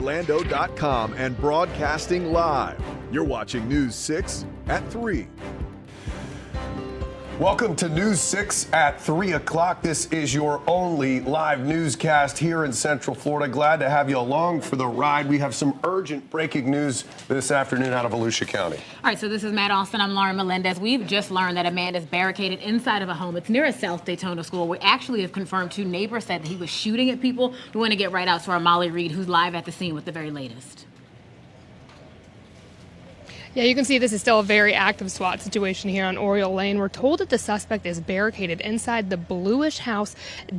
ClickOrlando.com and broadcasting live. You're watching News 6 at 3. Welcome to News 6 at 3 o'clock. This is your only live newscast here in Central Florida. Glad to have you along for the ride. We have some urgent breaking news this afternoon out of Volusia County. All right, so this is Matt Austin. I'm Lauren Melendez. We've just learned that a man is barricaded inside of a home. It's near a South Daytona school. We actually have confirmed 2 neighbors said that he was shooting at people. We want to get right out to our Molly Reed, who's live at the scene with the very latest. Yeah, you can see this is still a very active SWAT situation here on Oriole Lane. We're told that the suspect is barricaded inside the bluish house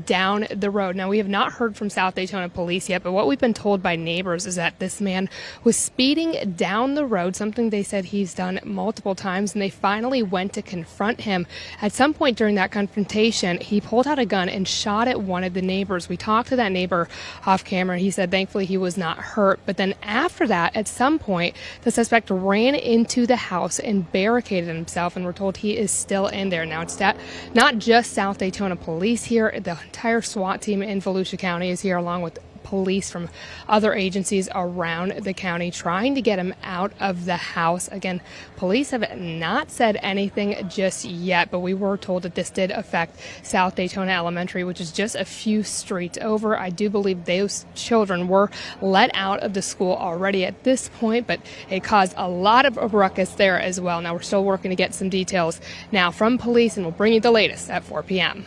down the road. Now, we have not heard from South Daytona police yet, but what we've been told by neighbors is that this man was speeding down the road, something they said he's done multiple times, and they finally went to confront him. At some point during that confrontation, he pulled out a gun and shot at one of the neighbors. We talked to that neighbor off camera. He said thankfully he was not hurt. But then after that, at some point, the suspect ran into the house and barricaded himself, and we're told he is still in there. Now, it's not just South Daytona police here. The entire SWAT team in Volusia County is here, along with police from other agencies around the county, trying to get him out of the house. Again, police have not said anything just yet, but we were told that this did affect South Daytona Elementary, which is just a few streets over. I do believe those children were let out of the school already at this point, but it caused a lot of ruckus there as well. Now, we're still working to get some details now from police, and we'll bring you the latest at 4 p.m.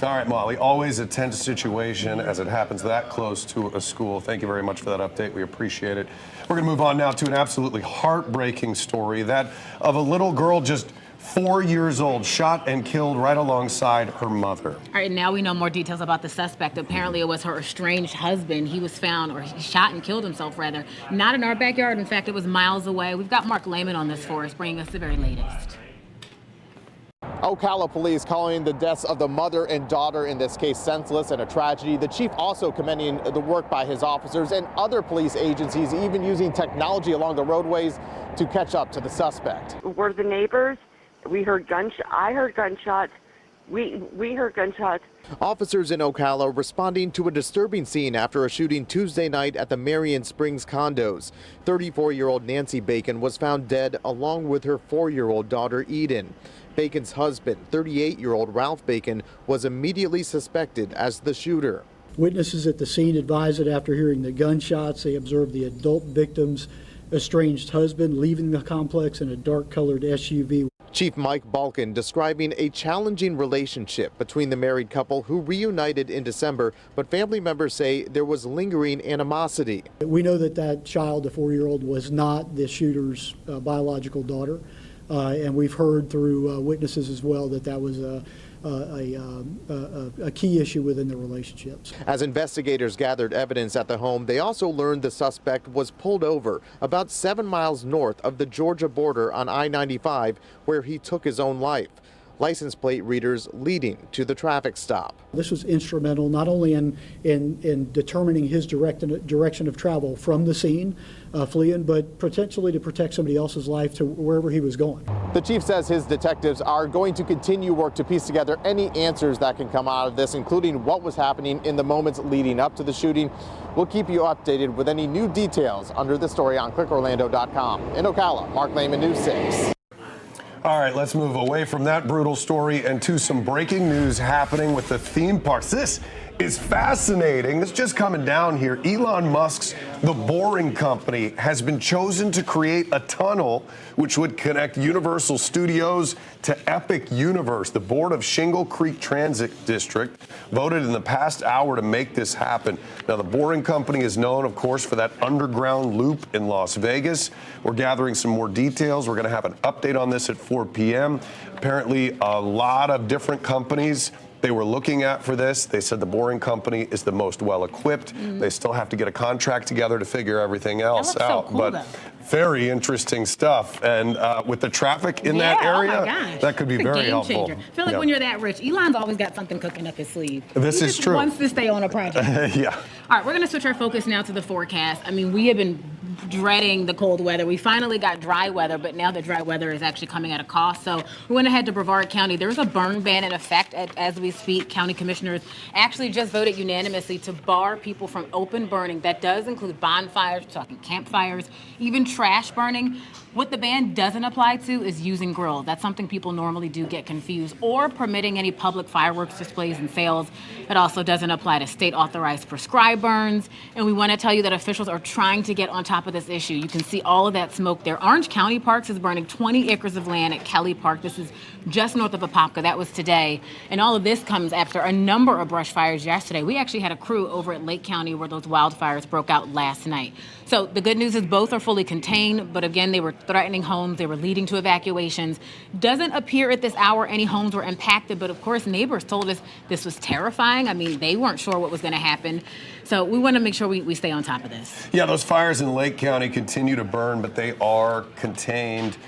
All right, Molly, always a tense situation as it happens that close to a school. Thank you very much for that update. We appreciate it. We're going to move on now to an absolutely heartbreaking story, that of a little girl just 4 years old, shot and killed right alongside her mother. All right, now we know more details about the suspect. Apparently, it was her estranged husband. He was found, or he shot and killed himself, rather, not in our backyard. In fact, it was miles away. We've got Mark Lehman on this for us, bringing us the very latest. Ocala police calling the deaths of the mother and daughter in this case senseless and a tragedy. The chief also commending the work by his officers and other police agencies, even using technology along the roadways to catch up to the suspect. We're the neighbors. We heard gunshots. I heard gunshots. We heard gunshots. Officers in Ocala responding to a disturbing scene after a shooting Tuesday night at the Marion Springs condos. 34-year-old Nancy Bacon was found dead along with her 4-year-old daughter Eden. Bacon's husband, 38-year-old Ralph Bacon, was immediately suspected as the shooter. Witnesses at the scene advised that after hearing the gunshots, they observed the adult victim's estranged husband leaving the complex in a dark-colored SUV. Chief Mike Balkin describing a challenging relationship between the married couple who reunited in December, but family members say there was lingering animosity. We know that that child, the 4-year-old, was not the shooter's biological daughter. And we've heard through witnesses as well that that was a key issue within the relationships. As investigators gathered evidence at the home, they also learned the suspect was pulled over about 7 miles north of the Georgia border on I-95, where he took his own life. License plate readers leading to the traffic stop. This was instrumental not only in determining his direction of travel from the scene, fleeing, but potentially to protect somebody else's life to wherever he was going. The chief says his detectives are going to continue work to piece together any answers that can come out of this, including what was happening in the moments leading up to the shooting. We'll keep you updated with any new details under the story on ClickOrlando.com. In Ocala, Mark Lehman, News 6. All right, let's move away from that brutal story and to some breaking news happening with the theme parks. This is fascinating. It's just coming down here. Elon Musk's The Boring Company has been chosen to create a tunnel which would connect Universal Studios to Epic Universe. The board of Shingle Creek Transit District voted in the past hour to make this happen. Now, The Boring Company is known, of course, for that underground loop in Las Vegas. We're gathering some more details. We're going to have an update on this at 4 p.m. Apparently, a lot of different companies they were looking at for this. They said The Boring Company is the most well-equipped. They still have to get a contract together to figure everything else out. So cool, but though. Very interesting stuff. And with the traffic in that area, that could be It's a very game helpful. changer. I feel like when you're that rich, Elon's always got something cooking up his sleeve. This He is just true. wants to stay on a project. Yeah. All right, we're going to switch our focus now to the forecast. I mean, we have been dreading the cold weather. We finally got dry weather, but now the dry weather is actually coming at a cost. So we went ahead to Brevard County. There's a burn ban in effect as we speak. County commissioners actually just voted unanimously to bar people from open burning. That does include bonfires, we're talking campfires, even trash burning. What the ban doesn't apply to is using grills. That's something people normally do get confused, or permitting any public fireworks displays and sales. It also doesn't apply to state-authorized prescribed burns. And we want to tell you that officials are trying to get on top of this issue. You can see all of that smoke there. Orange County Parks is burning 20 acres of land at Kelly Park. This is just north of Apopka. That was today. And all of this comes after a number of brush fires yesterday. We actually had a crew over at Lake County where those wildfires broke out last night. So the good news is both are fully contained, but again, they were threatening homes. They were leading to evacuations. Doesn't appear at this hour any homes were impacted, but of course, neighbors told us this was terrifying. I mean, they weren't sure what was going to happen. So we want to make sure we stay on top of this. Yeah, those fires in Lake County continue to burn, but they are contained.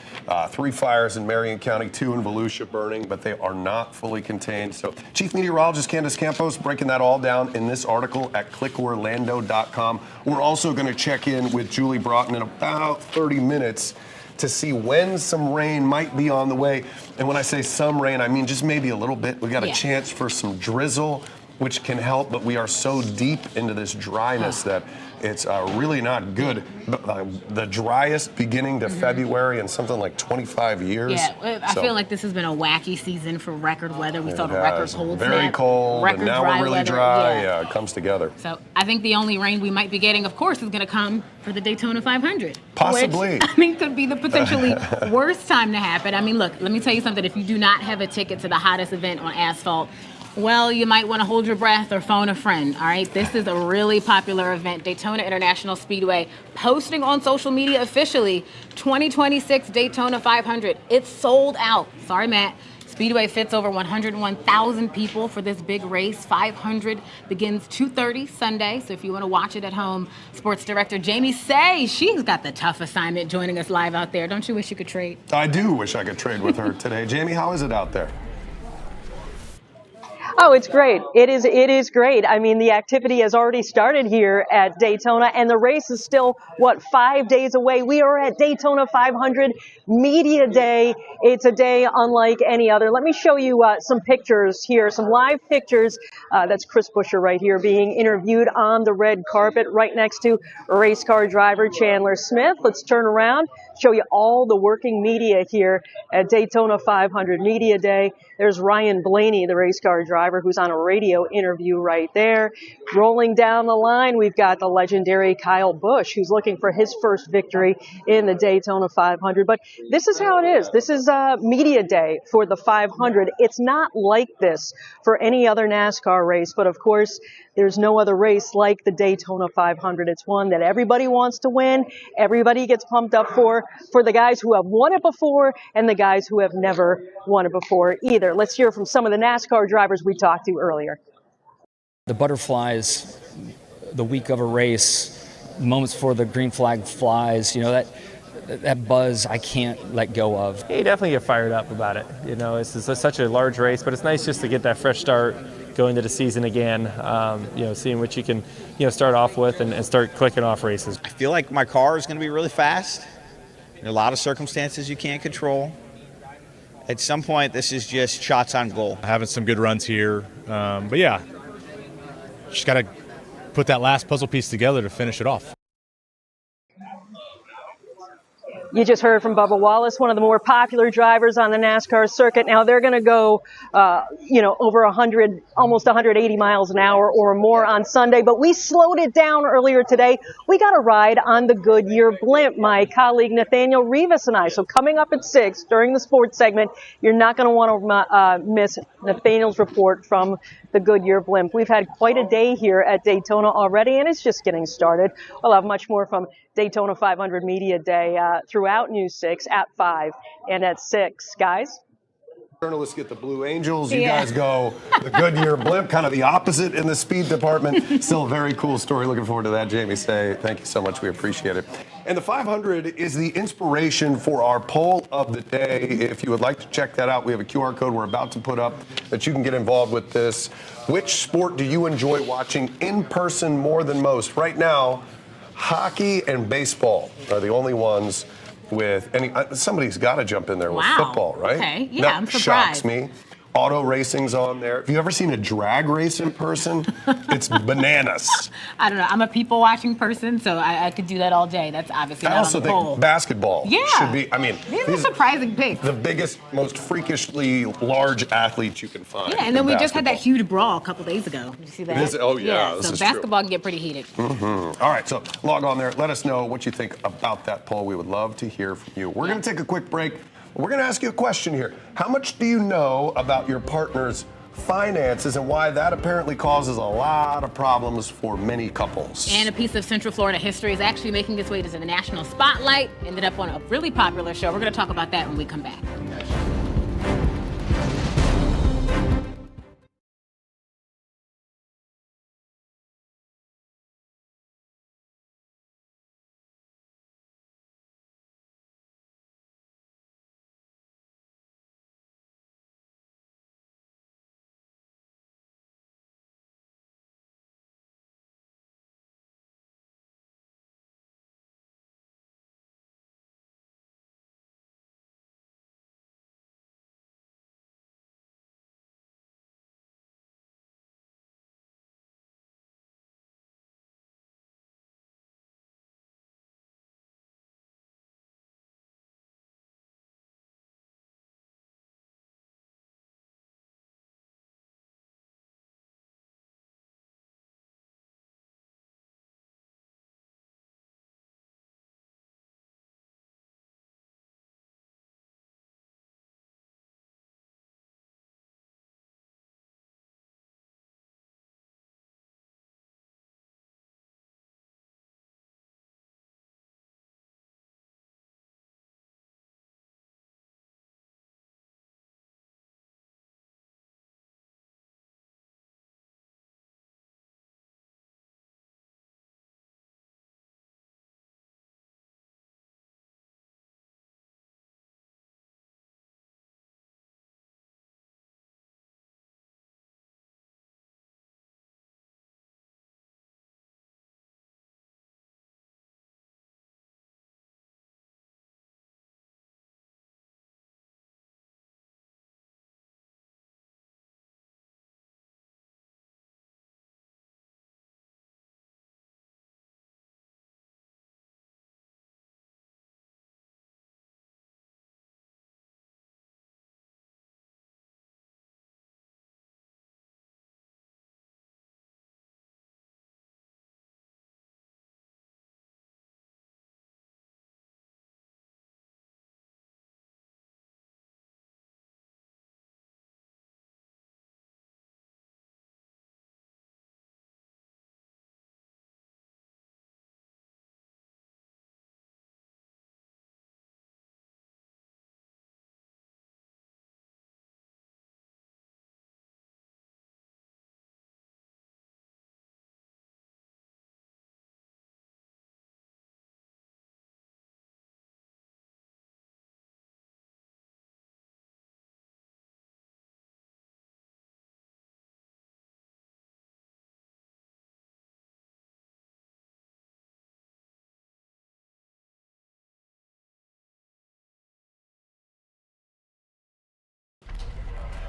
3 fires in Marion County, 2 in Volusia burning, but they are not fully contained. So Chief Meteorologist Candace Campos breaking that all down in this article at clickorlando.com. We're also going to check in with Julie Broughton in about 30 minutes to see when some rain might be on the way. And when I say some rain, I mean just maybe a little bit. We got a chance for some drizzle, which can help, but we are so deep into this dryness that it's really not good. The driest beginning to February in something like 25 years. Yeah, I feel like this has been a wacky season for record weather. We saw the record cold Very snap, cold, record and now dry we're really weather. dry. Yeah, it comes together. So I think the only rain we might be getting, of course, is going to come for the Daytona 500. Possibly. Which, I mean, could be the potentially worst time to happen. I mean, look, let me tell you something. If you do not have a ticket to the hottest event on asphalt, well, you might want to hold your breath or phone a friend, all right? This is a really popular event, Daytona International Speedway, posting on social media officially, 2026 Daytona 500. It's sold out. Sorry, Matt. Speedway fits over 101,000 people for this big race. 500 begins 2:30 Sunday, so if you want to watch it at home, Sports Director Jamie Say, she's got the tough assignment joining us live out there. Don't you wish you could trade? I do wish I could trade with her today. Jamie, how is it out there? Oh, it's great. It is great. I mean, the activity has already started here at Daytona, and the race is still, 5 days away. We are at Daytona 500 Media Day. It's a day unlike any other. Let me show you some pictures here, some live pictures. That's Chris Buescher right here being interviewed on the red carpet right next to race car driver Chandler Smith. Let's turn around, show you all the working media here at Daytona 500 Media Day. There's Ryan Blaney, the race car driver, who's on a radio interview right there. Rolling down the line, we've got the legendary Kyle Busch, who's looking for his first victory in the Daytona 500. But this is how it is. This is Media Day for the 500. It's not like this for any other NASCAR race, but of course, there's no other race like the Daytona 500. It's one that everybody wants to win. Everybody gets pumped up for the guys who have won it before and the guys who have never won it before either. Let's hear from some of the NASCAR drivers we talked to earlier. The butterflies, the week of a race, moments before the green flag flies, that buzz I can't let go of. You definitely get fired up about it. It's such a large race, but it's nice just to get that fresh start, go into the season again, seeing what you can, start off with and start clicking off races. I feel like my car is going to be really fast. There are a lot of circumstances you can't control. At some point, this is just shots on goal. Having some good runs here, but yeah, just got to put that last puzzle piece together to finish it off. You just heard from Bubba Wallace, one of the more popular drivers on the NASCAR circuit. Now they're going to go, over 100, almost 180 miles an hour or more on Sunday. But we slowed it down earlier today. We got a ride on the Goodyear Blimp, my colleague Nathaniel Rivas and I. So coming up at 6 during the sports segment, you're not going to want to miss Nathaniel's report from the Goodyear Blimp. We've had quite a day here at Daytona already, and it's just getting started. We'll have much more from Daytona 500 Media Day throughout News 6 at 5 and at 6. Guys? Journalists get the Blue Angels. You guys go the Goodyear Blimp, kind of the opposite in the speed department. Still a very cool story. Looking forward to that, Jamie Say. Thank you so much. We appreciate it. And the 500 is the inspiration for our poll of the day. If you would like to check that out, we have a QR code we're about to put up that you can get involved with this. Which sport do you enjoy watching in person more than most? Right now, Hockey and baseball are the only ones with any. Somebody's got to jump in there with football, right? Okay, yeah, that I'm surprised. Shocks me. Auto racing's on there. Have you ever seen a drag race in person? It's bananas. I don't know. I'm a people watching person, so I could do that all day. That's obviously I not also on the poll. think basketball should be. I mean, these are surprising picks. The biggest, most freakishly large athletes you can find. Yeah, and then we just had that huge brawl a couple days ago. Did you see that? This So is basketball can get pretty heated. Mm-hmm. All right, so log on there. Let us know what you think about that poll. We would love to hear from you. We're going to take a quick break. We're going to ask you a question here. How much do you know about your partner's finances and why that apparently causes a lot of problems for many couples? And a piece of Central Florida history is actually making its way to the national spotlight. Ended up on a really popular show. We're going to talk about that when we come back.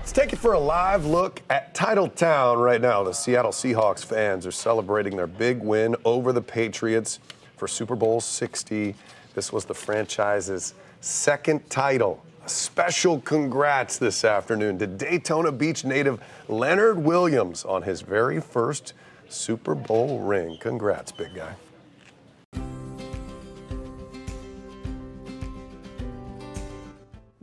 Let's take you for a live look at Titletown right now. The Seattle Seahawks fans are celebrating their big win over the Patriots for Super Bowl 60. This was the franchise's second title. A special congrats this afternoon to Daytona Beach native Leonard Williams on his very first Super Bowl ring. Congrats, big guy.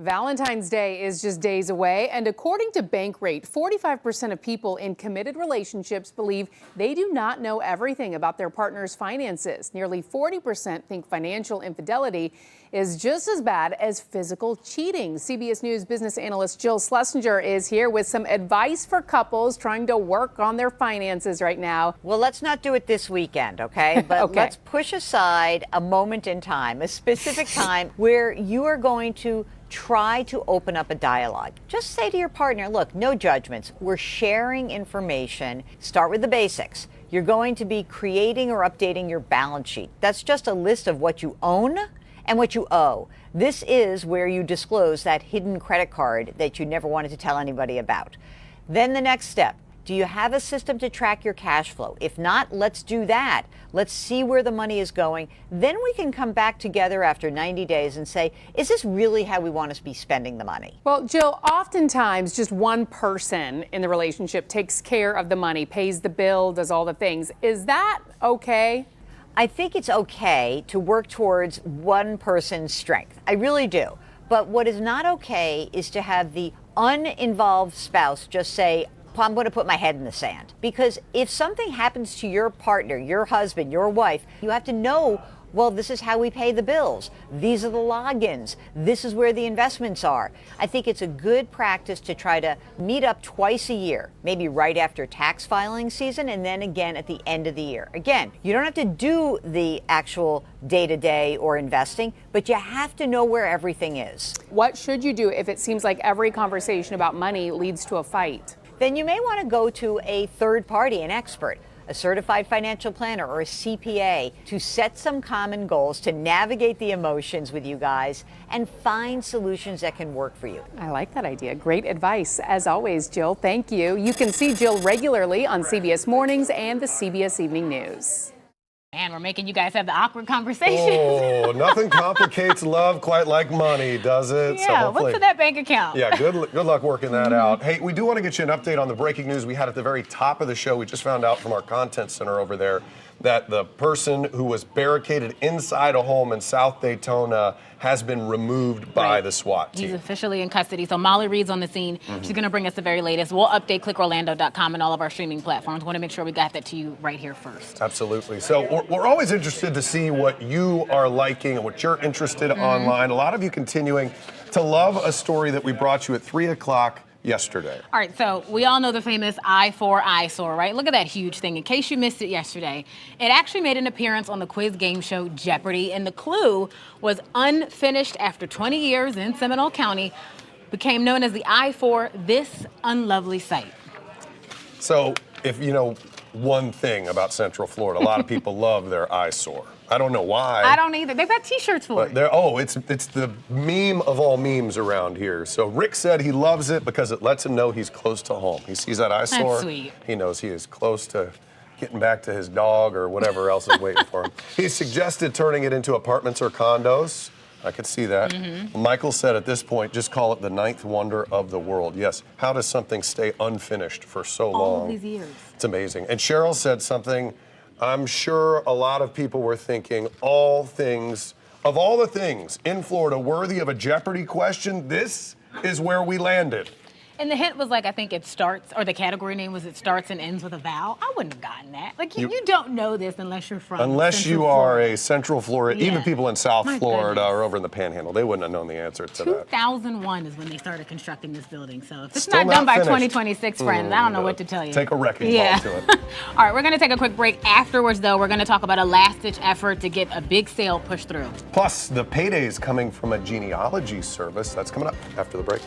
Valentine's Day is just days away, and according to Bankrate, 45% of people in committed relationships believe they do not know everything about their partner's finances. Nearly 40% think financial infidelity is just as bad as physical cheating. CBS News business analyst Jill Schlesinger is here with some advice for couples trying to work on their finances right now. Well, let's not do it this weekend, okay? But let's push aside a moment in time, a specific time where you are going to try to open up a dialogue. Just say to your partner, look, no judgments. We're sharing information. Start with the basics. you're going to be creating or updating your balance sheet. That's just a list of what you own and what you owe. This is where you disclose that hidden credit card that you never wanted to tell anybody about. Then the next step, do you have a system to track your cash flow? If not, let's do that. Let's see where the money is going. Then we can come back together after 90 days and say, is this really how we want to be spending the money? Well, Jill, oftentimes just one person in the relationship takes care of the money, pays the bill, does all the things. Is that okay? I think it's okay to work towards one person's strength. I really do. But what is not okay is to have the uninvolved spouse just say, I'm going to put my head in the sand. Because if something happens to your partner, your husband, your wife, you have to know, well, this is how we pay the bills. These are the logins. This is where the investments are. I think it's a good practice to try to meet up twice a year, maybe right after tax filing season and then again at the end of the year. Again, you don't have to do the actual day-to-day or investing, but you have to know where everything is. What should you do if it seems like every conversation about money leads to a fight? Then you may want to go to a third party, an expert, a certified financial planner or a CPA to set some common goals to navigate the emotions with you guys and find solutions that can work for you. I like that idea. Great advice. As always, Jill, thank you. You can see Jill regularly on CBS Mornings and the CBS Evening News. And we're making you guys have the awkward conversation. Oh, nothing complicates love quite like money, does it? Yeah, what's in that bank account? Yeah, good luck working that out. Hey, we do want to get you an update on the breaking news we had at the very top of the show. We just found out from our content center over there that the person who was barricaded inside a home in South Daytona has been removed by the SWAT team. He's officially in custody. So Molly Reed's on the scene. She's going to bring us the very latest. We'll update ClickOrlando.com and all of our streaming platforms. Want to make sure we got that to you right here first. Absolutely. So we're always interested to see what you are liking and what you're interested in online. A lot of you continuing to love a story that we brought you at 3 o'clock yesterday. All right, so we all know the famous I-4 eyesore, right? Look at that huge thing. In case you missed it yesterday, it actually made an appearance on the quiz game show Jeopardy, and the clue was unfinished after 20 years in Seminole County, became known as the I-4, this unlovely sight. So if you know one thing about Central Florida, a lot of people love their eyesore. I don't know why. I don't either. They've got T-shirts for it. It's the meme of all memes around here. So Rick said he loves it because it lets him know he's close to home. He sees that eyesore. That's sweet. He knows he is close to getting back to his dog or whatever else is waiting for him. He suggested turning it into apartments or condos. I could see that. Michael said at this point, just call it the ninth wonder of the world. Yes, how does something stay unfinished for so long? All of these years. It's amazing. And Cheryl said something I'm sure a lot of people were thinking, of all the things in Florida worthy of a Jeopardy question, this is where we landed. And the hint was like, I think it starts, or the category name was it starts and ends with a vowel. I wouldn't have gotten that. Like, you don't know this unless you're from Unless you are a Central Florida, Yeah. even people in South My Florida goodness. or over in the Panhandle, they wouldn't have known the answer to that. 2001 is when they started constructing this building. So if it's Still not done by finished. 2026, friends, I don't know what to tell you. Take a wrecking Yeah. ball to it. All right, we're going to take a quick break. Afterwards, though, we're going to talk about a last-ditch effort to get a big sale pushed through. Plus, the payday is coming from a genealogy service. That's coming up after the break.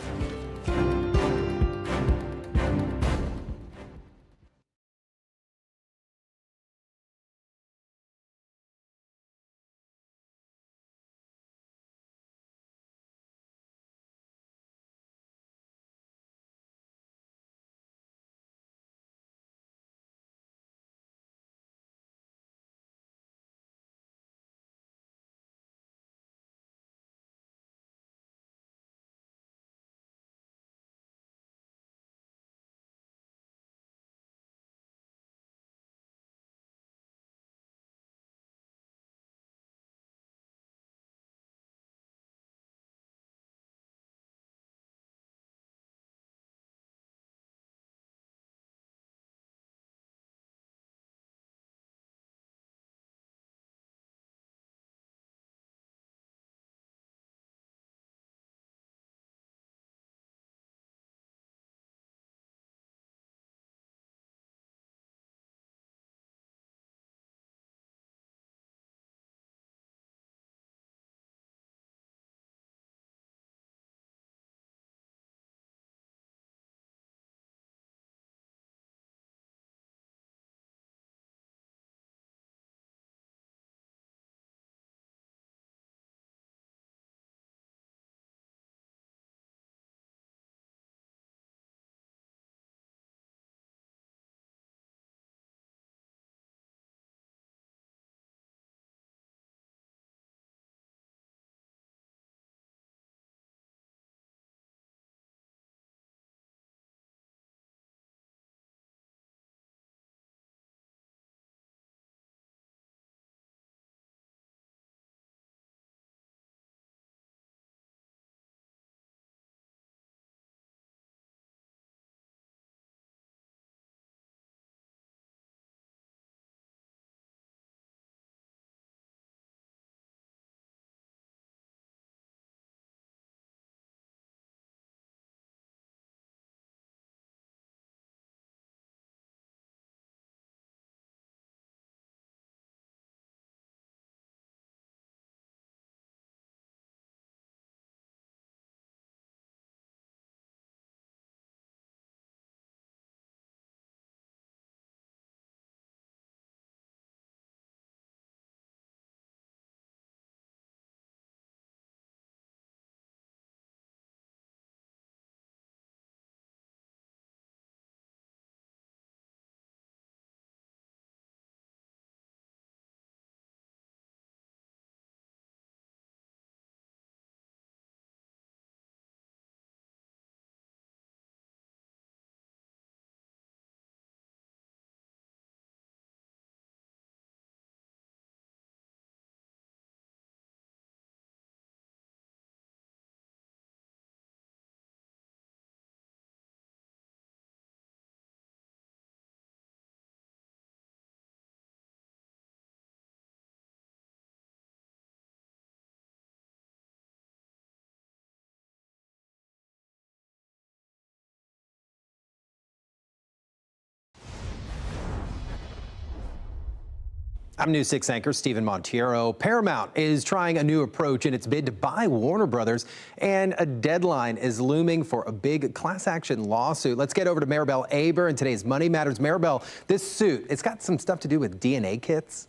I'm News 6 anchor Stephen Montiero. Paramount is trying a new approach in its bid to buy Warner Brothers, and a deadline is looming for a big class action lawsuit. Let's get over to Maribel Aber in today's Money Matters. Maribel, this suit, it's got some stuff to do with DNA kits.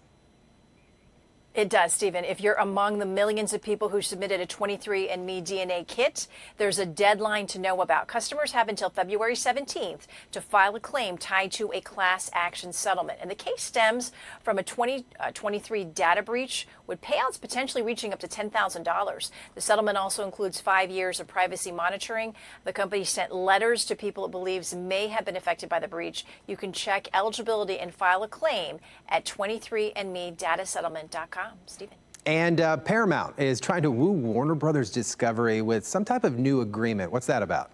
It does, Stephen. If you're among the millions of people who submitted a 23andMe DNA kit, there's a deadline to know about. Customers have until February 17th to file a claim tied to a class action settlement. And the case stems from a 2023 data breach with payouts potentially reaching up to $10,000. The settlement also includes 5 years of privacy monitoring. The company sent letters to people it believes may have been affected by the breach. You can check eligibility and file a claim at 23andMeDataSettlement.com. Stephen. And Paramount is trying to woo Warner Brothers Discovery with some type of new agreement. What's that about?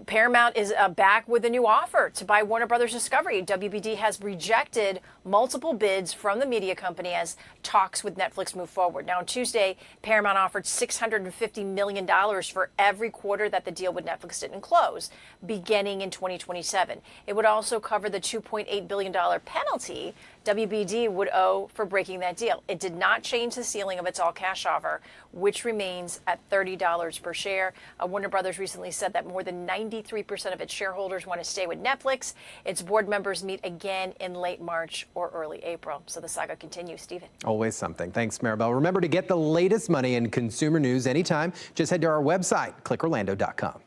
Paramount is back with a new offer to buy Warner Brothers Discovery. WBD has rejected multiple bids from the media company as talks with Netflix move forward. Now, on Tuesday, Paramount offered $650 million for every quarter that the deal with Netflix didn't close, beginning in 2027. It would also cover the $2.8 billion penalty WBD would owe for breaking that deal. It did not change the ceiling of its all-cash offer, which remains at $30 per share. Warner Brothers recently said that more than 93% of its shareholders want to stay with Netflix. Its board members meet again in late March or early April. So the saga continues. Stephen. Always something. Thanks, Maribel. Remember to get the latest money and consumer news anytime. Just head to our website, clickorlando.com.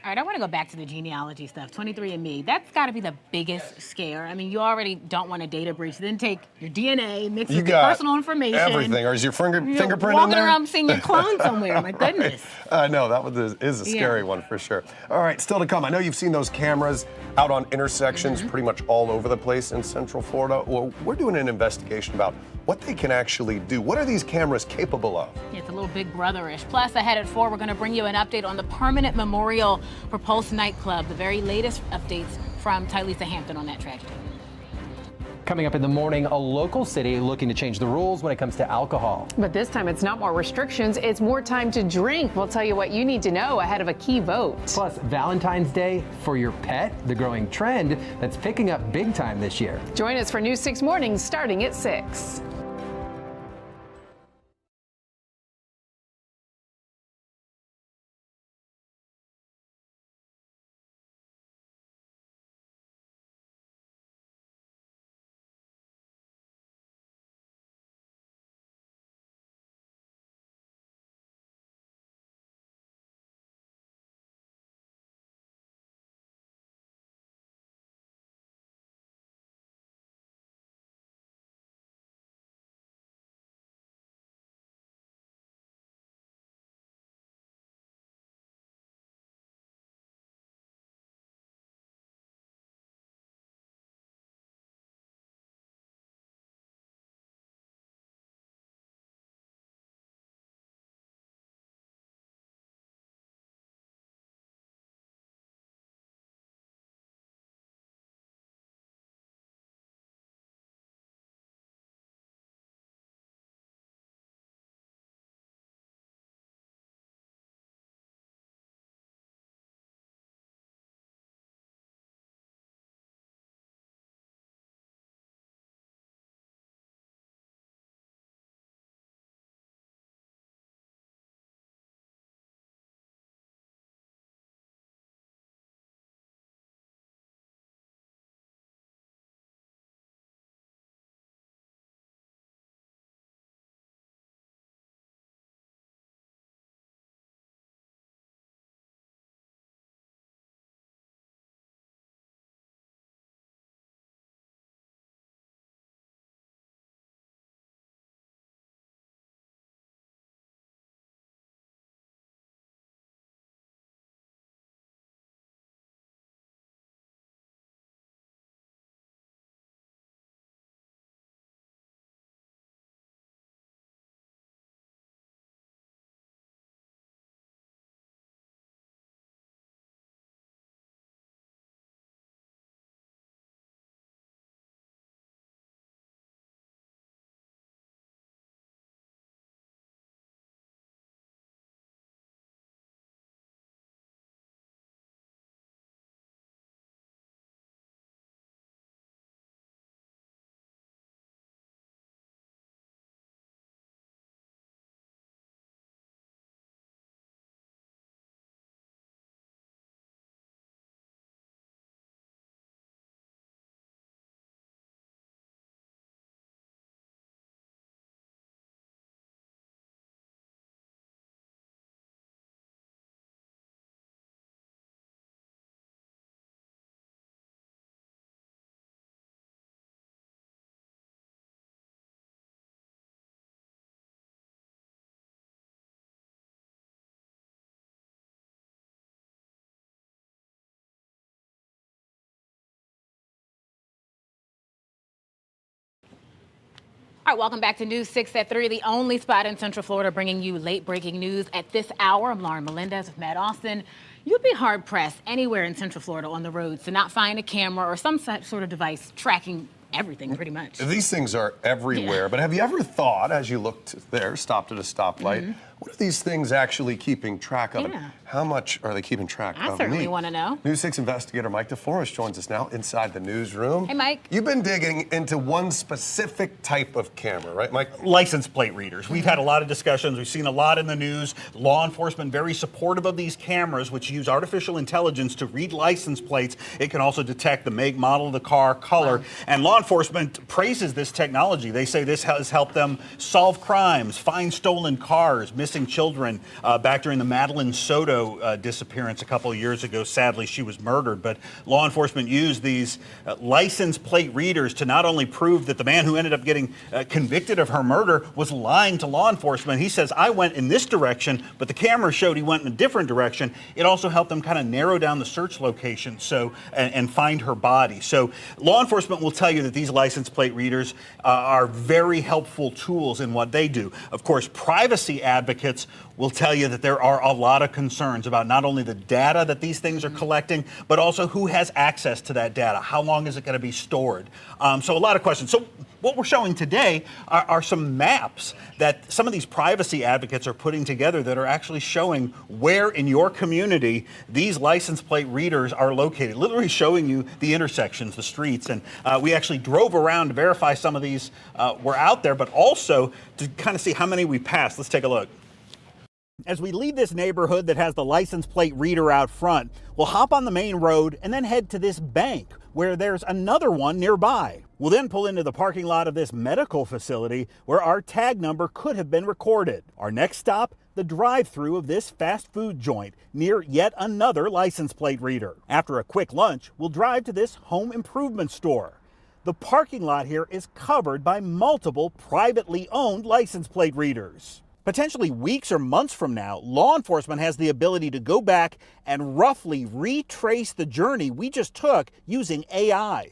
All right, I want to go back to the genealogy stuff. 23andMe, that's got to be the biggest scare. I mean, you already don't want a data breach. Then take your DNA, mix it with your personal information. Everything. Or is your fingerprint in there? Walking around seeing your clone somewhere. My goodness. I know, that one is a scary one for sure. All right, still to come. I know you've seen those cameras out on intersections pretty much all over the place in Central Florida. Well, we're doing an investigation about what they can actually do. What are these cameras capable of? Yeah, it's a little Big Brother-ish. Plus, ahead at 4, we're going to bring you an update on the permanent memorial for Pulse nightclub, the very latest updates from Tylisa Hampton on that tragedy. Coming up in the morning, a local city looking to change the rules when it comes to alcohol. But this time it's not more restrictions, it's more time to drink. We'll tell you what you need to know ahead of a key vote. Plus, Valentine's Day for your pet, the growing trend that's picking up big time this year. Join us for News 6 Mornings starting at 6. All right, welcome back to News 6 at 3, the only spot in Central Florida bringing you late-breaking news at this hour. I'm Lauren Melendez with Matt Austin. You'd be hard-pressed anywhere in Central Florida on the roads to not find a camera or some sort of device tracking everything, pretty much. These things are everywhere, but have you ever thought, as you looked there, stopped at a stoplight, what are these things actually keeping track of? Yeah. How much are they keeping track of I certainly want to know. News 6 investigator Mike DeForest joins us now inside the newsroom. Hey, Mike. You've been digging into one specific type of camera, right, Mike? License plate readers. We've had a lot of discussions. We've seen a lot in the news. Law enforcement very supportive of these cameras, which use artificial intelligence to read license plates. It can also detect the make, model of the car, color. Wow. And law enforcement praises this technology. They say this has helped them solve crimes, find stolen cars, missing children. Back during the Madeline Soto disappearance a couple of years ago, sadly, she was murdered. But law enforcement used these license plate readers to not only prove that the man who ended up getting convicted of her murder was lying to law enforcement. He says, I went in this direction, but the camera showed he went in a different direction. It also helped them kind of narrow down the search location and find her body. So law enforcement will tell you that these license plate readers are very helpful tools in what they do. Of course, privacy advocates will tell you that there are a lot of concerns about not only the data that these things are collecting, but also who has access to that data. How long is it going to be stored? So a lot of questions. So what we're showing today are some maps that some of these privacy advocates are putting together that are actually showing where in your community these license plate readers are located, literally showing you the intersections, the streets. And we actually drove around to verify some of these were out there, but also to kind of see how many we passed. Let's take a look. As we leave this neighborhood that has the license plate reader out front, we'll hop on the main road and then head to this bank where there's another one nearby. We'll then pull into the parking lot of this medical facility where our tag number could have been recorded. Our next stop, the drive-through of this fast food joint near yet another license plate reader. After a quick lunch, we'll drive to this home improvement store. The parking lot here is covered by multiple privately owned license plate readers. Potentially weeks or months from now, law enforcement has the ability to go back and roughly retrace the journey we just took using AI.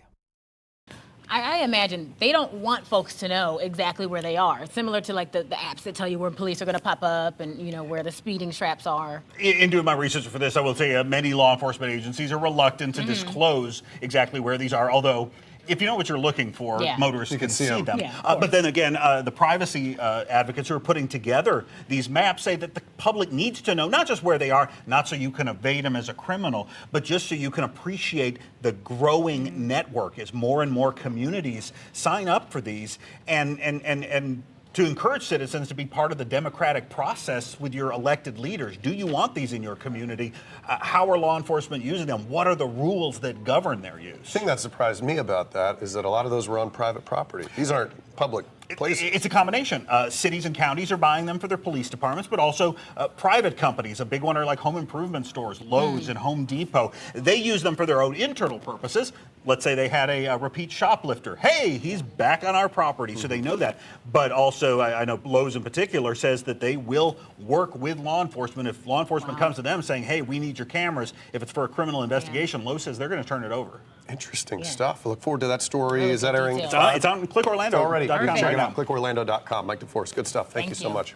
I imagine they don't want folks to know exactly where they are. Similar to like the apps that tell you where police are going to pop up and, you know, where the speeding straps are. In doing my research for this, I will tell you many law enforcement agencies are reluctant to disclose exactly where these are, although if you know what you're looking for, motorists can see them. Yeah, but then again, the privacy advocates who are putting together these maps say that the public needs to know not just where they are, not so you can evade them as a criminal, but just so you can appreciate the growing network as more and more communities sign up for these and to encourage citizens to be part of the democratic process with your elected leaders. Do you want these in your community? How are law enforcement using them? What are the rules that govern their use? The thing that surprised me about that is that a lot of those were on private property. These aren't public places. It's a combination. Cities and counties are buying them for their police departments, but also private companies. A big one are like home improvement stores, Lowe's and Home Depot. They use them for their own internal purposes. Let's say they had a repeat shoplifter. Hey, he's back on our property, so they know that. But also, I know Lowe's in particular says that they will work with law enforcement. If law enforcement comes to them saying, hey, we need your cameras, if it's for a criminal investigation, Lowe's says they're going to turn it over. Interesting stuff. I look forward to that story. Is that airing? It's on ClickOrlando. Already. Check it out. ClickOrlando.com. Mike DeForest. Good stuff. Thank you so much.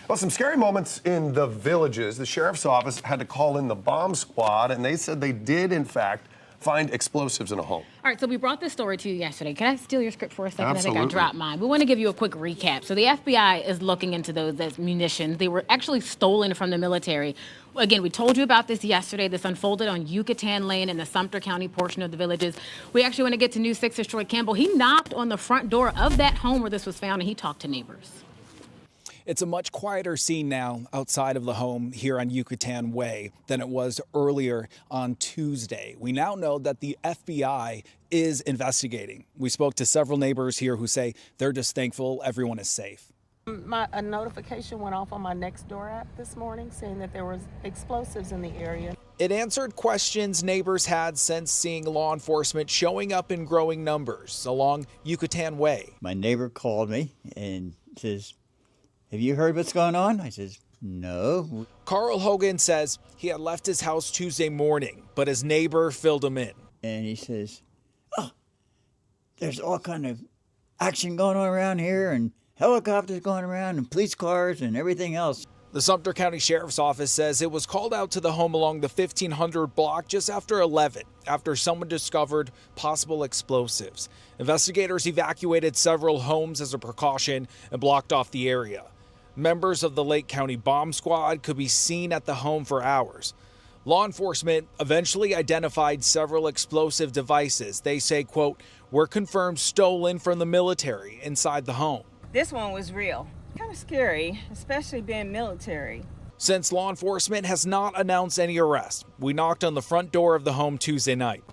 Well, some scary moments in the Villages. The sheriff's office had to call in the bomb squad, and they said they did, in fact, find explosives in a home. All right, so we brought this story to you yesterday. Can I steal your script for a second? Absolutely. I think I dropped mine. We want to give you a quick recap. So the FBI is looking into those as munitions. They were actually stolen from the military. Again, we told you about this yesterday. This unfolded on Yucatan Lane in the Sumter County portion of the Villages. We actually want to get to News 6's Troy Campbell. He knocked on the front door of that home where this was found, and he talked to neighbors. It's a much quieter scene now outside of the home here on Yucatan Way than it was earlier on Tuesday. We now know that the FBI is investigating. We spoke to several neighbors here who say they're just thankful everyone is safe. A notification went off on my Nextdoor app this morning saying that there was explosives in the area. It answered questions neighbors had since seeing law enforcement showing up in growing numbers along Yucatan Way. My neighbor called me and says, "Have you heard what's going on?" I says, "No." Carl Hogan says he had left his house Tuesday morning, but his neighbor filled him in. And he says, "Oh, there's all kind of action going on around here and helicopters going around and police cars and everything else. The Sumter County Sheriff's Office says it was called out to the home along the 1500 block just after 11 after someone discovered possible explosives. Investigators evacuated several homes as a precaution and blocked off the area. Members of the Lake County Bomb Squad could be seen at the home for hours. Law enforcement eventually identified several explosive devices. They say, quote, were confirmed stolen from the military inside the home. This one was real. Kind of scary, especially being military. Since law enforcement has not announced any arrests, we knocked on the front door of the home Tuesday night.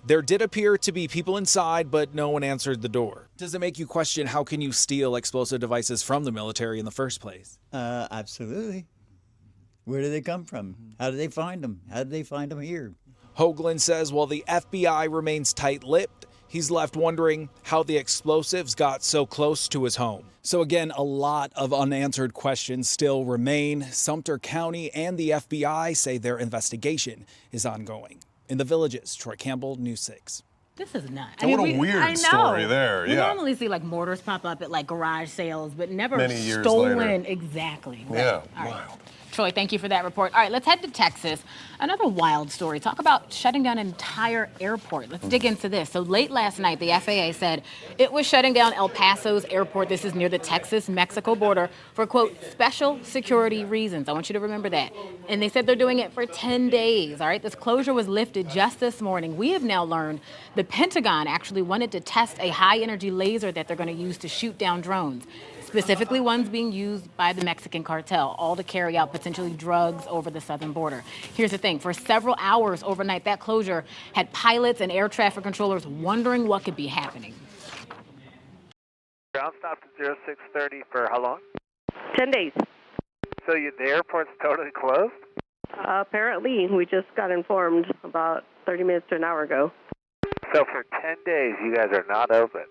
There did appear to be people inside, but no one answered the door. Does it make you question how can you steal explosive devices from the military in the first place? Absolutely. Where do they come from? How do they find them? How do they find them here? Hoagland says while the FBI remains tight-lipped, he's left wondering how the explosives got so close to his home. So again, a lot of unanswered questions still remain. Sumter County and the FBI say their investigation is ongoing. In the Villages, Troy Campbell, News 6. This is nuts. What a weird story there. We Yeah. normally see like mortars pop up at like garage sales, but never Many years stolen. later. Exactly. Right. Yeah, All right. wild. Troy, thank you for that report. All right, let's head to Texas. Another wild story. Talk about shutting down an entire airport. Let's dig into this. So late last night, the FAA said it was shutting down El Paso's airport. This is near the Texas-Mexico border for, quote, special security reasons. I want you to remember that. And they said they're doing it for 10 days. All right, this closure was lifted just this morning. We have now learned the Pentagon actually wanted to test a high-energy laser that they're going to use to shoot down drones, specifically ones being used by the Mexican cartel, all to carry out potentially drugs over the southern border. Here's the thing. For several hours overnight, that closure had pilots and air traffic controllers wondering what could be happening. Ground stopped at 0630 for how long? 10 days. So the airport's totally closed? Apparently, we just got informed about 30 minutes to an hour ago. So for 10 days, you guys are not open?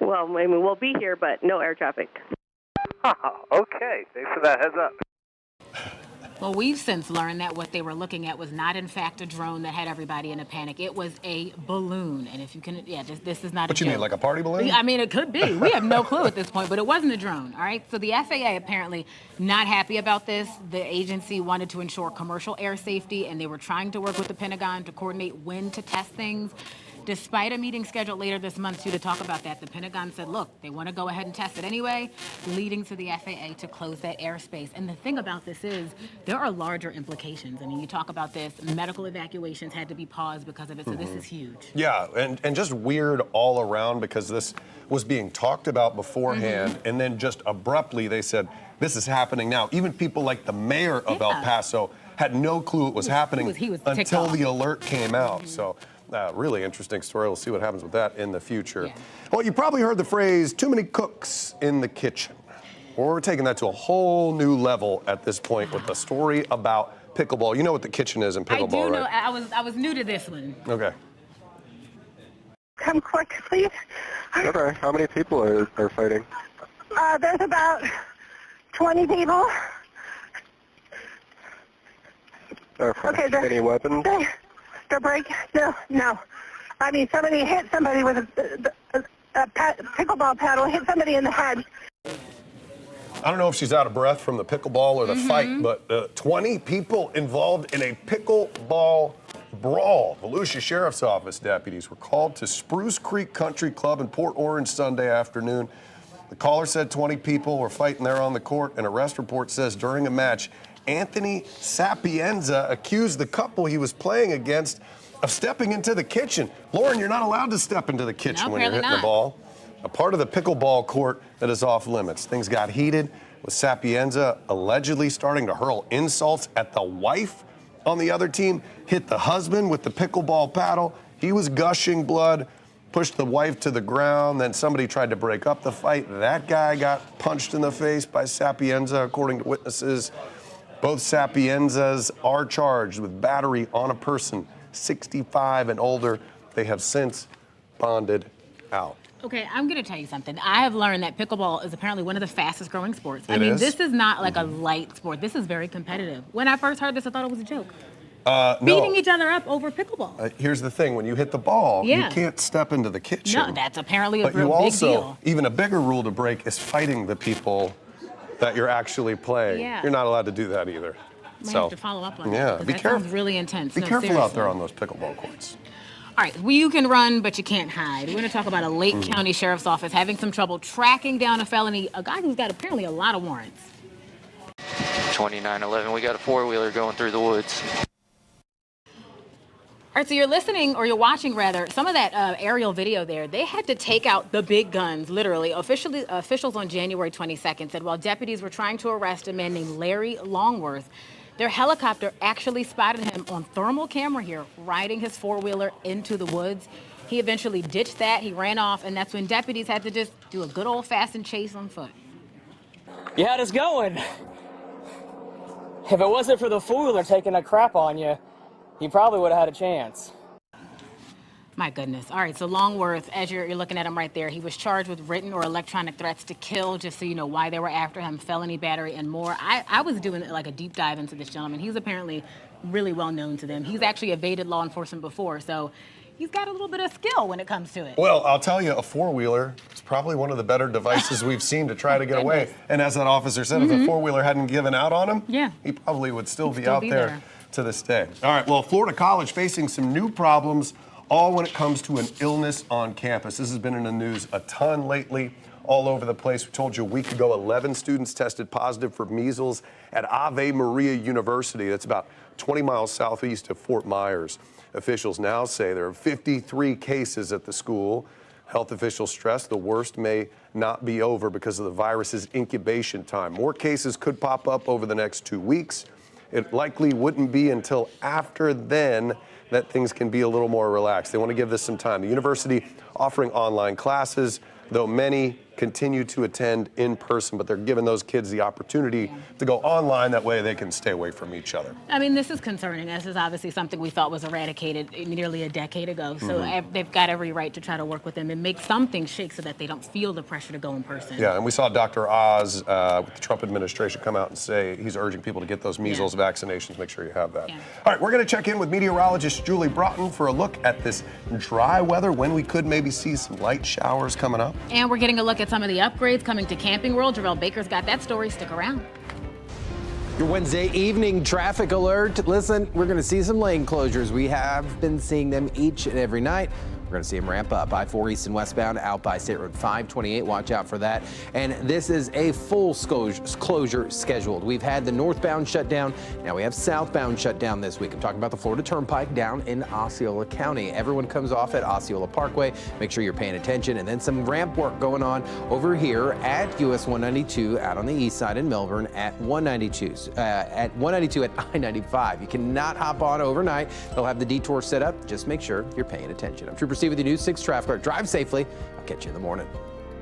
Well, I mean, we'll be here, but no air traffic. Okay, thanks for that heads up. Well, we've since learned that what they were looking at was not, in fact, a drone that had everybody in a panic. It was a balloon. And if you can, this is not What a you joke. mean, like a party balloon? I mean, it could be. We have no clue at this point, but it wasn't a drone, all right? So the FAA apparently not happy about this. The agency wanted to ensure commercial air safety, and they were trying to work with the Pentagon to coordinate when to test things. Despite a meeting scheduled later this month to talk about that, the Pentagon said, look, they want to go ahead and test it anyway, leading to the FAA to close that airspace. And the thing about this is there are larger implications. I mean, you talk about this, medical evacuations had to be paused because of it, so this is huge. Yeah, and just weird all around because this was being talked about beforehand, and then just abruptly they said, this is happening now. Even people like the mayor of El Paso had no clue it was happening he was ticked until off. the alert came out. So really interesting story. We'll see what happens with that in the future. Yeah. Well, you probably heard the phrase, too many cooks in the kitchen. Well, we're taking that to a whole new level at this point with the story about pickleball. You know what the kitchen is in pickleball, I do know. right? I was new to this one. Okay. Come quick, please. Okay, how many people are fighting? There's about 20 people. Okay, any weapons? The break? No. I mean, somebody hit somebody with a pickleball paddle, hit somebody in the head. I don't know if she's out of breath from the pickleball or the fight, but 20 people involved in a pickleball brawl. Volusia Sheriff's Office deputies were called to Spruce Creek Country Club in Port Orange Sunday afternoon. The caller said 20 people were fighting there on the court. An arrest report says during a match, Anthony Sapienza accused the couple he was playing against of stepping into the kitchen. Lauren, you're not allowed to step into the kitchen No, when you're hitting the ball. A part of the pickleball court that is off limits. Things got heated with Sapienza allegedly starting to hurl insults at the wife on the other team, hit the husband with the pickleball paddle. He was gushing blood, pushed the wife to the ground. Then somebody tried to break up the fight. That guy got punched in the face by Sapienza, according to witnesses. Both Sapienzas are charged with battery on a person 65 and older. They have since bonded out. Okay, I'm going to tell you something. I have learned that pickleball is apparently one of the fastest growing sports. I It mean, is? this is not like a light sport. This is very competitive. When I first heard this, I thought it was a joke. beating No. each other up over pickleball. Here's the thing: when you hit the ball, Yeah. you can't step into the kitchen. No, that's apparently a But real you big also, deal. even a bigger rule to break is fighting the people that you're actually playing. Yeah. You're not allowed to do that either. Might have to follow up on yeah, that. 'Cause be that careful. sounds really intense. Be No, careful out there seriously. on those pickleball courts. All right, well, you can run, but you can't hide. We're going to talk about a Lake County Sheriff's Office having some trouble tracking down a guy who's got apparently a lot of warrants. 2911, we got a four-wheeler going through the woods. All right, so you're listening, or you're watching rather, some of that aerial video there. They had to take out the big guns, literally. Officials on January 22nd said while deputies were trying to arrest a man named Larry Longworth, their helicopter actually spotted him on thermal camera here, riding his four-wheeler into the woods. He eventually ditched that, he ran off, and that's when deputies had to just do a good old-fashioned chase on foot. You had us going. If it wasn't for the fool-wheeler taking a crap on you, you probably would have had a chance. My goodness. All right, so Longworth, as you're looking at him right there, he was charged with written or electronic threats to kill, just so you know why they were after him, felony battery, and more. I was doing like a deep dive into this gentleman. He's apparently really well known to them. He's actually evaded law enforcement before, so he's got a little bit of skill when it comes to it. Well, I'll tell you, a four-wheeler is probably one of the better devices we've seen to try to get away. And as that officer said, if the four-wheeler hadn't given out on him, he probably would still be out there to this day. All right, well, Florida College facing some new problems, all when it comes to an illness on campus. This has been in the news a ton lately, all over the place. We told you a week ago, 11 students tested positive for measles at Ave Maria University. That's about 20 miles southeast of Fort Myers. Officials now say there are 53 cases at the school. Health officials stress the worst may not be over because of the virus's incubation time. More cases could pop up over the next 2 weeks. It likely wouldn't be until after then that things can be a little more relaxed. They want to give this some time. The university offering online classes, though many continue to attend in person, but they're giving those kids the opportunity to go online. That way they can stay away from each other. I mean, this is concerning. This is obviously something we thought was eradicated nearly a decade ago. So they've got every right to try to work with them and make something shake so that they don't feel the pressure to go in person. Yeah, and we saw Dr. Oz with the Trump administration come out and say he's urging people to get those measles vaccinations. Make sure you have that. All right, we're going to check in with meteorologist Julie Broughton for a look at this dry weather, when we could maybe see some light showers coming up. And we're getting a look at some of the upgrades coming to Camping World. Jarrell Baker's got that story. Stick around. Your Wednesday evening traffic alert. Listen, we're going to see some lane closures. We have been seeing them each and every night. We're going to see them ramp up. I-4 East and westbound out by State Road 528. Watch out for that. And this is a full closure scheduled. We've had the northbound shutdown. Now we have southbound shutdown this week. I'm talking about the Florida Turnpike down in Osceola County. Everyone comes off at Osceola Parkway. Make sure you're paying attention. And then some ramp work going on over here at US 192 out on the east side in Melbourne at 192 at I-95. You cannot hop on overnight. They'll have the detour set up. Just make sure you're paying attention. I'm Trooper Steve with the News 6 traffic alert. Drive safely. I'll catch you in the morning.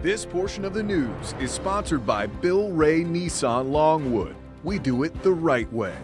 This portion of the news is sponsored by Bill Ray Nissan Longwood. We do it the right way.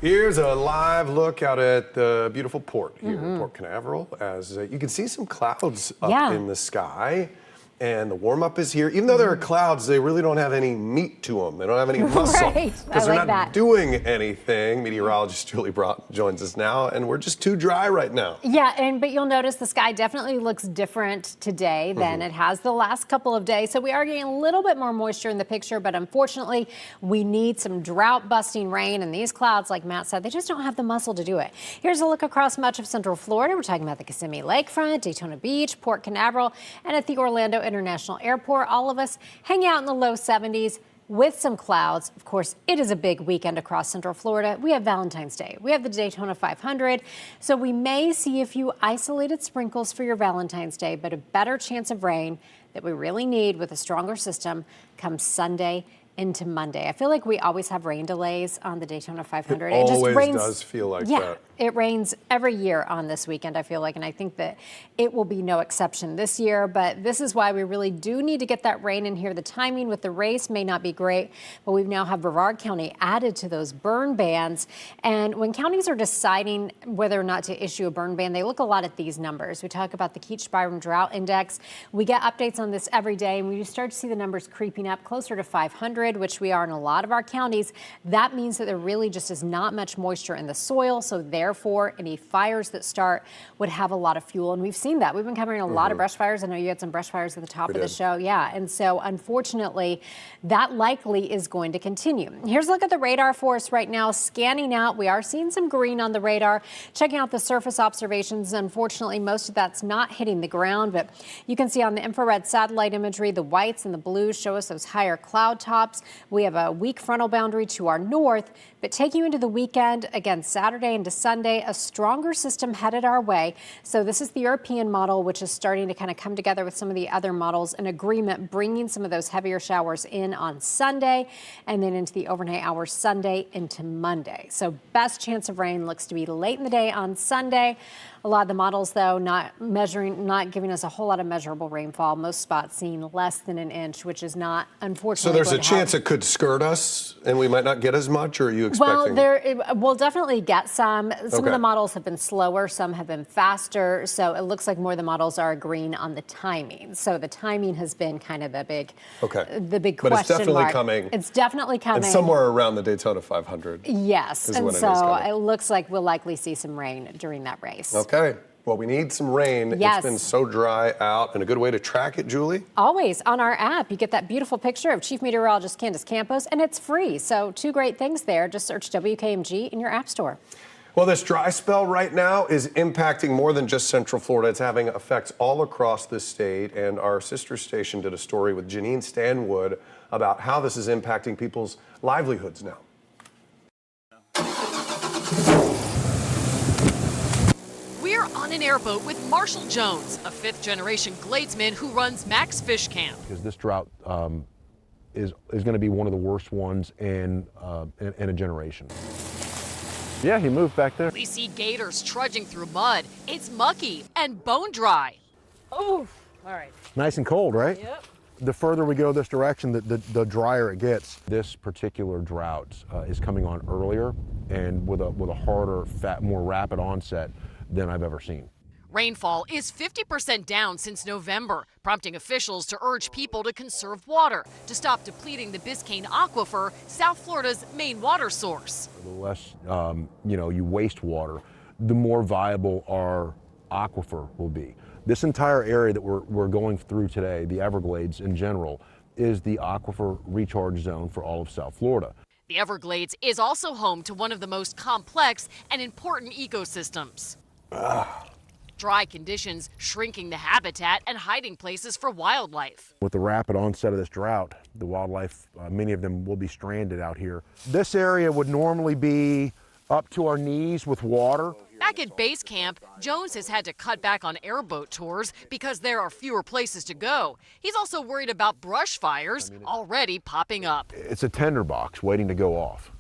Here's a live look out at the beautiful port here in Port Canaveral, as you can see some clouds up in the sky. And the warm-up is here. Even though there are clouds, they really don't have any meat to them. They don't have any muscle. Because they're not doing anything. Meteorologist Julie Broughton joins us now, and we're just too dry right now. Yeah, but you'll notice the sky definitely looks different today than it has the last couple of days. So we are getting a little bit more moisture in the picture, but unfortunately, we need some drought-busting rain. And these clouds, like Matt said, they just don't have the muscle to do it. Here's a look across much of Central Florida. We're talking about the Kissimmee Lakefront, Daytona Beach, Port Canaveral, and at the Orlando International Airport. All of us hang out in the low 70s with some clouds. Of course, it is a big weekend across Central Florida. We have Valentine's Day. We have the Daytona 500. So we may see a few isolated sprinkles for your Valentine's Day, but a better chance of rain that we really need with a stronger system comes Sunday into Monday. I feel like we always have rain delays on the Daytona 500. It always does feel like that. It rains every year on this weekend, I feel like, and I think that it will be no exception this year, but this is why we really do need to get that rain in here. The timing with the race may not be great, but we now have Brevard County added to those burn bans, and when counties are deciding whether or not to issue a burn ban, they look a lot at these numbers. We talk about the Keach-Byram Drought Index. We get updates on this every day, and we start to see the numbers creeping up closer to 500, which we are in a lot of our counties. That means that there really just is not much moisture in the soil, so therefore any fires that start would have a lot of fuel, and we've seen that. We've been covering a lot of brush fires. I know you had some brush fires at the top of the show. Yeah, and so unfortunately that likely is going to continue. Here's a look at the radar for us right now. Scanning out, we are seeing some green on the radar. Checking out the surface observations, unfortunately most of that's not hitting the ground, but you can see on the infrared satellite imagery, the whites and the blues show us those higher cloud tops. We have a weak frontal boundary to our north, but taking you into the weekend, again, Saturday into Sunday, a stronger system headed our way. So this is the European model, which is starting to kind of come together with some of the other models in agreement, bringing some of those heavier showers in on Sunday and then into the overnight hours Sunday into Monday. So best chance of rain looks to be late in the day on Sunday. A lot of the models, though, not giving us a whole lot of measurable rainfall. Most spots seeing less than an inch, which is not, unfortunately. So there's a chance it could skirt us and we might not get as much, or are you expecting? Well, we'll definitely get some. Some of the models have been slower, some have been faster. So it looks like more of the models are agreeing on the timing. So the timing has been kind of the big question But it's definitely mark. coming. It's definitely coming. And somewhere around the Daytona 500. Yes, and so it looks like we'll likely see some rain during that race. Okay. Well, we need some rain. Yes. It's been so dry out, and a good way to track it, Julie? Always on our app, you get that beautiful picture of Chief Meteorologist Candace Campos, and it's free. So two great things there. Just search WKMG in your app store. Well, this dry spell right now is impacting more than just Central Florida. It's having effects all across the state, and our sister station did a story with Janine Stanwood about how this is impacting people's livelihoods now. We're on an airboat with Marshall Jones, a fifth-generation Gladesman who runs Max Fish Camp. Because this drought is going to be one of the worst ones in a generation. Yeah, he moved back there. We see gators trudging through mud. It's mucky and bone dry. Oh, all right. Nice and cold, right? Yep. The further we go this direction, the drier it gets. This particular drought is coming on earlier and with a harder, more rapid onset than I've ever seen. Rainfall is 50% down since November, prompting officials to urge people to conserve water to stop depleting the Biscayne Aquifer, South Florida's main water source. The less you waste water, the more viable our aquifer will be. This entire area that we're going through today, the Everglades in general, is the aquifer recharge zone for all of South Florida. The Everglades is also home to one of the most complex and important ecosystems. Dry conditions shrinking the habitat and hiding places for wildlife. With the rapid onset of this drought, the wildlife, many of them will be stranded out here. This area would normally be up to our knees with water. Back at base camp, Jones has had to cut back on airboat tours because there are fewer places to go. He's also worried about brush fires already popping up. It's a tinderbox waiting to go off.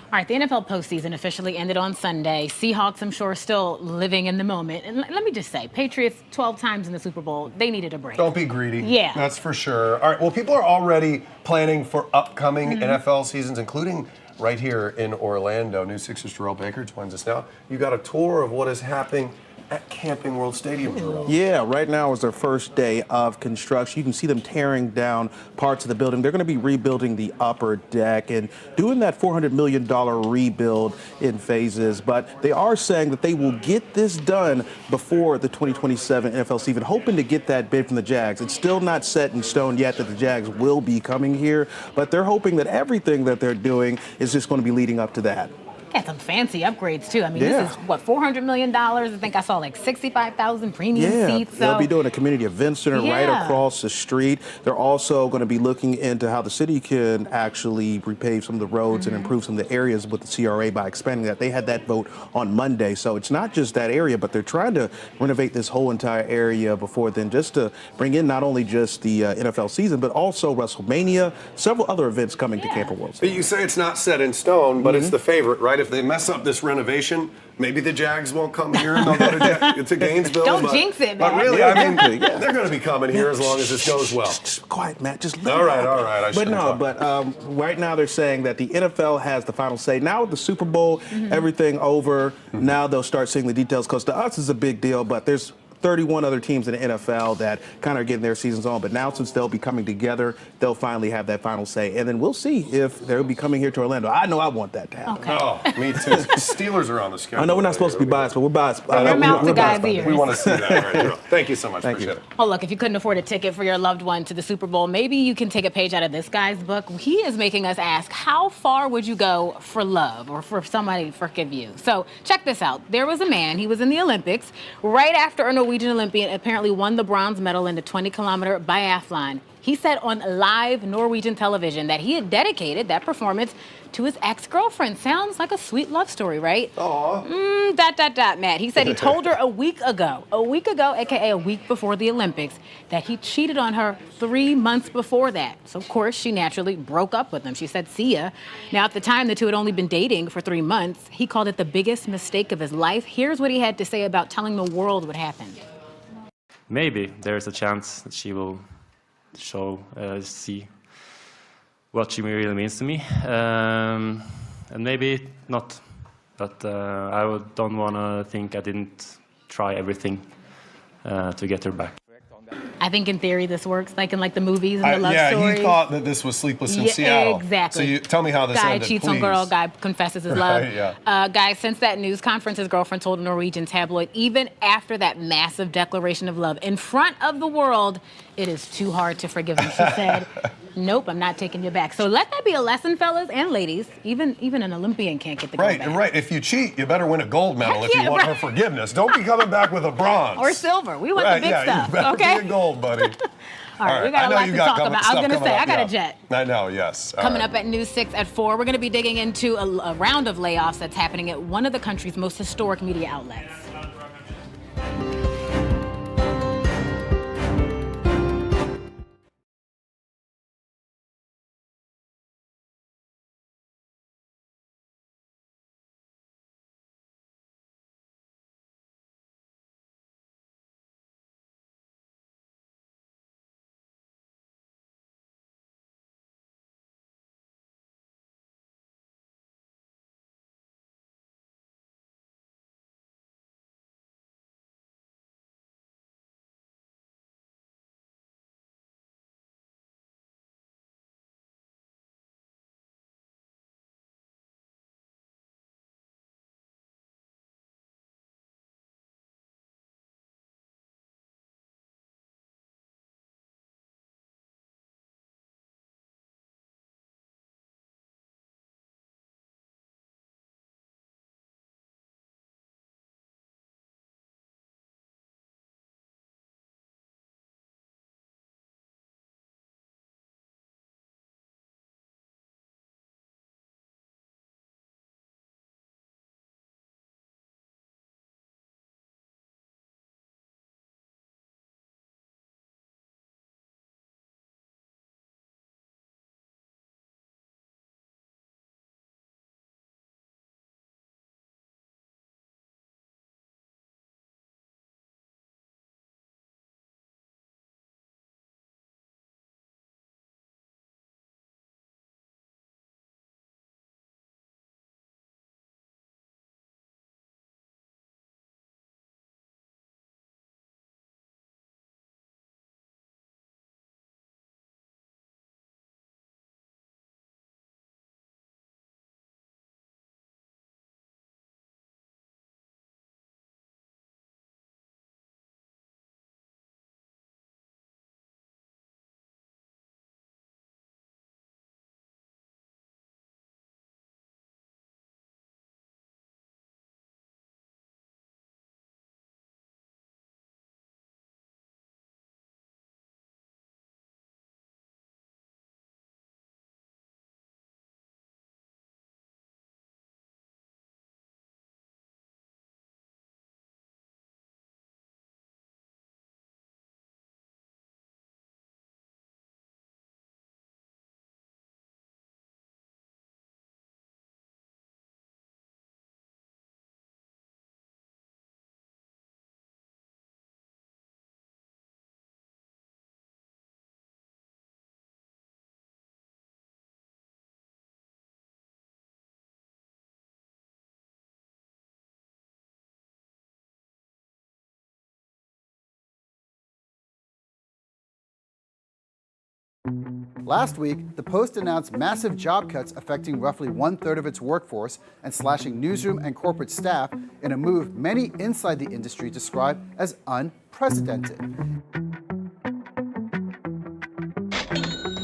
All right, the NFL postseason officially ended on Sunday. Seahawks, I'm sure, still living in the moment. And let me just say, Patriots 12 times in the Super Bowl, they needed a break. Don't be greedy. Yeah. That's for sure. All right, well, people are already planning for upcoming NFL seasons, including right here in Orlando. News 6's Jarrell Baker joins us now. You got a tour of what is happening at Camping World Stadium, Jarrell. Yeah, right now is their first day of construction. You can see them tearing down parts of the building. They're going to be rebuilding the upper deck and doing that $400 million rebuild in phases. But they are saying that they will get this done before the 2027 NFL season, hoping to get that bid from the Jags. It's still not set in stone yet that the Jags will be coming here, but they're hoping that everything that they're doing is just going to be leading up to that. Got some fancy upgrades too. I mean, Yeah. this is what, $400 million? I think I saw like 65,000 premium seats. So They'll be doing a community event center right Yeah. across the street. They're also going to be looking into how the city can actually repave some of the roads and improve some of the areas with the CRA by expanding that. They had that vote on Monday. So it's not just that area, but they're trying to renovate this whole entire area before then, just to bring in not only just the NFL season, but also WrestleMania, several other events coming to Camping World. But you say it's not set in stone, but it's the favorite, right? If they mess up this renovation, maybe the Jags won't come here and they'll go to Gainesville. Don't but, jinx it, But man. really, Yeah, I mean, exactly, yeah. they're going to be coming here as long as this goes well. Quiet, Matt. Just All right. I But shouldn't no, talk. but right now they're saying that the NFL has the final say. Now with the Super Bowl, everything over, now they'll start seeing the details, because to us it's a big deal, but there's 31 other teams in the NFL that kind of are getting their seasons on. But now, since they'll be coming together, they'll finally have that final say. And then we'll see if they'll be coming here to Orlando. I know I want that to happen. Oh, me too. Steelers are on the schedule. I know we're not supposed to be biased, but we're biased. Your mouth to God's We ears. want to see that. All right, Jarrell. Thank you so much. Thank you. Appreciate it. Well, look, if you couldn't afford a ticket for your loved one to the Super Bowl, maybe you can take a page out of this guy's book. He is making us ask, how far would you go for love or for somebody to forgive you? So check this out. There was a man, he was in the Olympics, right after a Norwegian Olympian apparently won the bronze medal in the 20-kilometer biathlon. He said on live Norwegian television that he had dedicated that performance to his ex-girlfriend. Sounds like a sweet love story, right? Aww. Matt. He said he told her a week ago, aka a week before the Olympics, that he cheated on her 3 months before that. So, of course, she naturally broke up with him. She said, see ya. Now, at the time, the two had only been dating for 3 months. He called it the biggest mistake of his life. Here's what he had to say about telling the world what happened. Maybe there's a chance that she will see what she really means to me, and maybe not. But I don't want to think I didn't try everything to get her back. I think in theory this works, like in the movies and the love yeah, stories. he thought that this was Sleepless in Yeah, Seattle. exactly. So you tell me how this Guy ended, cheats please. on girl, guy confesses his love. Right, yeah. Guy, since that news conference, his girlfriend told a Norwegian tabloid, even after that massive declaration of love in front of the world, it is too hard to forgive him. She said, nope, I'm not taking you back. So let that be a lesson, fellas and ladies. Even an Olympian can't get the gold back. Right. If you cheat, you better win a gold medal Heck if you yeah, want right. her forgiveness. Don't be coming back with a bronze. Or silver. We want Right, the big yeah, stuff, you better okay? be a gold, buddy. All right, we got I a know lot you to got talk about. I was stuff going to coming say, up, I got yeah. a jet. I know, yes. All Coming right. up at News 6 at 4, we're going to be digging into a round of layoffs that's happening at one of the country's most historic media outlets. Last week, the Post announced massive job cuts affecting roughly 1/3 of its workforce and slashing newsroom and corporate staff in a move many inside the industry describe as unprecedented.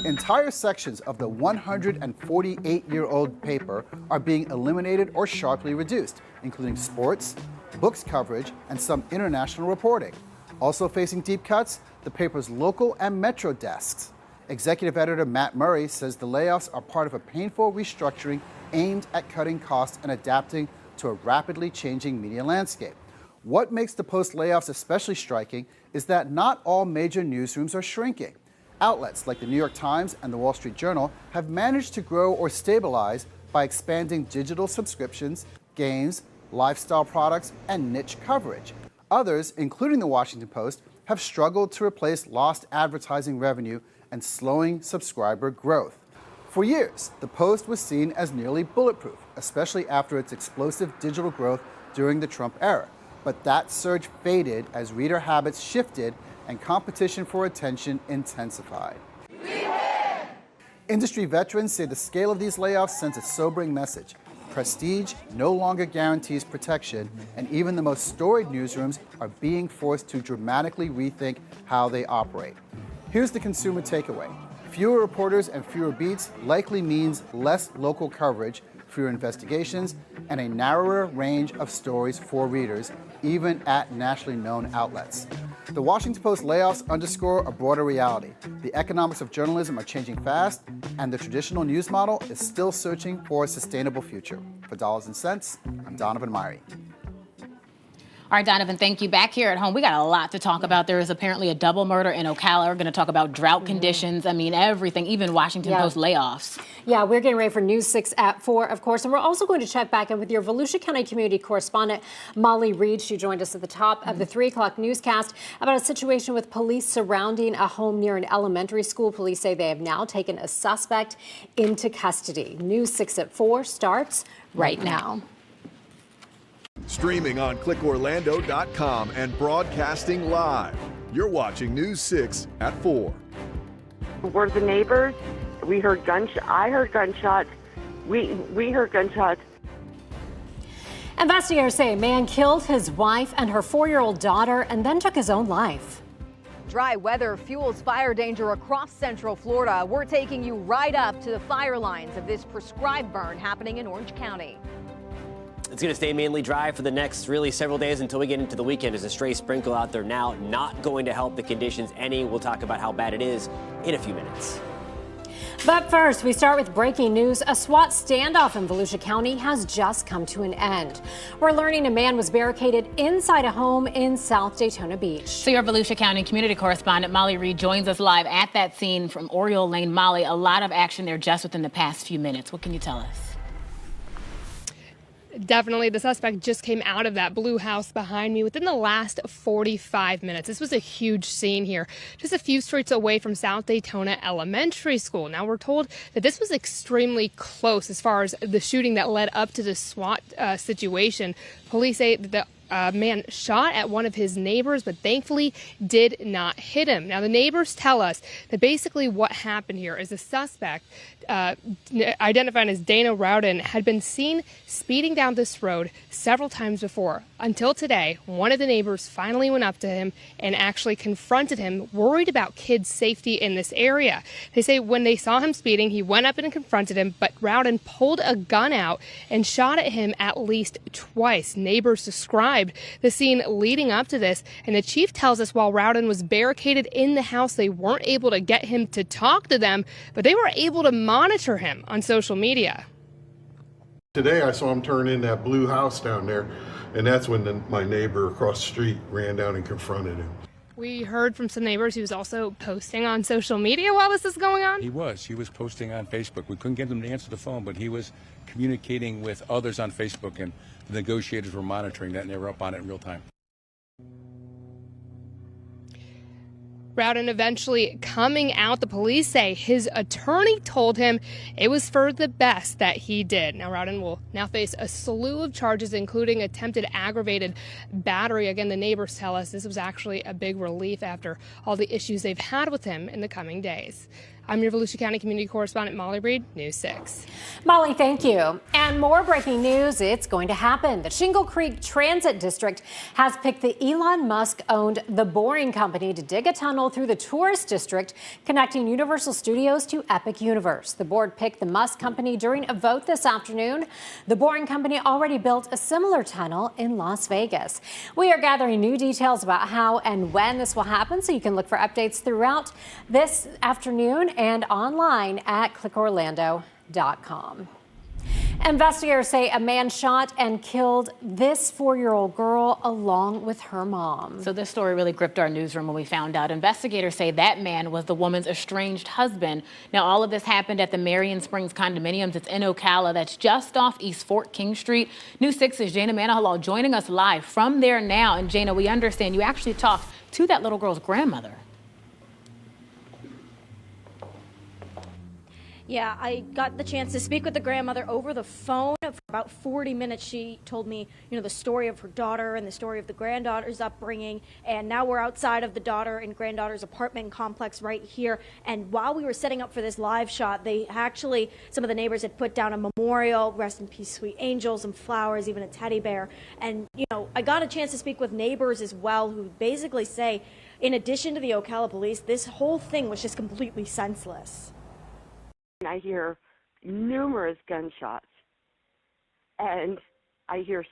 Entire sections of the 148-year-old paper are being eliminated or sharply reduced, including sports, books coverage, and some international reporting. Also facing deep cuts, the paper's local and metro desks. Executive editor Matt Murray says the layoffs are part of a painful restructuring aimed at cutting costs and adapting to a rapidly changing media landscape. What makes the Post layoffs especially striking is that not all major newsrooms are shrinking. Outlets like the New York Times and the Wall Street Journal have managed to grow or stabilize by expanding digital subscriptions, games, lifestyle products, and niche coverage. Others, including the Washington Post, have struggled to replace lost advertising revenue and slowing subscriber growth. For years, the Post was seen as nearly bulletproof, especially after its explosive digital growth during the Trump era. But that surge faded as reader habits shifted and competition for attention intensified. Industry veterans say the scale of these layoffs sends a sobering message. Prestige no longer guarantees protection, and even the most storied newsrooms are being forced to dramatically rethink how they operate. Here's the consumer takeaway. Fewer reporters and fewer beats likely means less local coverage, fewer investigations, and a narrower range of stories for readers, even at nationally known outlets. The Washington Post layoffs underscore a broader reality. The economics of journalism are changing fast, and the traditional news model is still searching for a sustainable future. For Dollars and Cents, I'm Donovan Myrie. All right, Donovan, thank you. Back here at home, we got a lot to talk about. There is apparently a double murder in Ocala. We're going to talk about drought conditions. I mean, everything, even Washington Post layoffs. Yeah, we're getting ready for News 6 at 4, of course. And we're also going to check back in with your Volusia County community correspondent, Molly Reed. She joined us at the top of the 3 o'clock newscast about a situation with police surrounding a home near an elementary school. Police say they have now taken a suspect into custody. News 6 at 4 starts right now. Streaming on clickorlando.com and broadcasting live. You're watching News 6 at 4. Were the neighbors? We heard gunshots. I heard gunshots. We heard gunshots. Investigators say a man killed his wife and her 4-year-old daughter and then took his own life. Dry weather fuels fire danger across Central Florida. We're taking you right up to the fire lines of this prescribed burn happening in Orange County. It's going to stay mainly dry for the next really several days until we get into the weekend. As a stray sprinkle out there now, not going to help the conditions any. We'll talk about how bad it is in a few minutes. But first, we start with breaking news. A SWAT standoff in Volusia County has just come to an end. We're learning a man was barricaded inside a home in South Daytona Beach. So your Volusia County community correspondent, Molly Reed, joins us live at that scene from Oriole Lane. Molly, a lot of action there just within the past few minutes. What can you tell us? Definitely. The suspect just came out of that blue house behind me within the last 45 minutes. This was a huge scene here, just a few streets away from South Daytona Elementary School. Now, we're told that this was extremely close as far as the shooting that led up to the SWAT situation. Police say that the man shot at one of his neighbors, but thankfully did not hit him. Now, the neighbors tell us that basically what happened here is the suspect, identified as Dana Rowden, had been seen speeding down this road several times before. Until today, one of the neighbors finally went up to him and actually confronted him, worried about kids' safety in this area. They say when they saw him speeding, he went up and confronted him, but Rowden pulled a gun out and shot at him at least twice. Neighbors described the scene leading up to this, and the chief tells us while Rowden was barricaded in the house, they weren't able to get him to talk to them, but they were able to monitor him on social media. Today I saw him turn in that blue house down there, and that's when my neighbor across the street ran down and confronted him. We heard from some neighbors he was also posting on social media while this is going on. He was posting on Facebook. We couldn't get him to answer the phone, but he was communicating with others on Facebook, and the negotiators were monitoring that, and they were up on it in real time. Rowden eventually coming out. The police say his attorney told him it was for the best that he did. Now, Rowden will now face a slew of charges, including attempted aggravated battery. Again, the neighbors tell us this was actually a big relief after all the issues they've had with him in the coming days. I'm your Volusia County Community Correspondent Molly Reed, News 6. Molly, thank you. And more breaking news, it's going to happen. The Shingle Creek Transit District has picked the Elon Musk-owned The Boring Company to dig a tunnel through the tourist district connecting Universal Studios to Epic Universe. The board picked the Musk Company during a vote this afternoon. The Boring Company already built a similar tunnel in Las Vegas. We are gathering new details about how and when this will happen, so you can look for updates throughout this afternoon and online at clickorlando.com. Investigators say a man shot and killed this 4-year-old girl along with her mom. So this story really gripped our newsroom when we found out. Investigators say that man was the woman's estranged husband. Now, all of this happened at the Marion Springs condominiums. It's in Ocala. That's just off East Fort King Street. News 6's Jana Manahalal joining us live from there now. And Jana, we understand you actually talked to that little girl's grandmother. Yeah, I got the chance to speak with the grandmother over the phone for about 40 minutes. She told me, the story of her daughter and the story of the granddaughter's upbringing. And now we're outside of the daughter and granddaughter's apartment complex right here. And while we were setting up for this live shot, some of the neighbors had put down a memorial, rest in peace, sweet angel, some flowers, even a teddy bear. And, I got a chance to speak with neighbors as well who basically say, in addition to the Ocala police, this whole thing was just completely senseless. I hear numerous gunshots, and I hear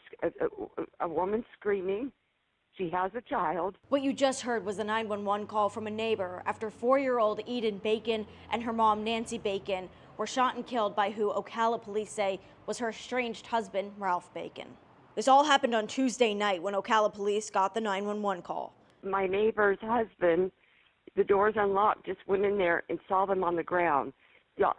a woman screaming. She has a child. What you just heard was a 911 call from a neighbor after 4-year-old Eden Bacon and her mom, Nancy Bacon, were shot and killed by who Ocala police say was her estranged husband, Ralph Bacon. This all happened on Tuesday night when Ocala police got the 911 call. My neighbor's husband, the doors unlocked, just went in there and saw them on the ground.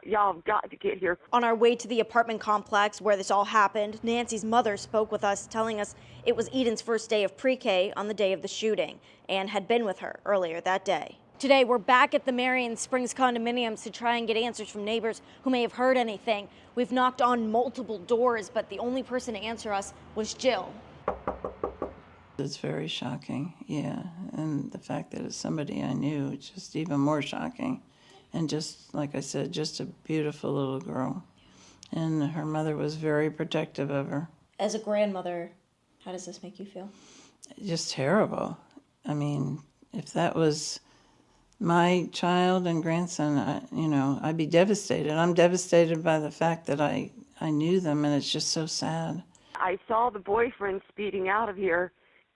Y'all have got to get here. On our way to the apartment complex where this all happened, Nancy's mother spoke with us, telling us it was Eden's first day of pre-K on the day of the shooting and had been with her earlier that day. Today, we're back at the Marion Springs condominiums to try and get answers from neighbors who may have heard anything. We've knocked on multiple doors, but the only person to answer us was Jill. It's very shocking, yeah. And the fact that it's somebody I knew, it's just even more shocking. And just, like I said, just a beautiful little girl. And her mother was very protective of her. As a grandmother, how does this make you feel? Just terrible. I mean, if that was my child and grandson, I'd be devastated. I'm devastated by the fact that I knew them, and it's just so sad. I saw the boyfriend speeding out of here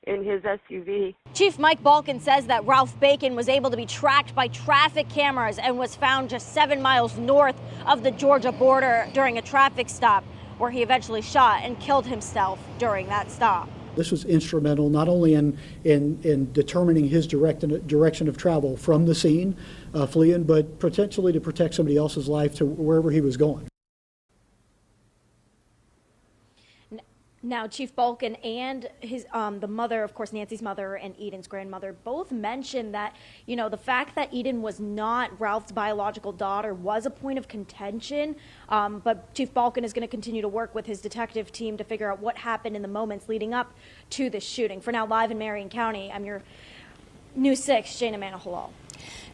in his SUV. Chief Mike Balkin says that Ralph Bacon was able to be tracked by traffic cameras and was found just 7 miles north of the Georgia border during a traffic stop, where he eventually shot and killed himself during that stop. This was instrumental not only in determining his direction of travel from the scene, fleeing, but potentially to protect somebody else's life to wherever he was going. Now, Chief Balkin and his the mother, of course, Nancy's mother and Eden's grandmother, both mentioned that, the fact that Eden was not Ralph's biological daughter was a point of contention. But Chief Balkin is going to continue to work with his detective team to figure out what happened in the moments leading up to this shooting. For now, live in Marion County, I'm your News 6, Jana Manahalal.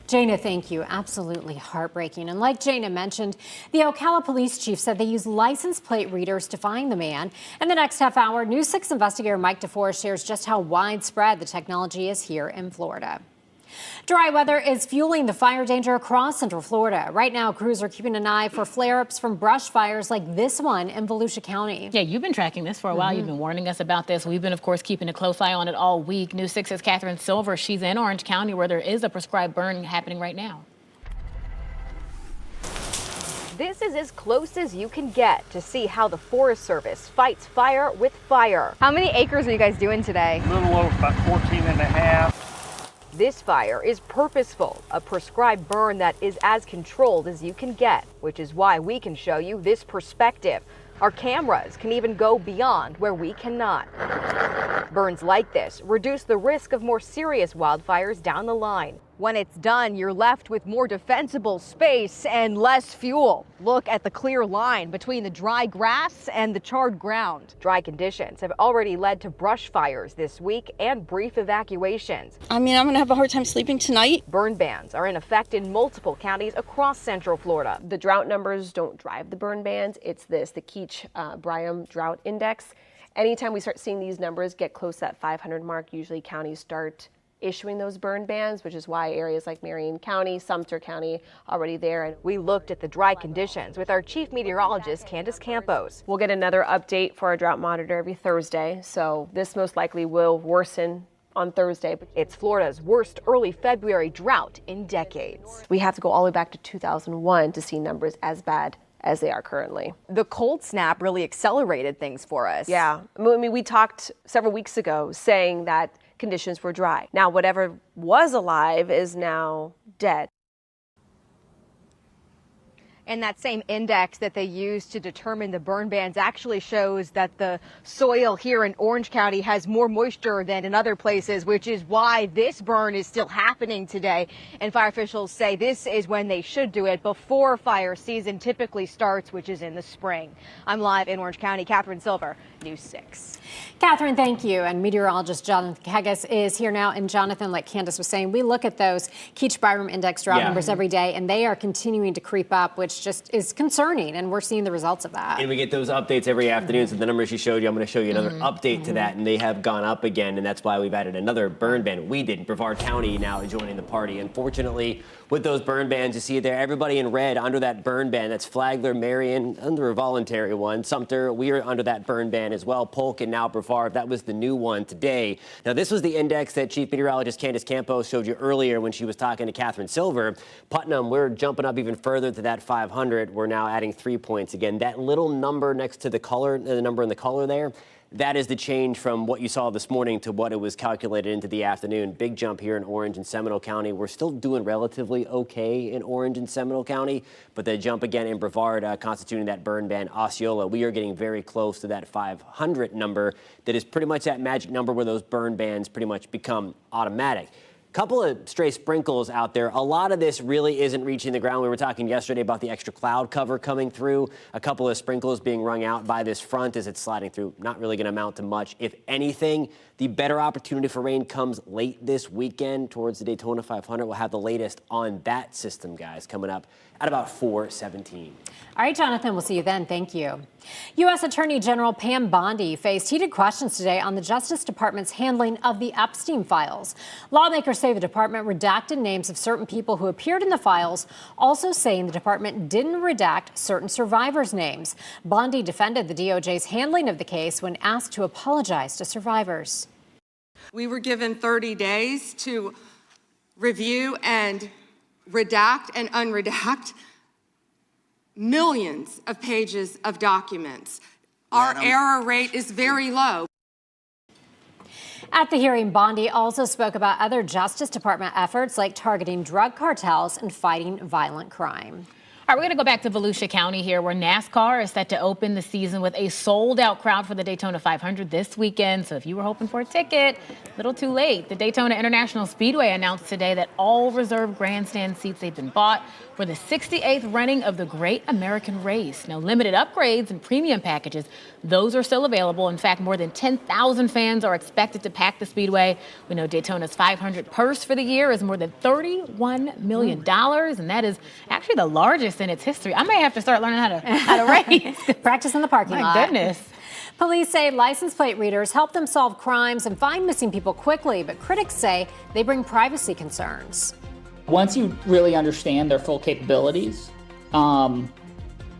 Jana, thank you. Absolutely heartbreaking. And like Jana mentioned, the Ocala police chief said they used license plate readers to find the man. In the next half hour, News 6 investigator Mike DeForest shares just how widespread the technology is here in Florida. Dry weather is fueling the fire danger across Central Florida. Right now, crews are keeping an eye for flare-ups from brush fires like this one in Volusia County. Yeah, you've been tracking this for a while. You've been warning us about this. We've been, of course, keeping a close eye on it all week. News 6's Catherine Silver. She's in Orange County where there is a prescribed burn happening right now. This is as close as you can get to see how the Forest Service fights fire with fire. How many acres are you guys doing today? A little over about 14 and a half. This fire is purposeful, a prescribed burn that is as controlled as you can get, which is why we can show you this perspective. Our cameras can even go beyond where we cannot. Burns like this reduce the risk of more serious wildfires down the line. When it's done, you're left with more defensible space and less fuel. Look at the clear line between the dry grass and the charred ground. Dry conditions have already led to brush fires this week and brief evacuations. I mean, I'm gonna have a hard time sleeping tonight. Burn bans are in effect in multiple counties across Central Florida. The drought numbers don't drive the burn bans. It's the Keach-Bryan Drought Index. Anytime we start seeing these numbers get close to that 500 mark, usually counties start issuing those burn bans, which is why areas like Marion County, Sumter County already there. And we looked at the dry conditions with our chief meteorologist, Candace Campos. We'll get another update for our drought monitor every Thursday, so this most likely will worsen on Thursday. It's Florida's worst early February drought in decades. We have to go all the way back to 2001 to see numbers as bad as they are currently. The cold snap really accelerated things for us. Yeah, I mean, we talked several weeks ago saying that conditions were dry. Now, whatever was alive is now dead. And that same index that they use to determine the burn bans actually shows that the soil here in Orange County has more moisture than in other places, which is why this burn is still happening today. And fire officials say this is when they should do it, before fire season typically starts, which is in the spring. I'm live in Orange County. Catherine Silver, News 6. Catherine, thank you. And meteorologist Jonathan Kegas is here now. And Jonathan, like Candace was saying, we look at those Keach-Bryan index drought numbers every day, and they are continuing to creep up, which just is concerning. And we're seeing the results of that. And we get those updates every afternoon. So the numbers she showed you, I'm going to show you another update to that. And they have gone up again. And that's why we've added another burn ban. We did. Brevard County now joining the party. Unfortunately, with those burn bans, you see there, everybody in red under that burn ban. That's Flagler, Marion, under a voluntary one. Sumter, we are under that burn ban as well. Polk and now Brevard. That was the new one today. Now, this was the index that Chief Meteorologist Candace Campos showed you earlier when she was talking to Catherine Silver. Putnam, we're jumping up even further to that 500. We're now adding 3 points again. That little number next to the color, the number in the color there, that is the change from what you saw this morning to what it was calculated into the afternoon. Big jump here in Orange and Seminole County. We're still doing relatively okay in Orange and Seminole County, but the jump again in Brevard constituting that burn ban. Osceola, we are getting very close to that 500 number that is pretty much that magic number where those burn bans pretty much become automatic. Couple of stray sprinkles out there. A lot of this really isn't reaching the ground. We were talking yesterday about the extra cloud cover coming through. A couple of sprinkles being wrung out by this front as it's sliding through. Not really going to amount to much. If anything, the better opportunity for rain comes late this weekend towards the Daytona 500. We'll have the latest on that system, guys, coming up at about 4:17. All right, Jonathan, we'll see you then. Thank you. U.S. Attorney General Pam Bondi faced heated questions today on the Justice Department's handling of the Epstein files. Lawmakers say the department redacted names of certain people who appeared in the files, also saying the department didn't redact certain survivors' names. Bondi defended the DOJ's handling of the case when asked to apologize to survivors. We were given 30 days to review and redact and unredact millions of pages of documents. Our error rate is very low. At the hearing, Bondi also spoke about other Justice Department efforts like targeting drug cartels and fighting violent crime. All right, we're going to go back to Volusia County here, where NASCAR is set to open the season with a sold-out crowd for the Daytona 500 this weekend. So if you were hoping for a ticket, a little too late. The Daytona International Speedway announced today that all reserved grandstand seats they've been bought for the 68th running of the Great American Race. Now, limited upgrades and premium packages, those are still available. In fact, more than 10,000 fans are expected to pack the Speedway. We know Daytona's 500 purse for the year is more than $31 million, and that is actually the largest in its history. I may have to start learning how to race. Practice in the parking lot. My goodness. Police say license plate readers help them solve crimes and find missing people quickly, but critics say they bring privacy concerns. Once you really understand their full capabilities and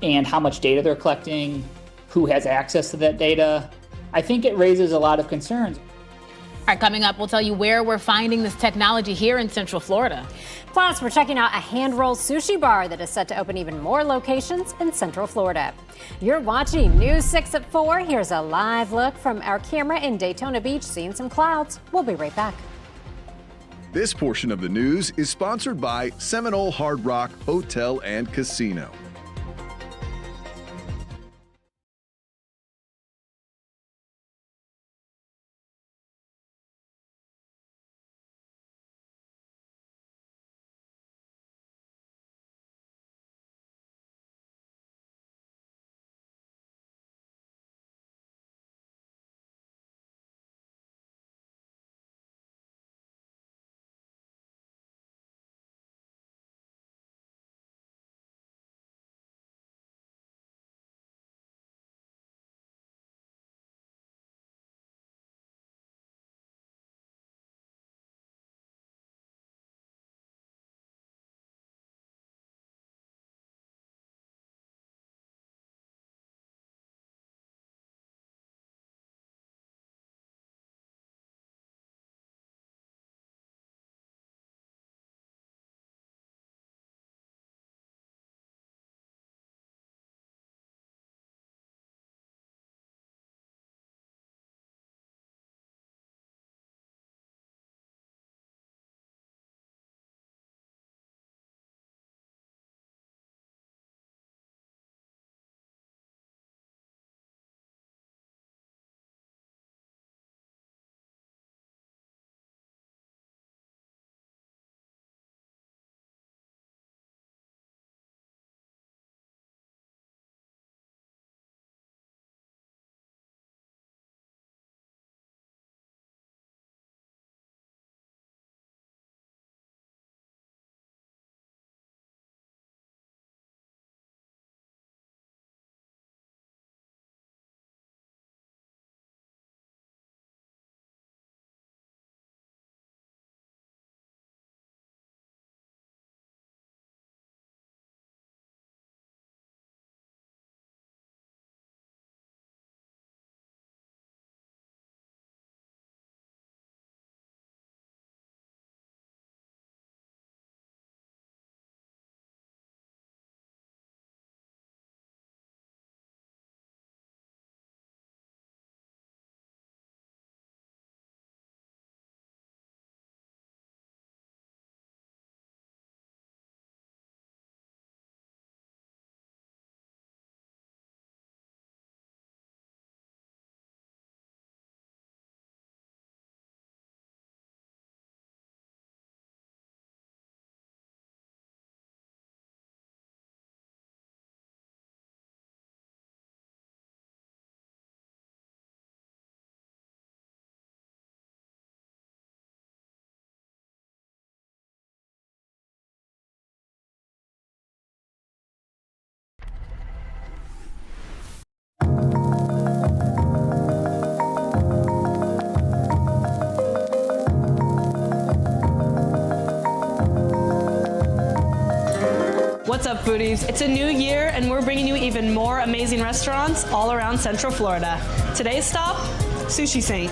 how much data they're collecting, who has access to that data, I think it raises a lot of concerns. All right, coming up, we'll tell you where we're finding this technology here in Central Florida. Plus, we're checking out a hand-rolled sushi bar that is set to open even more locations in Central Florida. You're watching News 6 at 4. Here's a live look from our camera in Daytona Beach, seeing some clouds. We'll be right back. This portion of the news is sponsored by Seminole Hard Rock Hotel and Casino. What's up, foodies? It's a new year, and we're bringing you even more amazing restaurants all around Central Florida. Today's stop, Sushi Saint.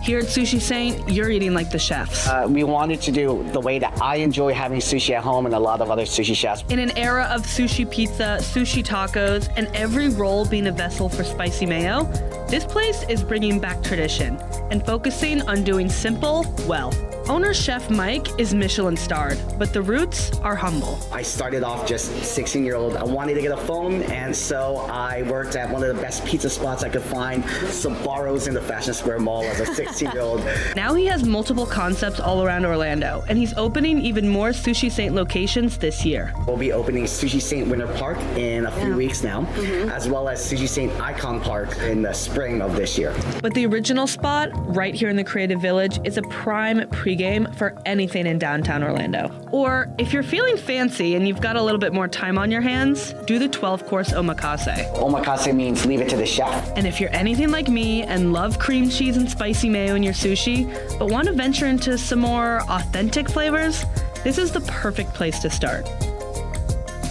Here at Sushi Saint, you're eating like the chefs. We wanted to do the way that I enjoy having sushi at home and a lot of other sushi chefs. In an era of sushi pizza, sushi tacos, and every roll being a vessel for spicy mayo, this place is bringing back tradition and focusing on doing simple well. Owner Chef Mike is Michelin starred, but the roots are humble. I started off just 16-year-old. I wanted to get a phone, and so I worked at one of the best pizza spots I could find, Sbarro's in the Fashion Square Mall as a 16-year-old. Now he has multiple concepts all around Orlando, and he's opening even more Sushi Saint locations this year. We'll be opening Sushi Saint Winter Park in a few weeks now, as well as Sushi Saint Icon Park in the spring of this year. But the original spot, right here in the Creative Village, is a prime pregame for anything in downtown Orlando. Or if you're feeling fancy and you've got a little bit more time on your hands, do the 12-course omakase. Omakase means leave it to the chef. And if you're anything like me and love cream cheese and spicy mayo in your sushi, but want to venture into some more authentic flavors, this is the perfect place to start.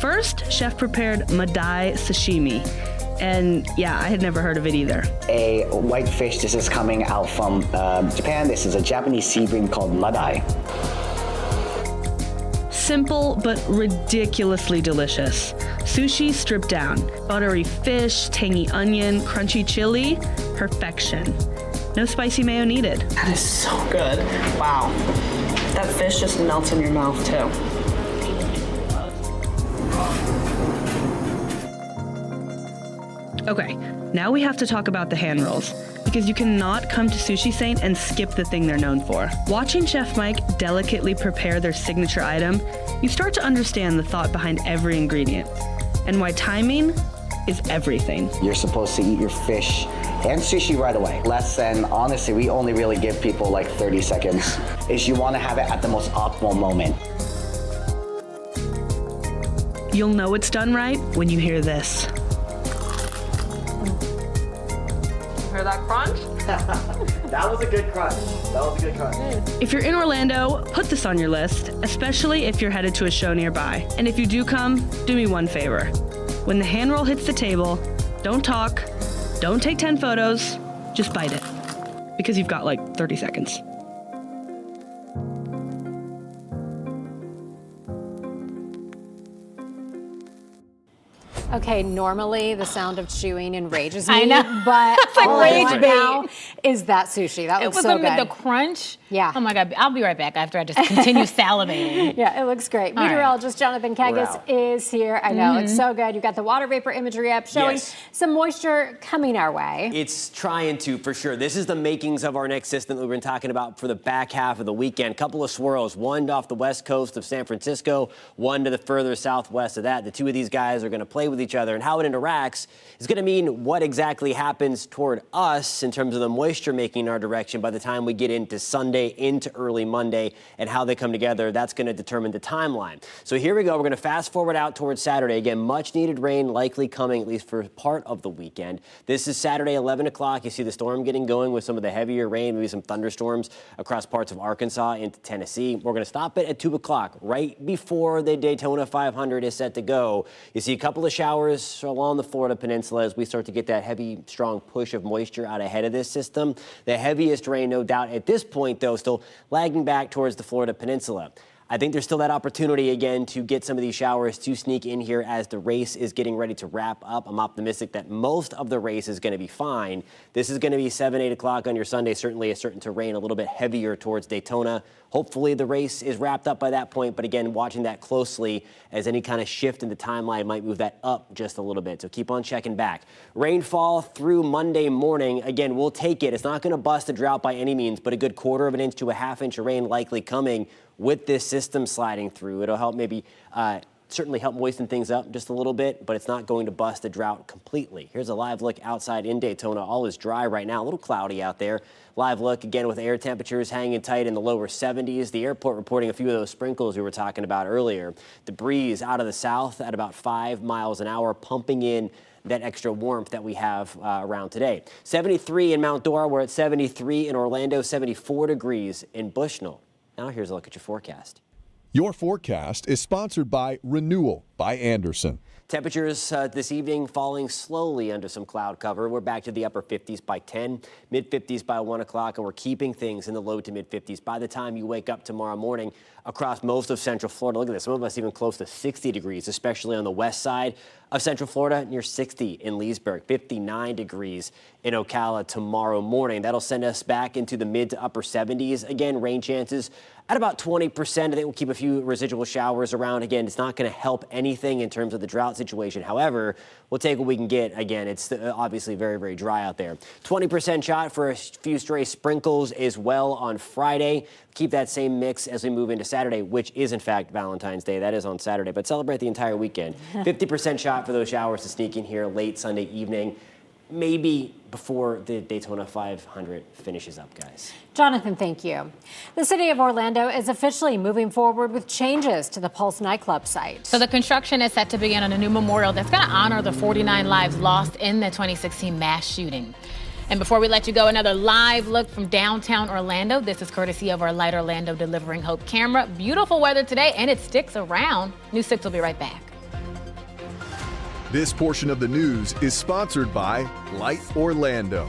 First, chef prepared Madai sashimi. And yeah, I had never heard of it either. A white fish, this is coming out from Japan. This is a Japanese sea bream called Madai. Simple but ridiculously delicious. Sushi stripped down. Buttery fish, tangy onion, crunchy chili, perfection. No spicy mayo needed. That is so good. Wow. That fish just melts in your mouth, too. Okay, now we have to talk about the hand rolls, because you cannot come to Sushi Saint and skip the thing they're known for. Watching Chef Mike delicately prepare their signature item, you start to understand the thought behind every ingredient, and why timing is everything. You're supposed to eat your fish and sushi right away. Less than, honestly, we only really give people like 30 seconds. Is you want to have it at the most optimal moment. You'll know it's done right when you hear this. Hear that crunch? That was a good crunch. That was a good crunch. If you're in Orlando, put this on your list, especially if you're headed to a show nearby. And if you do come, do me one favor. When the hand roll hits the table, don't talk, don't take 10 photos, just bite it. Because you've got like 30 seconds. Okay, normally the sound of chewing enrages me, I know. but It's like all I rage want bait. now is that sushi. That It looks was so good. the crunch. Yeah. Oh my God. I'll be right back after I just continue salivating. Yeah, it looks great. All right. Meteorologist Jonathan Kegis is here. I know, it's so good. You've got the water vapor imagery up showing Yes. some moisture coming our way. It's trying to, for sure. This is the makings of our next system that we've been talking about for the back half of the weekend. Couple of swirls, one off the west coast of San Francisco, one to the further southwest of that. The two of these guys are going to play with each other, and how it interacts is going to mean what exactly happens toward us in terms of the moisture making our direction by the time we get into Sunday, into early Monday, and how they come together. That's going to determine the timeline. So here we go. We're going to fast forward out towards Saturday. Again, much needed rain likely coming at least for part of the weekend. This is Saturday, 11 o'clock. You see the storm getting going with some of the heavier rain, maybe some thunderstorms across parts of Arkansas into Tennessee. We're going to stop it at 2 o'clock, right before the Daytona 500 is set to go. You see a couple of showers along the Florida peninsula as we start to get that heavy, strong push of moisture out ahead of this system. The heaviest rain, no doubt, at this point, though, still lagging back towards the Florida peninsula. I think there's still that opportunity again to get some of these showers to sneak in here as the race is getting ready to wrap up. I'm optimistic that most of the race is going to be fine. This is going to be 7, 8 o'clock on your Sunday. Certainly it's certain to rain a little bit heavier towards Daytona. Hopefully the race is wrapped up by that point. But again, watching that closely as any kind of shift in the timeline might move that up just a little bit. So keep on checking back. Rainfall through Monday morning. Again, we'll take it. It's not going to bust the drought by any means, but a good 1/4 of an inch to a 1/2 inch of rain likely coming with this system sliding through. It'll help maybe certainly help moisten things up just a little bit, but it's not going to bust the drought completely. Here's a live look outside in Daytona. All is dry right now, a little cloudy out there. Live look again with air temperatures hanging tight in the lower 70s. The airport reporting a few of those sprinkles we were talking about earlier. The breeze out of the south at about 5 miles an hour, pumping in that extra warmth that we have around today. 73 in Mount Dora. We're at 73 in Orlando, 74 degrees in Bushnell. Now here's a look at your forecast. Your forecast is sponsored by Renewal by Anderson. Temperatures this evening falling slowly under some cloud cover. We're back to the upper 50s by 10, mid 50s by 1 o'clock, and we're keeping things in the low to mid 50s by the time you wake up tomorrow morning across most of Central Florida. Look at this. Some of us even close to 60 degrees, especially on the west side of Central Florida, near 60 in Leesburg, 59 degrees in Ocala tomorrow morning. That'll send us back into the mid to upper 70s. Again, rain chances at about 20%. I think we'll keep a few residual showers around. Again, it's not going to help anything in terms of the drought situation. However, we'll take what we can get. Again, it's obviously very, very dry out there. 20% shot for a few stray sprinkles as well on Friday. Keep that same mix as we move into Saturday, which is in fact Valentine's Day. That is on Saturday, but celebrate the entire weekend. 50% shot for those showers to sneak in here late Sunday evening, maybe before the Daytona 500 finishes up, guys. Jonathan, thank you. The city of Orlando is officially moving forward with changes to the Pulse nightclub site. So the construction is set to begin on a new memorial that's going to honor the 49 lives lost in the 2016 mass shooting. And before we let you go, another live look from downtown Orlando. This is courtesy of our Light Orlando Delivering Hope camera. Beautiful weather today, and it sticks around. News 6 will be right back. This portion of the news is sponsored by Light Orlando.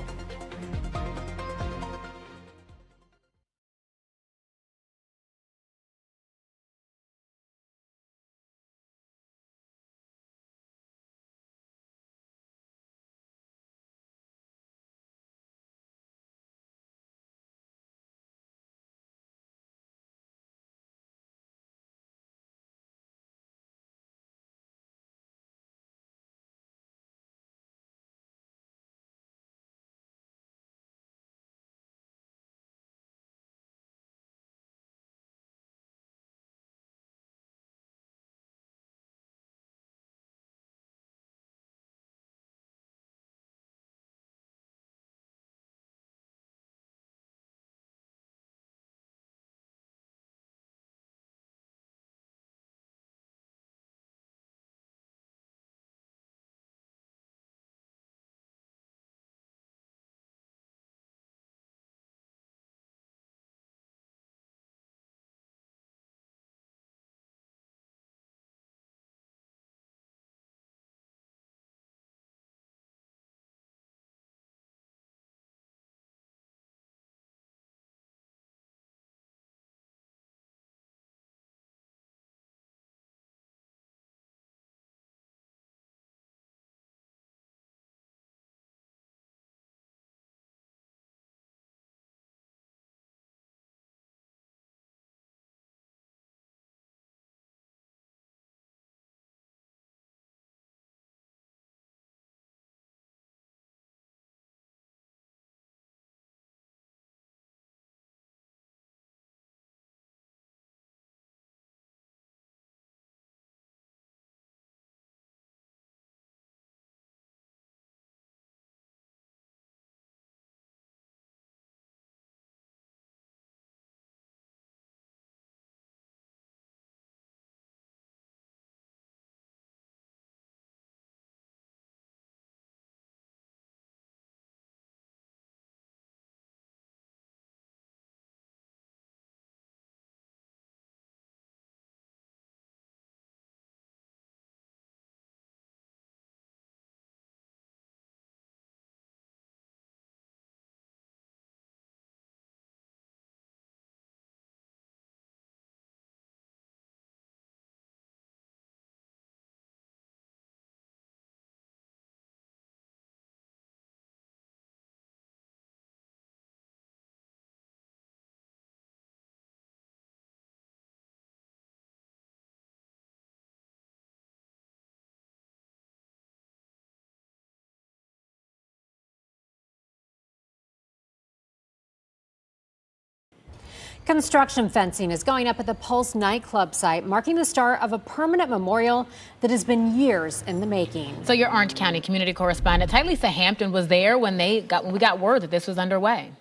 Construction fencing is going up at the Pulse nightclub site, marking the start of a permanent memorial that has been years in the making. So your Orange County community correspondent, Tylisa Hampton, was there when we got word that this was underway.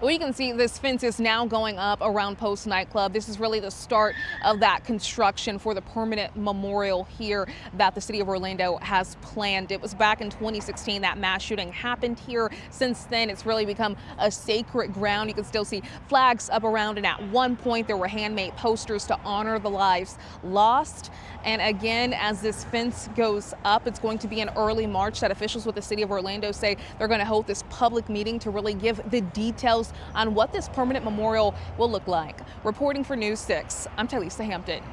We can see this fence is now going up around Post nightclub. This is really the start of that construction for the permanent memorial here that the city of Orlando has planned. It was back in 2016 that mass shooting happened here. Since then, it's really become a sacred ground. You can still see flags up around, and at one point there were handmade posters to honor the lives lost. And again, as this fence goes up, it's going to be in early March that officials with the city of Orlando say they're going to hold this public meeting to really give the details on what this permanent memorial will look like. Reporting for News 6, I'm Talisa Hampton.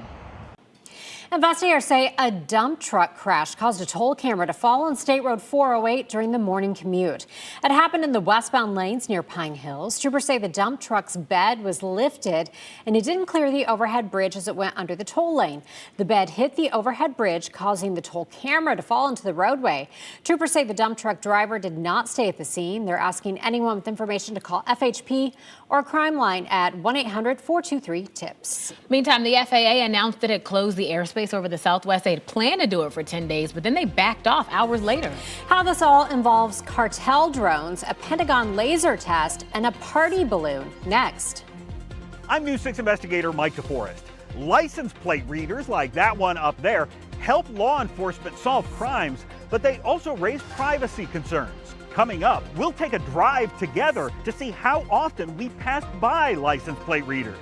Investigators say a dump truck crash caused a toll camera to fall on State Road 408 during the morning commute. It happened in the westbound lanes near Pine Hills. Troopers say the dump truck's bed was lifted and it didn't clear the overhead bridge as it went under the toll lane. The bed hit the overhead bridge, causing the toll camera to fall into the roadway. Troopers say the dump truck driver did not stay at the scene. They're asking anyone with information to call FHP or Crime Line at 1-800-423-TIPS. Meantime, the FAA announced that it closed the airspace over the Southwest. They had planned to do it for 10 days, but then they backed off hours later. How this all involves cartel drones, a Pentagon laser test, and a party balloon. Next. I'm News 6 investigator Mike DeForest. License plate readers like that one up there help law enforcement solve crimes, but they also raise privacy concerns. Coming up, we'll take a drive together to see how often we pass by license plate readers.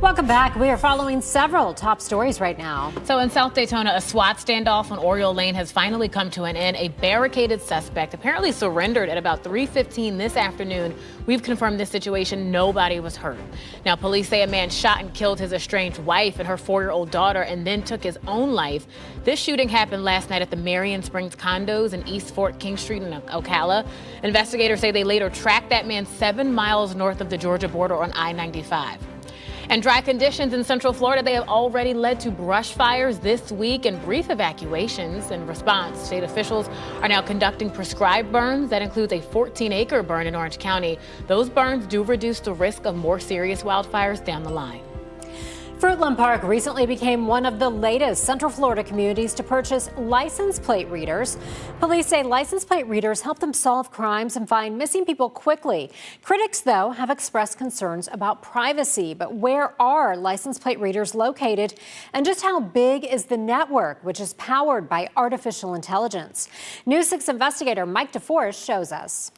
Welcome back. We are following several top stories right now. So in South Daytona, a SWAT standoff on Oriole Lane has finally come to an end. A barricaded suspect apparently surrendered at about 3:15 this afternoon. We've confirmed this situation. Nobody was hurt. Now, police say a man shot and killed his estranged wife and her 4-year-old daughter and then took his own life. This shooting happened last night at the Marion Springs condos in East Fort King Street in Ocala. Investigators say they later tracked that man 7 miles north of the Georgia border on I-95. And dry conditions in Central Florida, they have already led to brush fires this week and brief evacuations. In response, state officials are now conducting prescribed burns. That includes a 14-acre burn in Orange County. Those burns do reduce the risk of more serious wildfires down the line. Fruitland Park recently became one of the latest Central Florida communities to purchase license plate readers. Police say license plate readers help them solve crimes and find missing people quickly. Critics, though, have expressed concerns about privacy. But where are license plate readers located? And just how big is the network, which is powered by artificial intelligence? News 6 investigator Mike DeForest shows us.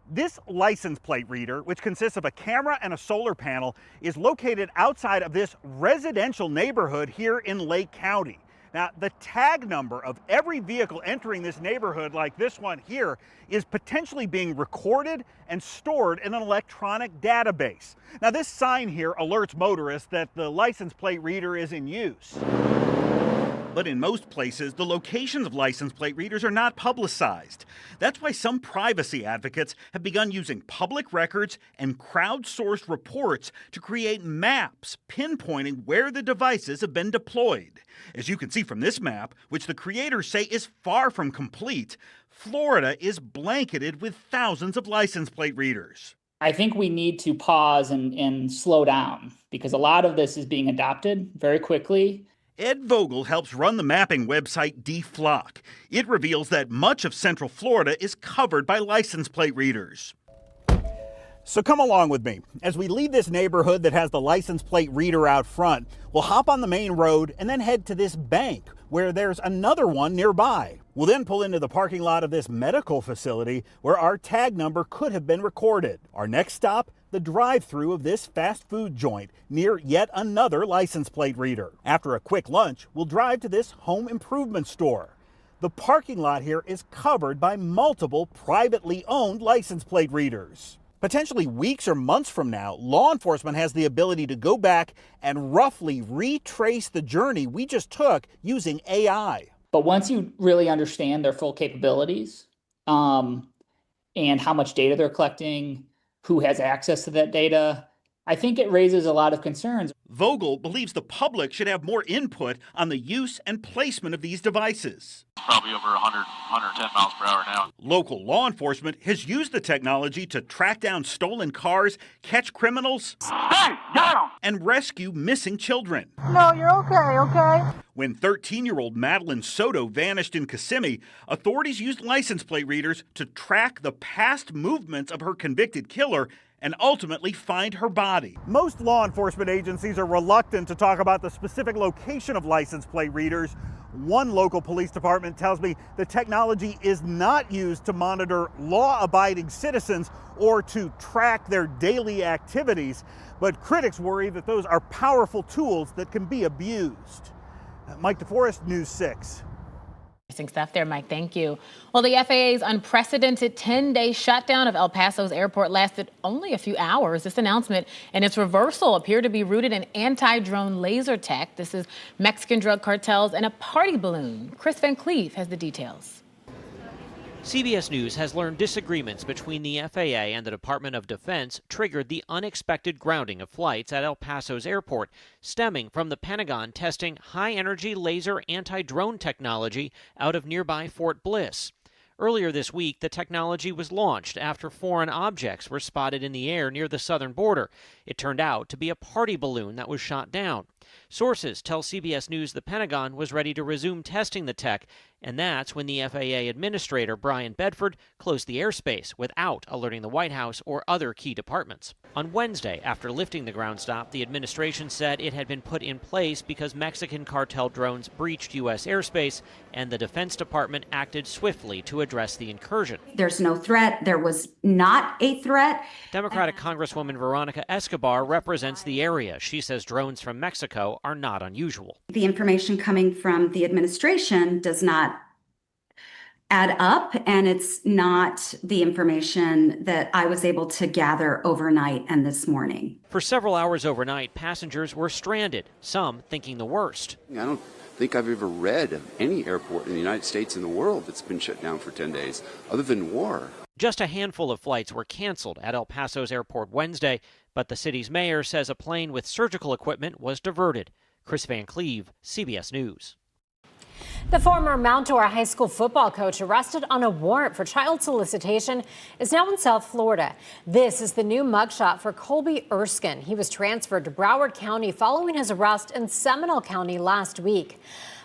This license plate reader, which consists of a camera and a solar panel, is located outside of this residential neighborhood here in Lake County. Now, the tag number of every vehicle entering this neighborhood, like this one here, is potentially being recorded and stored in an electronic database. Now, this sign here alerts motorists that the license plate reader is in use. But in most places, the locations of license plate readers are not publicized. That's why some privacy advocates have begun using public records and crowdsourced reports to create maps pinpointing where the devices have been deployed. As you can see from this map, which the creators say is far from complete, Florida is blanketed with thousands of license plate readers. I think we need to pause and slow down because a lot of this is being adopted very quickly. Ed Vogel helps run the mapping website DFlock. It reveals that much of Central Florida is covered by license plate readers. So come along with me. As we leave this neighborhood that has the license plate reader out front, we'll hop on the main road and then head to this bank where there's another one nearby. We'll then pull into the parking lot of this medical facility where our tag number could have been recorded. Our next stop, the drive-through of this fast food joint near yet another license plate reader. After a quick lunch, we'll drive to this home improvement store. The parking lot here is covered by multiple privately owned license plate readers. Potentially weeks or months from now, law enforcement has the ability to go back and roughly retrace the journey we just took using AI. But once you really understand their full capabilities and how much data they're collecting, who has access to that data, I think it raises a lot of concerns. Vogel believes the public should have more input on the use and placement of these devices. Probably over 100, 110 miles per hour now. Local law enforcement has used the technology to track down stolen cars, catch criminals, and rescue missing children. No, you're okay. When 13-year-old Madeline Soto vanished in Kissimmee, authorities used license plate readers to track the past movements of her convicted killer and ultimately find her body. Most law enforcement agencies are reluctant to talk about the specific location of license plate readers. One local police department tells me the technology is not used to monitor law-abiding citizens or to track their daily activities, but critics worry that those are powerful tools that can be abused. Mike DeForest, News 6. Interesting stuff there, Mike. Thank you. Well, the FAA's unprecedented 10-day shutdown of El Paso's airport lasted only a few hours. This announcement and its reversal appear to be rooted in anti-drone laser tech. This is Mexican drug cartels and a party balloon. Chris Van Cleef has the details. CBS News has learned disagreements between the FAA and the Department of Defense triggered the unexpected grounding of flights at El Paso's airport, stemming from the Pentagon testing high-energy laser anti-drone technology out of nearby Fort Bliss. Earlier this week, the technology was launched after foreign objects were spotted in the air near the southern border. It turned out to be a party balloon that was shot down. Sources tell CBS News the Pentagon was ready to resume testing the tech, and that's when the FAA Administrator Brian Bedford closed the airspace without alerting the White House or other key departments. On Wednesday, after lifting the ground stop, the administration said it had been put in place because Mexican cartel drones breached U.S. airspace, and the Defense Department acted swiftly to address the incursion. There's no threat. There was not a threat. Democratic Congresswoman Veronica Escobar represents the area. She says drones from Mexico are not unusual. The information coming from the administration does not add up, and it's not the information that I was able to gather overnight and this morning. For several hours overnight, passengers were stranded, some thinking the worst. I don't think I've ever read of any airport in the United States and the world that's been shut down for 10 days, other than war. Just a handful of flights were canceled at El Paso's airport Wednesday, but the city's mayor says a plane with surgical equipment was diverted. Chris Van Cleve, CBS News. The former Mount Dora High School football coach arrested on a warrant for child solicitation is now in South Florida. This is the new mugshot for Colby Erskine. He was transferred to Broward County following his arrest in Seminole County last week.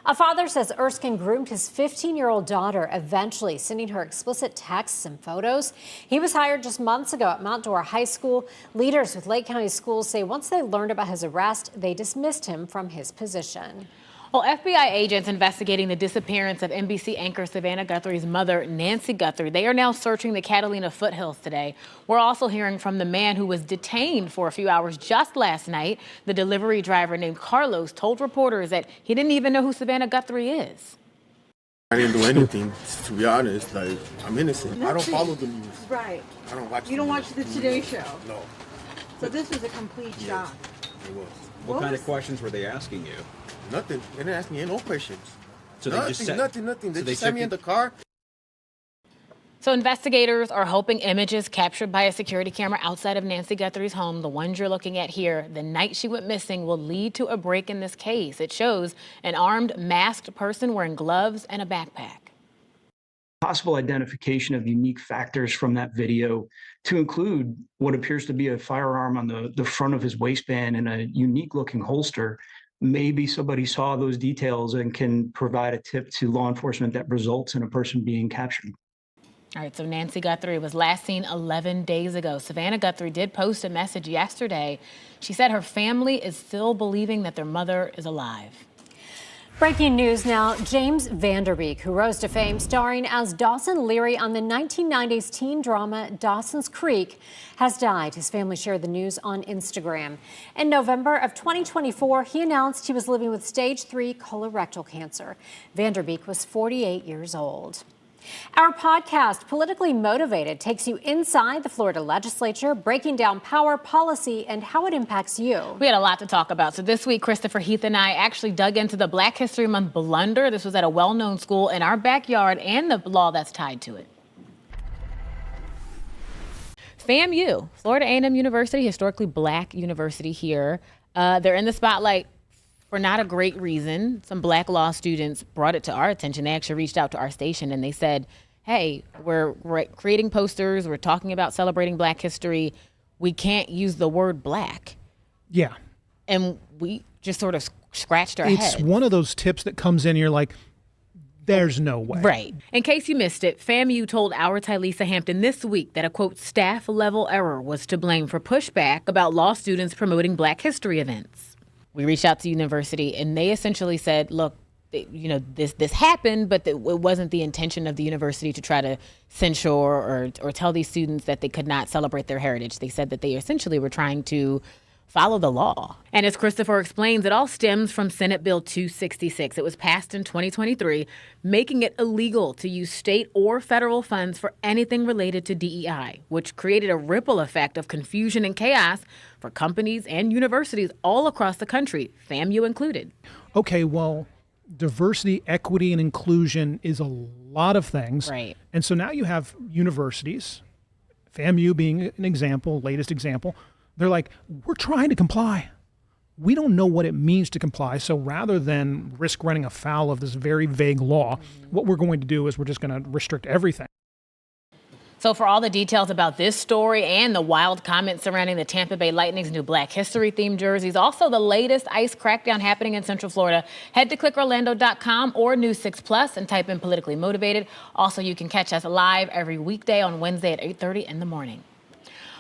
A father says Erskine groomed his 15-year-old daughter, eventually sending her explicit texts and photos. He was hired just months ago at Mount Dora High School. Leaders with Lake County schools say once they learned about his arrest, they dismissed him from his position. Well, FBI agents investigating the disappearance of NBC anchor Savannah Guthrie's mother, Nancy Guthrie, they are now searching the Catalina foothills today. We're also hearing from the man who was detained for a few hours just last night. The delivery driver named Carlos told reporters that he didn't even know who Savannah Guthrie is. I didn't do anything, to be honest. Like, I'm innocent. I don't follow the news. Right. I don't watch. You don't watch the Today Show. No. So this was a complete shock. It was. What kind of questions were they asking you? Nothing. They didn't ask me no questions. So they just said nothing. They just sat me in the car. So investigators are hoping images captured by a security camera outside of Nancy Guthrie's home, the ones you're looking at here, the night she went missing, will lead to a break in this case. It shows an armed, masked person wearing gloves and a backpack. Possible identification of unique factors from that video to include what appears to be a firearm on the front of his waistband and a unique looking holster. Maybe somebody saw those details and can provide a tip to law enforcement that results in a person being captured. All right, so Nancy Guthrie was last seen 11 days ago. Savannah Guthrie did post a message yesterday. She said her family is still believing that their mother is alive. Breaking news now, James Van Der Beek, who rose to fame starring as Dawson Leary on the 1990s teen drama Dawson's Creek, has died. His family shared the news on Instagram. In November of 2024, he announced he was living with stage 3 colorectal cancer. Van Der Beek was 48 years old. Our podcast, Politically Motivated, takes you inside the Florida legislature, breaking down power, policy, and how it impacts you. We had a lot to talk about. So this week, Christopher Heath and I actually dug into the Black History Month blunder. This was at a well-known school in our backyard and the law that's tied to it. FAMU, Florida A&M University, historically black university here. They're in the spotlight for not a great reason. Some black law students brought it to our attention. They actually reached out to our station and they said, hey, we're creating posters. We're talking about celebrating Black history. We can't use the word black. Yeah. And we just sort of scratched our heads. It's one of those tips that comes in, you're like, there's no way. Right. In case you missed it, FAMU told our Tylisa Hampton this week that a, quote, staff level error was to blame for pushback about law students promoting Black history events. We reached out to the university and they essentially said, look, you know, this happened, but it wasn't the intention of the university to try to censure or tell these students that they could not celebrate their heritage. They said that they essentially were trying to follow the law. And as Christopher explains, it all stems from Senate Bill 266. It was passed in 2023, making it illegal to use state or federal funds for anything related to DEI, which created a ripple effect of confusion and chaos for companies and universities all across the country, FAMU included. Okay, well, diversity, equity, and inclusion is a lot of things. Right. And so now you have universities, FAMU being an example, latest example. They're like, we're trying to comply. We don't know what it means to comply. So rather than risk running afoul of this very vague law, what we're going to do is we're just going to restrict everything. So for all the details about this story and the wild comments surrounding the Tampa Bay Lightning's new Black History-themed jerseys, also the latest ICE crackdown happening in Central Florida, head to clickorlando.com or News 6 Plus and type in Politically Motivated. Also, you can catch us live every weekday on Wednesday at 8:30 in the morning.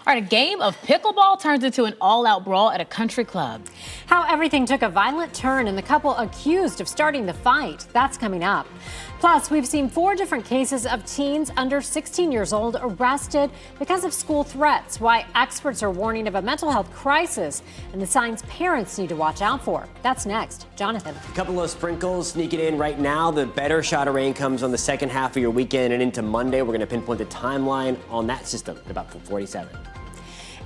All right, a game of pickleball turns into an all-out brawl at a country club. How everything took a violent turn and the couple accused of starting the fight. That's coming up. Plus, we've seen 4 different cases of teens under 16 years old arrested because of school threats, why experts are warning of a mental health crisis and the signs parents need to watch out for. That's next. Jonathan. A couple of sprinkles sneaking in right now. The better shot of rain comes on the second half of your weekend and into Monday. We're going to pinpoint the timeline on that system at about 4:47.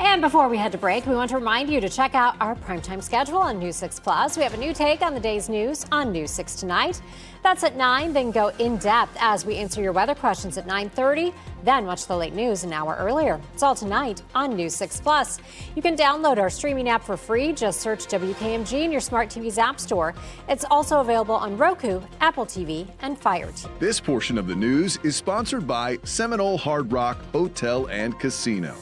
And before we head to break, we want to remind you to check out our primetime schedule on News 6 Plus. We have a new take on the day's news on News 6 tonight. That's at 9, then go in depth as we answer your weather questions at 9:30. Then watch the late news an hour earlier. It's all tonight on News 6 Plus. You can download our streaming app for free. Just search WKMG in your smart TV's app store. It's also available on Roku, Apple TV, and Fire TV. This portion of the news is sponsored by Seminole Hard Rock Hotel and Casino.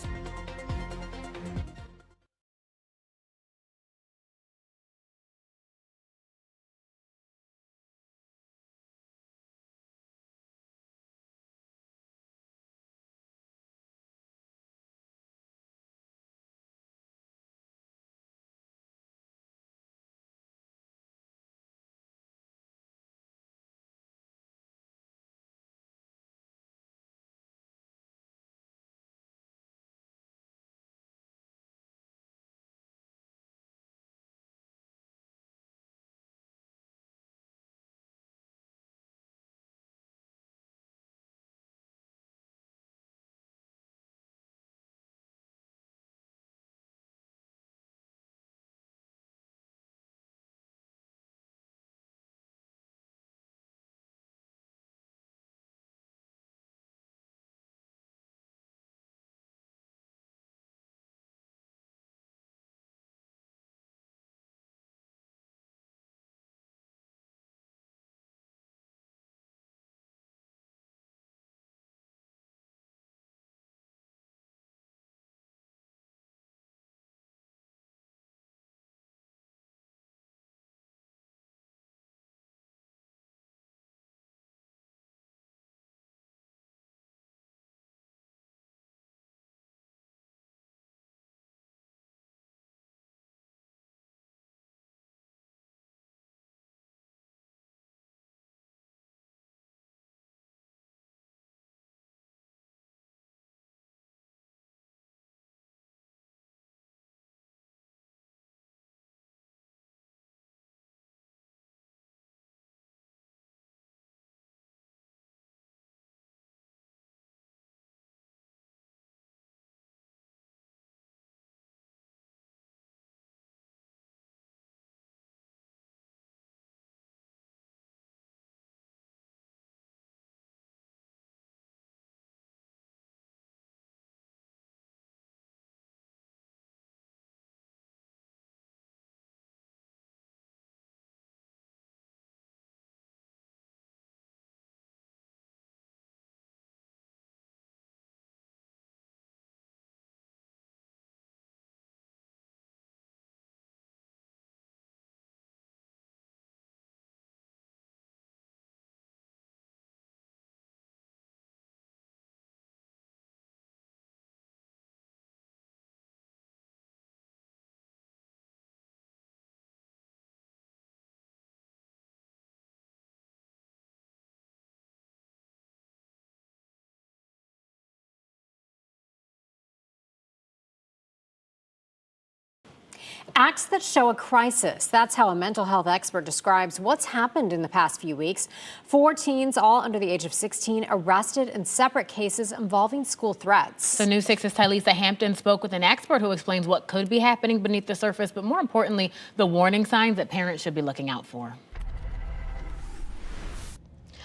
Acts that show a crisis. That's how a mental health expert describes what's happened in the past few weeks. 4 teens, all under the age of 16, arrested in separate cases involving school threats. So News 6's Tylisa Hampton spoke with an expert who explains what could be happening beneath the surface, but more importantly, the warning signs that parents should be looking out for.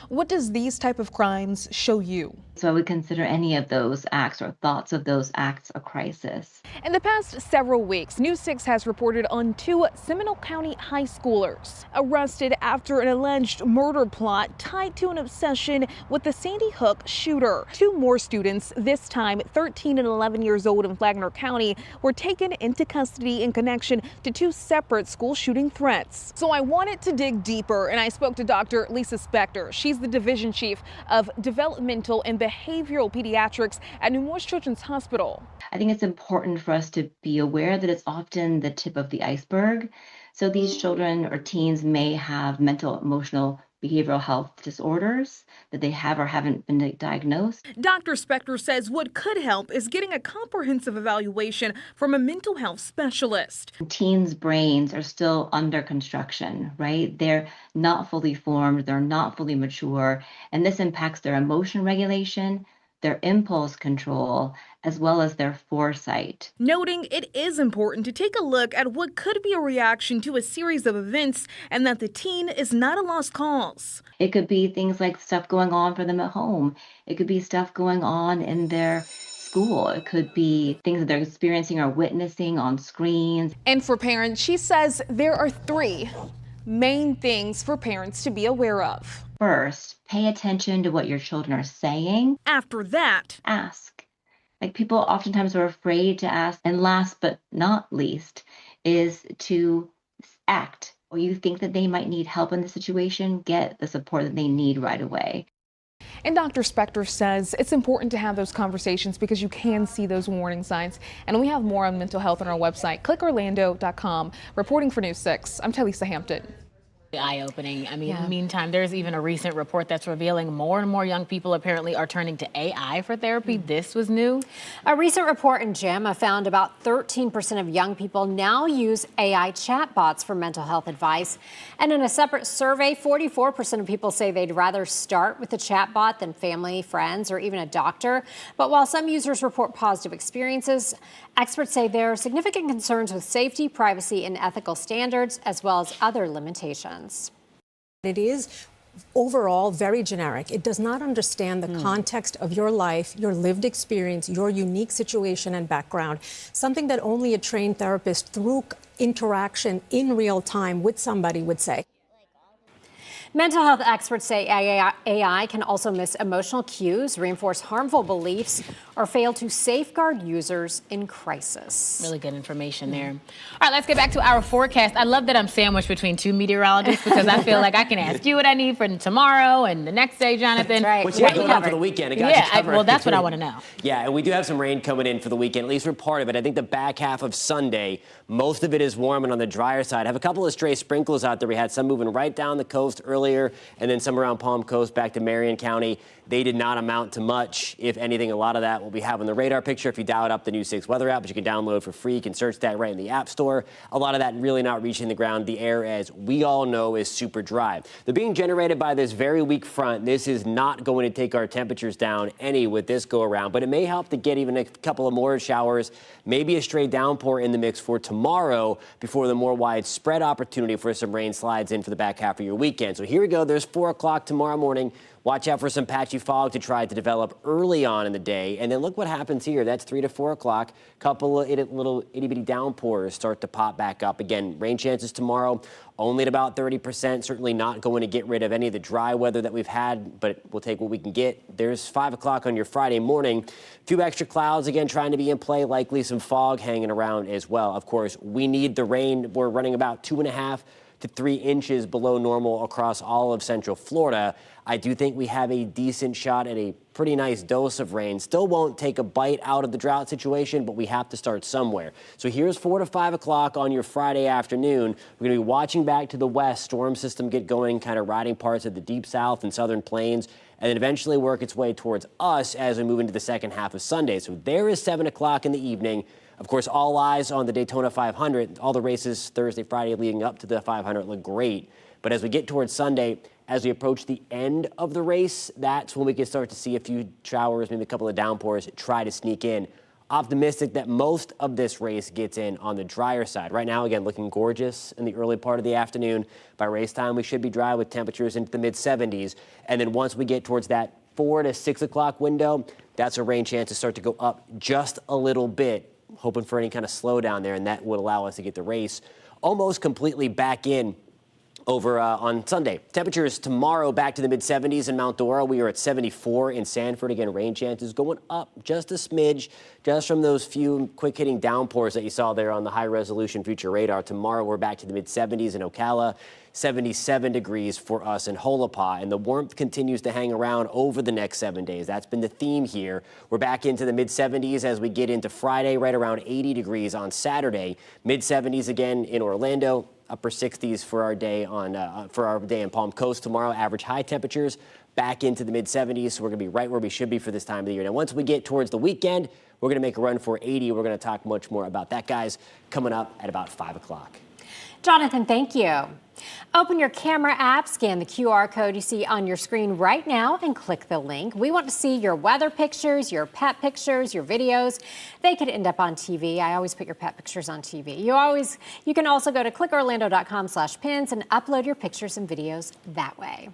What does these type of crimes show you? So I would consider any of those acts or thoughts of those acts a crisis. In the past several weeks, News 6 has reported on 2 Seminole County high schoolers arrested after an alleged murder plot tied to an obsession with the Sandy Hook shooter. 2 more students, this time 13 and 11 years old in Flagler County, were taken into custody in connection to 2 separate school shooting threats. So I wanted to dig deeper, and I spoke to Dr. Lisa Spector. She's the division chief of developmental and behavioral pediatrics at Nemours Children's Hospital. I think it's important for us to be aware that it's often the tip of the iceberg. So these children or teens may have mental, emotional, behavioral health disorders that they have or haven't been diagnosed. Dr. Spector says what could help is getting a comprehensive evaluation from a mental health specialist. Teens' brains are still under construction, right? They're not fully formed, they're not fully mature, and this impacts their emotion regulation, their impulse control, as well as their foresight. Noting it is important to take a look at what could be a reaction to a series of events and that the teen is not a lost cause. It could be things like stuff going on for them at home. It could be stuff going on in their school. It could be things that they're experiencing or witnessing on screens. And for parents, she says there are 3 main things for parents to be aware of. First, pay attention to what your children are saying. After that, ask. Like, people oftentimes are afraid to ask. And last but not least is to act. Or you think that they might need help in the situation, get the support that they need right away. And Dr. Spector says it's important to have those conversations because you can see those warning signs. And we have more on mental health on our website, clickorlando.com. Reporting for News 6, I'm Talisa Hampton. Eye-opening. I mean, meantime, there's even a recent report that's revealing more and more young people apparently are turning to AI for therapy. This was new. A recent report in JAMA found about 13% of young people now use AI chatbots for mental health advice. And in a separate survey, 44% of people say they'd rather start with a chatbot than family, friends, or even a doctor. But while some users report positive experiences, experts say there are significant concerns with safety, privacy, and ethical standards, as well as other limitations. It is overall very generic. It does not understand the context of your life, your lived experience, your unique situation and background, something that only a trained therapist through interaction in real time with somebody would say. Mental health experts say AI can also miss emotional cues, reinforce harmful beliefs, or fail to safeguard users in crisis. Really good information there. All right, let's get back to our forecast. I love that I'm sandwiched between 2 meteorologists because I feel like I can ask you what I need for tomorrow and the next day, Jonathan. That's right. What you got going on for the weekend? It got you covered. Well, that's what I want to know. Yeah, and we do have some rain coming in for the weekend, at least for part of it. I think the back half of Sunday, most of it is warm and on the drier side. I have a couple of stray sprinkles out there. We had some moving right down the coast earlier, and then some around Palm Coast back to Marion County. They did not amount to much. If anything, a lot of that will be having the radar picture if you dial it up the News 6 weather app, which you can download for free. You can search that right in the App Store. A lot of that really not reaching the ground. The air, as we all know, is super dry. They're being generated by this very weak front. This is not going to take our temperatures down any with this go around, but it may help to get even a couple of more showers, maybe a stray downpour in the mix for tomorrow before the more widespread opportunity for some rain slides in for the back half of your weekend. So here we go. There's 4 o'clock tomorrow morning. Watch out for some patchy fog to try to develop early on in the day. And then look what happens here. That's 3 to 4 o'clock. Couple of little itty-bitty downpours start to pop back up. Again, rain chances tomorrow only at about 30%. Certainly not going to get rid of any of the dry weather that we've had, but we'll take what we can get. There's 5 o'clock on your Friday morning. A few extra clouds, again, trying to be in play. Likely some fog hanging around as well. Of course, we need the rain. We're running about 2.5 to 3 inches below normal across all of Central Florida. I do think we have a decent shot at a pretty nice dose of rain. Still won't take a bite out of the drought situation, but we have to start somewhere. So here's 4 to 5 o'clock on your Friday afternoon. We're going to be watching back to the west, storm system get going, kind of riding parts of the deep south and southern plains, and then eventually work its way towards us as we move into the second half of Sunday. So there is 7 o'clock in the evening. Of course, all eyes on the Daytona 500. All the races Thursday, Friday leading up to the 500 look great. But as we get towards Sunday, as we approach the end of the race, that's when we can start to see a few showers, maybe a couple of downpours, try to sneak in Optimistic that most of this race gets in on the drier side. Right now, again, looking gorgeous in the early part of the afternoon. By race time, we should be dry with temperatures into the mid-70s. And then once we get towards that 4 to 6 o'clock window, that's where rain chances start to go up just a little bit, hoping for any kind of slowdown there, and that would allow us to get the race almost completely back in over on Sunday. Temperatures tomorrow back to the mid-70s in Mount Dora. We are at 74 in Sanford. Again, rain chances going up just a smidge, just from those few quick-hitting downpours that you saw there on the high-resolution future radar. Tomorrow we're back to the mid-70s in Ocala, 77 degrees for us in Holopah, and the warmth continues to hang around over the next 7 days. That's been the theme here. We're back into the mid-70s as we get into Friday, right around 80 degrees on Saturday. Mid-70s again in Orlando. Upper 60s for our day in Palm Coast tomorrow. Average high temperatures back into the mid-70s. So we're going to be right where we should be for this time of the year. Now, once we get towards the weekend, we're going to make a run for 80. We're going to talk much more about that, guys, coming up at about 5 o'clock. Jonathan, thank you. Open your camera app, scan the QR code you see on your screen right now, and click the link. We want to see your weather pictures, your pet pictures, your videos. They could end up on TV. I always put your pet pictures on TV. You can also go to clickorlando.com/pins and upload your pictures and videos that way.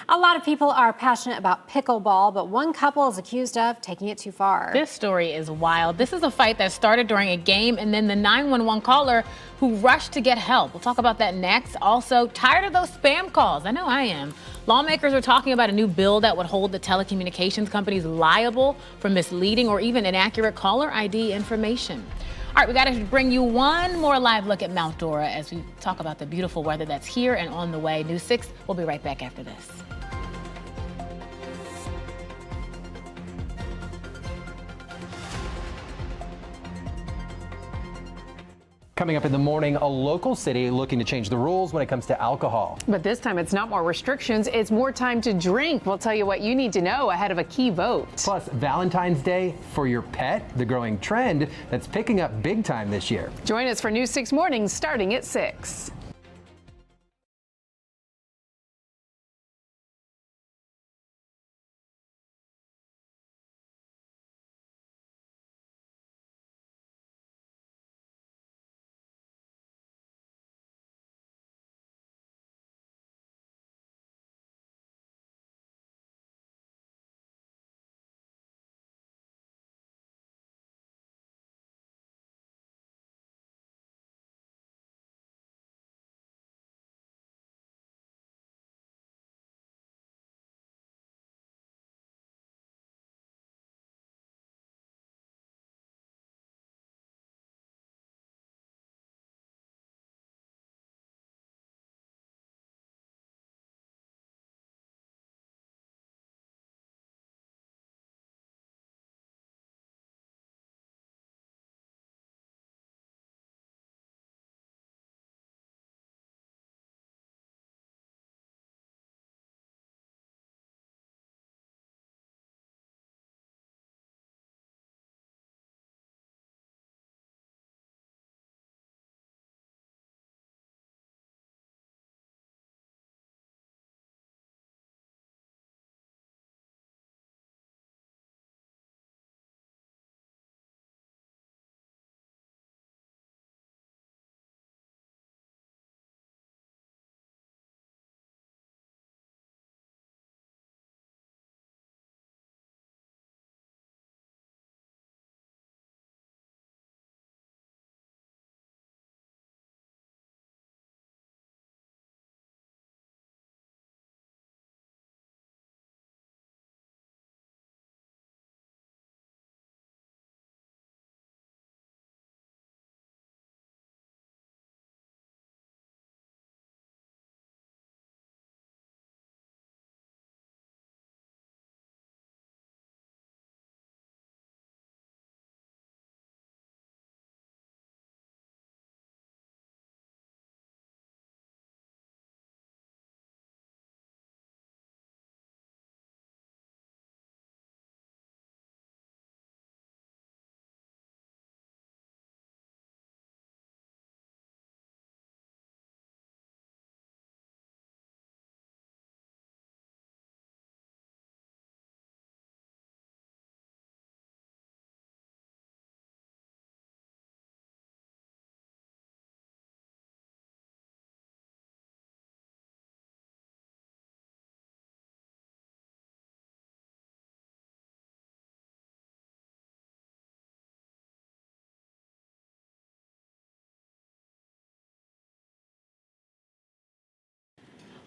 A lot of people are passionate about pickleball, but one couple is accused of taking it too far. This story is wild. This is a fight that started during a game, and then the 911 caller who rushed to get help. We'll talk about that next. Also, tired of those spam calls? I know I am. Lawmakers are talking about a new bill that would hold the telecommunications companies liable for misleading or even inaccurate caller ID information. All right, we got to bring you one more live look at Mount Dora as we talk about the beautiful weather that's here and on the way. News 6, we'll be right back after this. Coming up in the morning, a local city looking to change the rules when it comes to alcohol. But this time it's not more restrictions, it's more time to drink. We'll tell you what you need to know ahead of a key vote. Plus, Valentine's Day for your pet, the growing trend that's picking up big time this year. Join us for News 6 Mornings starting at 6.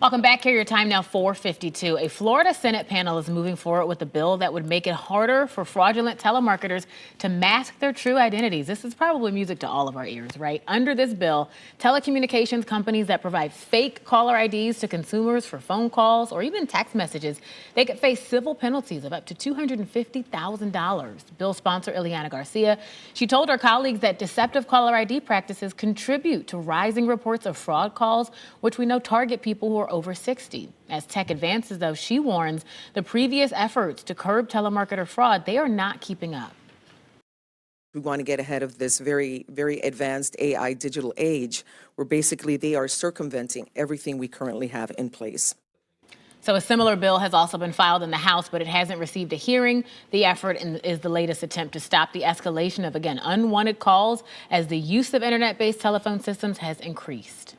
Welcome back. Here, your time now 4:52. A Florida Senate panel is moving forward with a bill that would make it harder for fraudulent telemarketers to mask their true identities. This is probably music to all of our ears, right? Under this bill, telecommunications companies that provide fake caller IDs to consumers for phone calls or even text messages, they could face civil penalties of up to $250,000. Bill sponsor Ileana Garcia, she told her colleagues that deceptive caller ID practices contribute to rising reports of fraud calls, which we know target people who are over 60. As tech advances, though, she warns the previous efforts to curb telemarketer fraud, they are not keeping up. We want to get ahead of this very, very advanced AI digital age where basically they are circumventing everything we currently have in place. So a similar bill has also been filed in the House, but it hasn't received a hearing. The effort is the latest attempt to stop the escalation of, again, unwanted calls as the use of internet-based telephone systems has increased.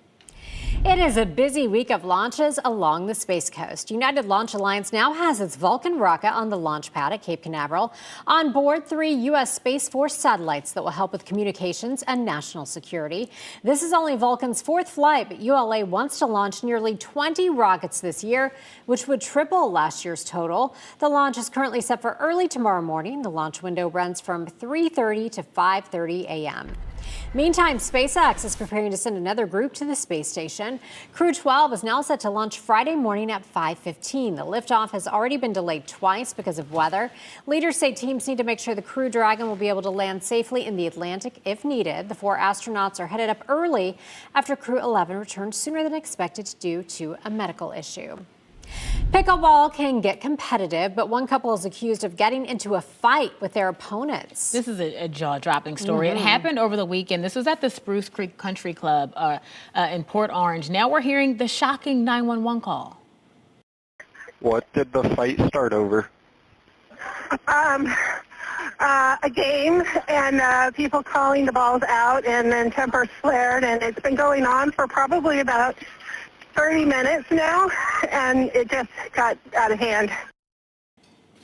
It is a busy week of launches along the Space Coast. United Launch Alliance now has its Vulcan rocket on the launch pad at Cape Canaveral. On board 3 U.S. Space Force satellites that will help with communications and national security. This is only Vulcan's 4th flight, but ULA wants to launch nearly 20 rockets this year, which would triple last year's total. The launch is currently set for early tomorrow morning. The launch window runs from 3:30 to 5:30 a.m. Meantime, SpaceX is preparing to send another group to the space station. Crew 12 is now set to launch Friday morning at 5:15. The liftoff has already been delayed twice because of weather. Leaders say teams need to make sure the Crew Dragon will be able to land safely in the Atlantic if needed. The 4 astronauts are headed up early after Crew 11 returned sooner than expected due to a medical issue. Pickleball can get competitive, but one couple is accused of getting into a fight with their opponents. This is a jaw-dropping story. It happened over the weekend. This was at the Spruce Creek Country Club in Port Orange. Now we're hearing the shocking 911 call. What did the fight start over? A game and people calling the balls out, and then tempers flared, and it's been going on for probably about 30 minutes now, and it just got out of hand.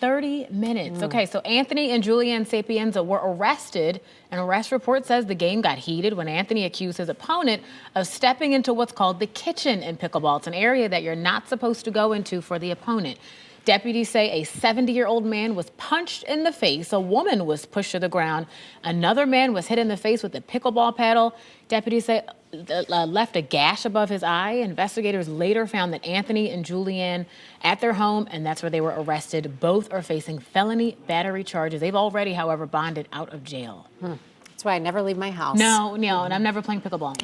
30 minutes. Okay, so Anthony and Julianne Sapienza were arrested. An arrest report says the game got heated when Anthony accused his opponent of stepping into what's called the kitchen in pickleball. It's an area that you're not supposed to go into for the opponent. Deputies say a 70-year-old man was punched in the face. A woman was pushed to the ground. Another man was hit in the face with a pickleball paddle. Deputies say left a gash above his eye. Investigators later found that Anthony and Julianne at their home, and that's where they were arrested. Both are facing felony battery charges. They've already, however, bonded out of jail. That's why I never leave my house. No, and I'm never playing pickleball.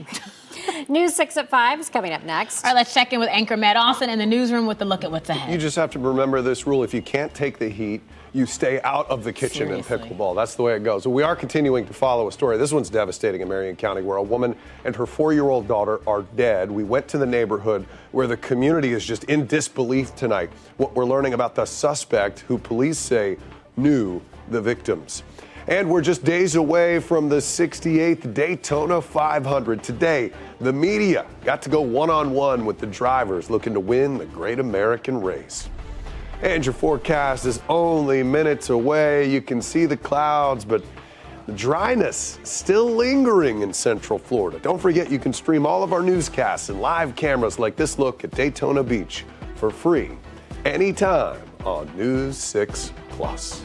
News 6 at 5 is coming up next. All right, let's check in with anchor Matt Austin in the newsroom with a look at what's ahead. You just have to remember this rule. If you can't take the heat, you stay out of the kitchen in pickleball. That's the way it goes. So we are continuing to follow a story. This one's devastating in Marion County, where a woman and her 4-year-old daughter are dead. We went to the neighborhood where the community is just in disbelief tonight. What we're learning about the suspect, who police say knew the victims. And we're just days away from the 68th Daytona 500. Today, the media got to go one-on-one with the drivers looking to win the Great American Race. And your forecast is only minutes away. You can see the clouds, but the dryness still lingering in Central Florida. Don't forget, you can stream all of our newscasts and live cameras like this look at Daytona Beach for free anytime on News 6 Plus.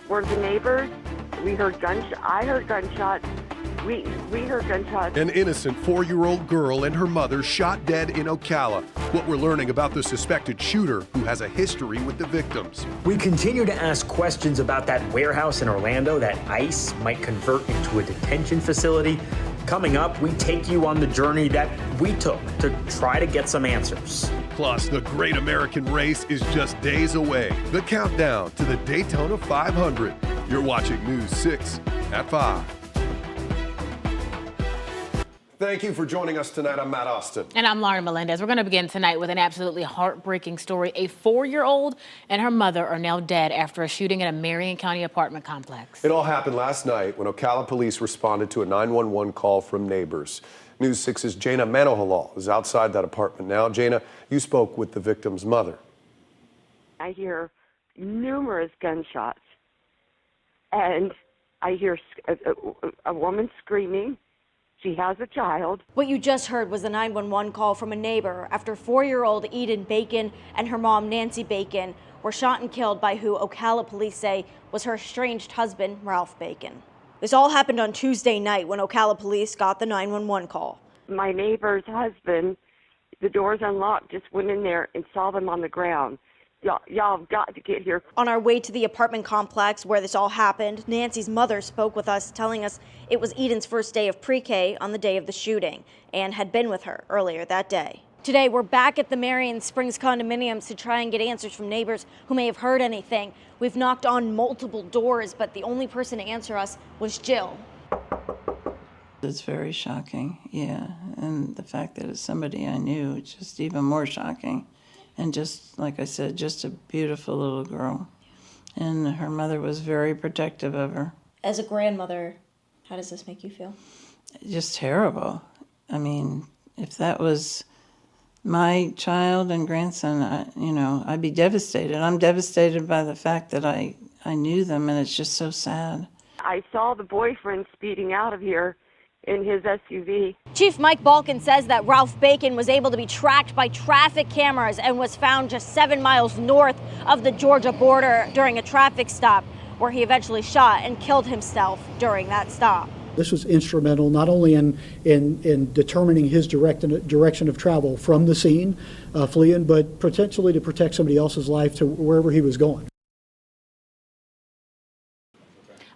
were the neighbors. We heard gunshots. I heard gunshots. We heard gunshots. An innocent 4-year-old girl and her mother shot dead in Ocala. What we're learning about the suspected shooter who has a history with the victims. We continue to ask questions about that warehouse in Orlando that ICE might convert into a detention facility. Coming up, we take you on the journey that we took to try to get some answers. Plus, the Great American Race is just days away. The countdown to the Daytona 500. You're watching News 6 at 5. Thank you for joining us tonight. I'm Matt Austin. And I'm Lauren Melendez. We're going to begin tonight with an absolutely heartbreaking story. A 4-year-old and her mother are now dead after a shooting at a Marion County apartment complex. It all happened last night when Ocala police responded to a 911 call from neighbors. News 6's Jana Manohalal is outside that apartment now. Jana, you spoke with the victim's mother. I hear numerous gunshots, and I hear a woman screaming. She has a child. What you just heard was a 911 call from a neighbor after 4-year-old Eden Bacon and her mom, Nancy Bacon, were shot and killed by who Ocala police say was her estranged husband, Ralph Bacon. This all happened on Tuesday night when Ocala police got the 911 call. My neighbor's husband, the doors unlocked, just went in there and saw them on the ground. Y'all have got to get here. On our way to the apartment complex where this all happened, Nancy's mother spoke with us, telling us it was Eden's first day of pre-K on the day of the shooting and had been with her earlier that day. Today, we're back at the Marion Springs condominiums to try and get answers from neighbors who may have heard anything. We've knocked on multiple doors, but the only person to answer us was Jill. It's very shocking, yeah. And the fact that it's somebody I knew, it's just even more shocking. And just, like I said, just a beautiful little girl. And her mother was very protective of her. As a grandmother, how does this make you feel? Just terrible. I mean, if that was my child and grandson, I'd be devastated. I'm devastated by the fact that I knew them, and it's just so sad. I saw the boyfriend speeding out of here in his SUV. Chief Mike Balkin says that Ralph Bacon was able to be tracked by traffic cameras and was found just 7 miles north of the Georgia border during a traffic stop, where he eventually shot and killed himself during that stop. This was instrumental not only in determining his direction of travel from the scene, fleeing, but potentially to protect somebody else's life to wherever he was going.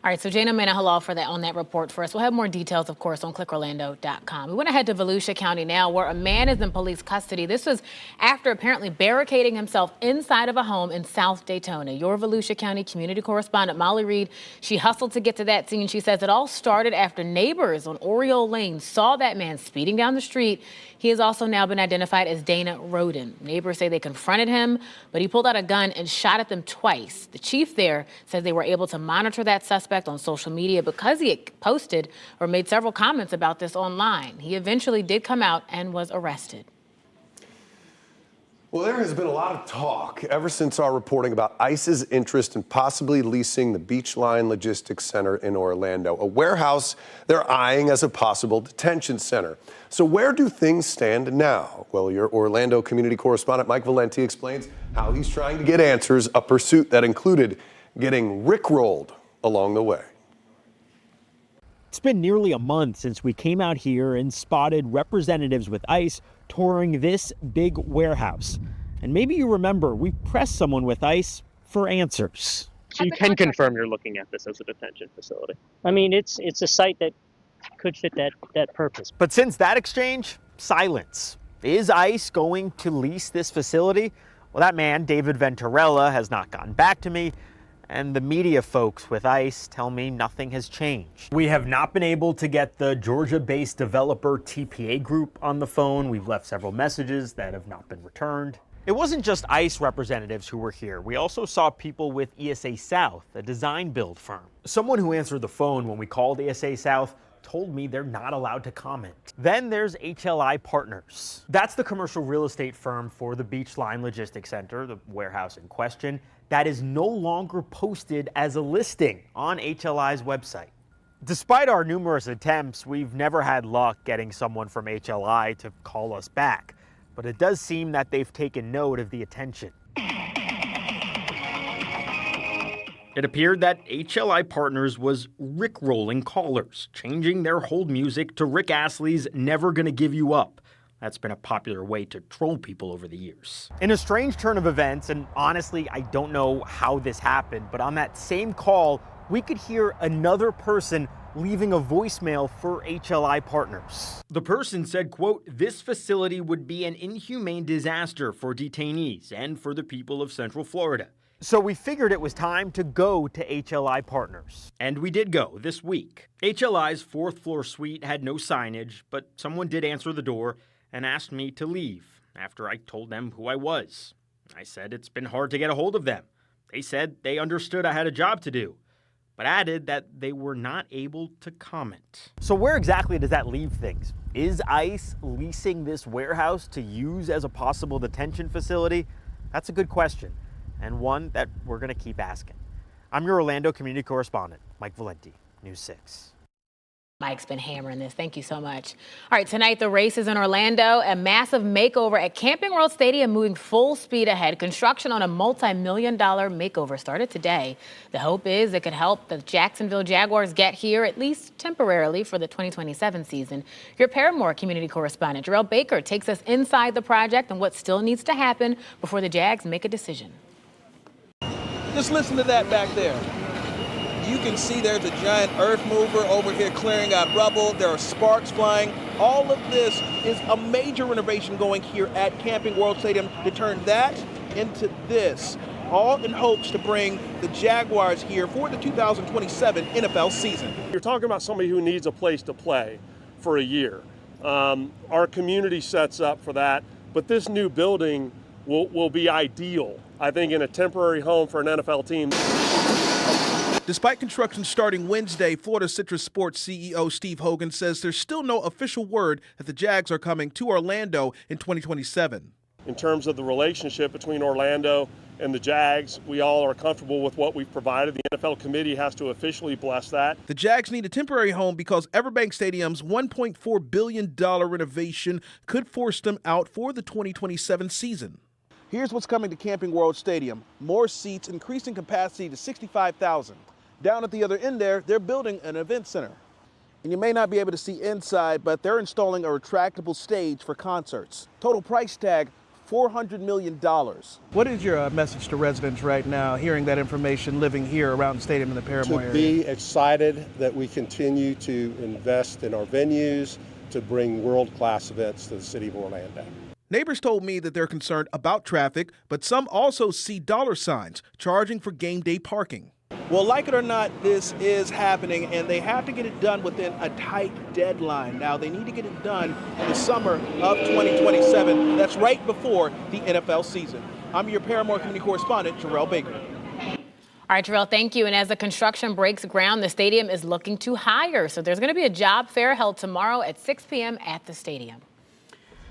All right, so Jana Manohalal on that report for us. We'll have more details, of course, on clickorlando.com. We want to head to Volusia County now, where a man is in police custody. This was after apparently barricading himself inside of a home in South Daytona. Your Volusia County community correspondent, Molly Reed, she hustled to get to that scene. She says it all started after neighbors on Oriole Lane saw that man speeding down the street. He has also now been identified as Dana Roden. Neighbors say they confronted him, but he pulled out a gun and shot at them twice. The chief there says they were able to monitor that suspect on social media because he had posted or made several comments about this online. He eventually did come out and was arrested. Well, there has been a lot of talk ever since our reporting about ICE's interest in possibly leasing the Beachline Logistics Center in Orlando, a warehouse they're eyeing as a possible detention center. So where do things stand now? Well, your Orlando community correspondent Mike Valenti explains how he's trying to get answers, a pursuit that included getting rickrolled along the way. It's been nearly a month since we came out here and spotted representatives with ICE touring this big warehouse. And maybe you remember, we pressed someone with ICE for answers. So you can confirm you're looking at this as a detention facility? I mean, it's a site that could fit that purpose. But since that exchange, silence. Is ICE going to lease this facility? Well, that man, David Venturella, has not gotten back to me. And the media folks with ICE tell me nothing has changed. We have not been able to get the Georgia-based developer TPA Group on the phone. We've left several messages that have not been returned. It wasn't just ICE representatives who were here. We also saw people with ESA South, a design build firm. Someone who answered the phone when we called ESA South told me they're not allowed to comment. Then there's HLI Partners. That's the commercial real estate firm for the Beachline Logistics Center, the warehouse in question, that is no longer posted as a listing on HLI's website. Despite our numerous attempts, we've never had luck getting someone from HLI to call us back. But it does seem that they've taken note of the attention. It appeared that HLI Partners was rickrolling callers, changing their hold music to Rick Astley's Never Gonna Give You Up. That's been a popular way to troll people over the years. In a strange turn of events, and honestly, I don't know how this happened, but on that same call, we could hear another person leaving a voicemail for HLI Partners. The person said, quote, "This facility would be an inhumane disaster for detainees and for the people of Central Florida." So we figured it was time to go to HLI Partners. And we did go this week. HLI's 4th floor suite had no signage, but someone did answer the door and asked me to leave after I told them who I was. I said it's been hard to get a hold of them. They said they understood I had a job to do, but added that they were not able to comment. So where exactly does that leave things? Is ICE leasing this warehouse to use as a possible detention facility? That's a good question, and one that we're going to keep asking. I'm your Orlando community correspondent, Mike Valenti, News 6. Mike's been hammering this. Thank you so much. All right, tonight the race is in Orlando. A massive makeover at Camping World Stadium moving full speed ahead. Construction on a multi-million-dollar makeover started today. The hope is it could help the Jacksonville Jaguars get here, at least temporarily, for the 2027 season. Your Paramore community correspondent, Jarrell Baker, takes us inside the project and what still needs to happen before the Jags make a decision. Just listen to that back there. You can see there's a giant earth mover over here clearing out rubble. There are sparks flying. All of this is a major renovation going here at Camping World Stadium to turn that into this, all in hopes to bring the Jaguars here for the 2027 NFL season. You're talking about somebody who needs a place to play for a year. Our community sets up for that, but this new building will be ideal, I think, in a temporary home for an NFL team. Despite construction starting Wednesday, Florida Citrus Sports CEO Steve Hogan says there's still no official word that the Jags are coming to Orlando in 2027. In terms of the relationship between Orlando and the Jags, we all are comfortable with what we've provided. The NFL committee has to officially bless that. The Jags need a temporary home because Everbank Stadium's $1.4 billion renovation could force them out for the 2027 season. Here's what's coming to Camping World Stadium. More seats, increasing capacity to 65,000. Down at the other end there, they're building an event center. And you may not be able to see inside, but they're installing a retractable stage for concerts. Total price tag, $400 million. What is your message to residents right now, hearing that information, living here around the stadium in the Paramore area? To be excited that we continue to invest in our venues to bring world-class events to the city of Orlando. Neighbors told me that they're concerned about traffic, but some also see dollar signs charging for game day parking. Well, like it or not, this is happening, and they have to get it done within a tight deadline. Now, they need to get it done in the summer of 2027. That's right before the NFL season. I'm your Paramore community correspondent, Jarrell Baker. All right, Jarrell, thank you. And as the construction breaks ground, the stadium is looking to hire. So there's going to be a job fair held tomorrow at 6 p.m. at the stadium.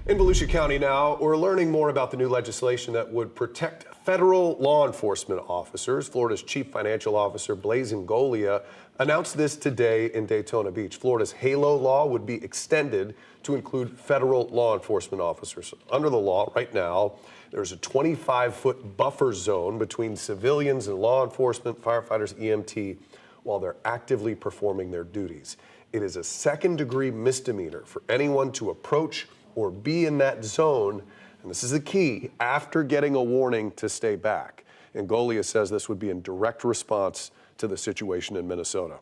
In Volusia County now, we're learning more about the new legislation that would protect federal law enforcement officers. Florida's Chief Financial Officer, Blaise Ingoglia, announced this today in Daytona Beach. Florida's HALO law would be extended to include federal law enforcement officers. Under the law right now, there's a 25-foot buffer zone between civilians and law enforcement, firefighters, EMT, while they're actively performing their duties. It is a second-degree misdemeanor for anyone to approach or be in that zone, and this is the key, after getting a warning to stay back. Ingoglia says this would be in direct response to the situation in Minnesota.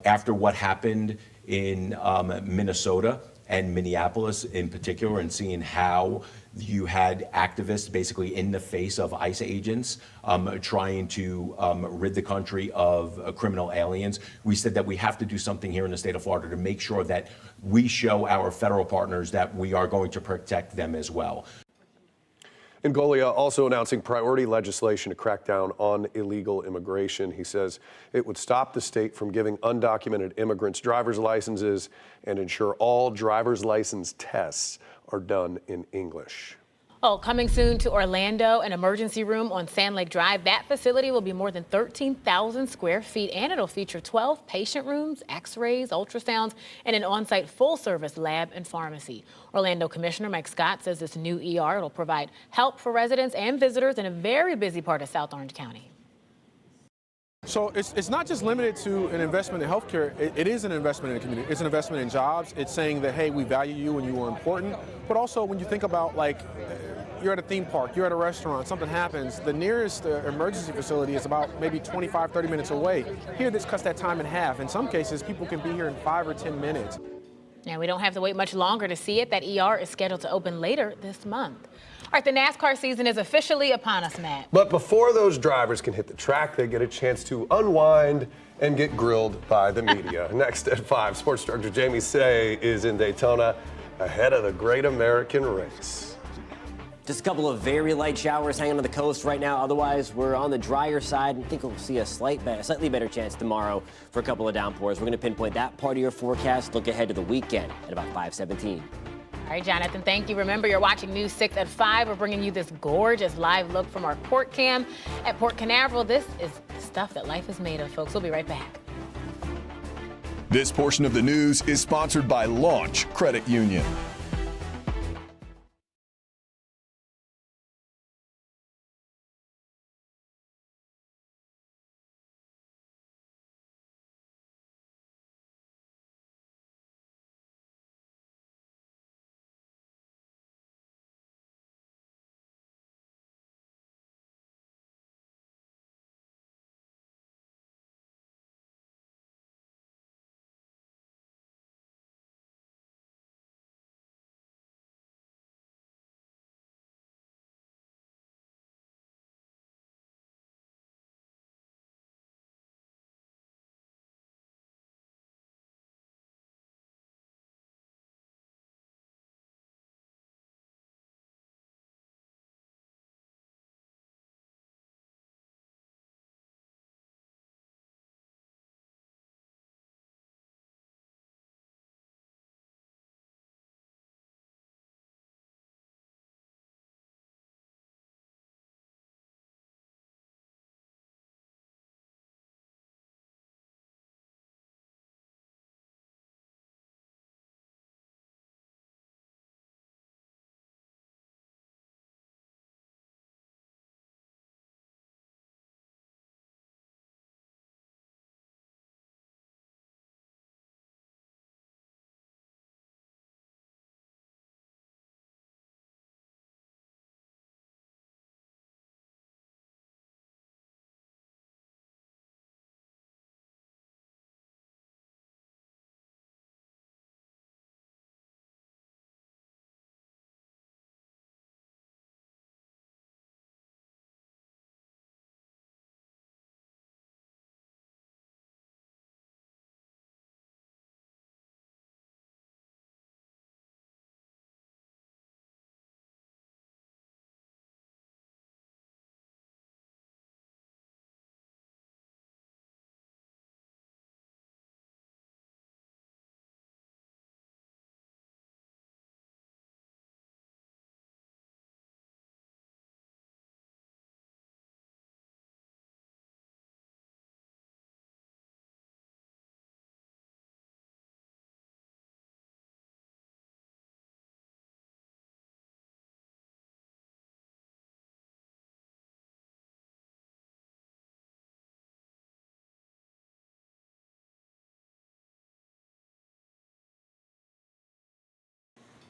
After what happened in Minnesota and Minneapolis in particular, and seeing how you had activists basically in the face of ICE agents trying to rid the country of criminal aliens, we said that we have to do something here in the state of Florida to make sure that we show our federal partners that we are going to protect them as well. Ingoglia also announcing priority legislation to crack down on illegal immigration. He says it would stop the state from giving undocumented immigrants driver's licenses and ensure all driver's license tests are done in English. Oh, coming soon to Orlando, an emergency room on Sand Lake Drive. That facility will be more than 13,000 square feet, and it'll feature 12 patient rooms, x-rays, ultrasounds, and an on-site full-service lab and pharmacy. Orlando Commissioner Mike Scott says this new ER will provide help for residents and visitors in a very busy part of South Orange County. So it's not just limited to an investment in healthcare. It is an investment in the community. It's an investment in jobs. It's saying that, hey, we value you and you are important. But also when you think about, like, you're at a theme park, you're at a restaurant, something happens, the nearest emergency facility is about maybe 25, 30 minutes away. Here, this cuts that time in half. In some cases, people can be here in 5 or 10 minutes. Now, we don't have to wait much longer to see it. That ER is scheduled to open later this month. All right, the NASCAR season is officially upon us, Matt. But before those drivers can hit the track, they get a chance to unwind and get grilled by the media. Next at 5, Sports Director Jamie Say is in Daytona ahead of the Great American Race. Just a couple of very light showers hanging on the coast right now. Otherwise, we're on the drier side and think we'll see a slightly better chance tomorrow for a couple of downpours. We're going to pinpoint that part of your forecast. Look ahead to the weekend at about 5:17. All right, Jonathan, thank you. Remember, you're watching News 6 at 5. We're bringing you this gorgeous live look from our port cam at Port Canaveral. This is stuff that life is made of, folks. We'll be right back. This portion of the news is sponsored by Launch Credit Union.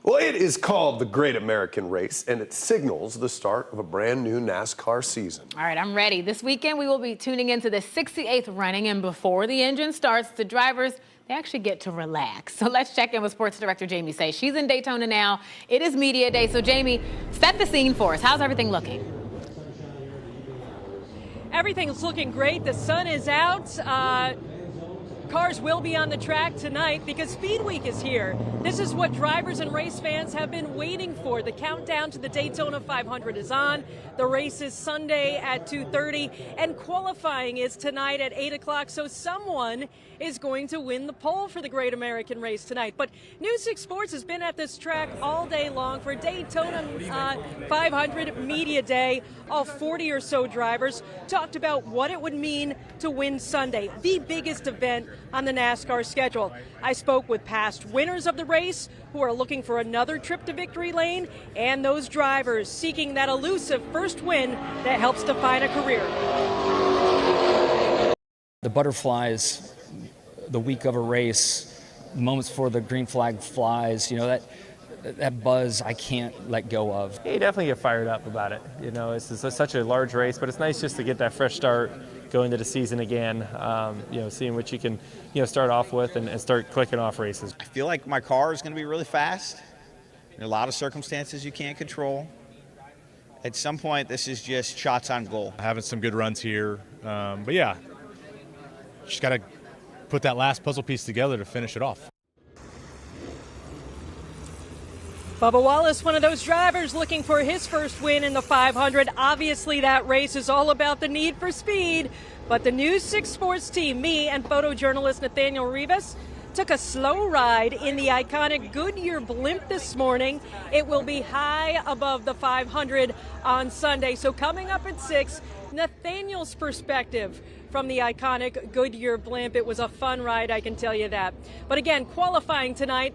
Well, it is called the Great American Race, and it signals the start of a brand new NASCAR season. All right, I'm ready. This weekend, we will be tuning into the 68th running, and before the engine starts, the drivers, they actually get to relax. So let's check in with Sports Director Jamie Say. She's in Daytona now. It is Media Day. So, Jamie, set the scene for us. How's everything looking? Everything's looking great. The sun is out. Cars will be on the track tonight because Speed Week is here. This is what drivers and race fans have been waiting for. The countdown to the Daytona 500 is on. The race is Sunday at 2:30, and qualifying is tonight at 8 o'clock. So someone is going to win the pole for the Great American Race tonight. But News 6 Sports has been at this track all day long for Daytona 500 Media Day. All 40 or so drivers talked about what it would mean to win Sunday, the biggest event on the NASCAR schedule. I spoke with past winners of the race who are looking for another trip to victory lane, and those drivers seeking that elusive first win that helps define a career. The butterflies, the week of a race, the moments before the green flag flies, that buzz I can't let go of. You definitely get fired up about it. It's such a large race, but it's nice just to get that fresh start, go into the season again, seeing what you can, start off with and start clicking off races. I feel like my car is going to be really fast. There are a lot of circumstances you can't control. At some point, this is just shots on goal. Having some good runs here, but yeah, just got to put that last puzzle piece together to finish it off. Bubba Wallace, one of those drivers looking for his first win in the 500. Obviously, that race is all about the need for speed. But the News 6 Sports team, me and photojournalist Nathaniel Rivas, took a slow ride in the iconic Goodyear blimp this morning. It will be high above the 500 on Sunday. So coming up at 6, Nathaniel's perspective from the iconic Goodyear blimp. It was a fun ride, I can tell you that. But again, qualifying tonight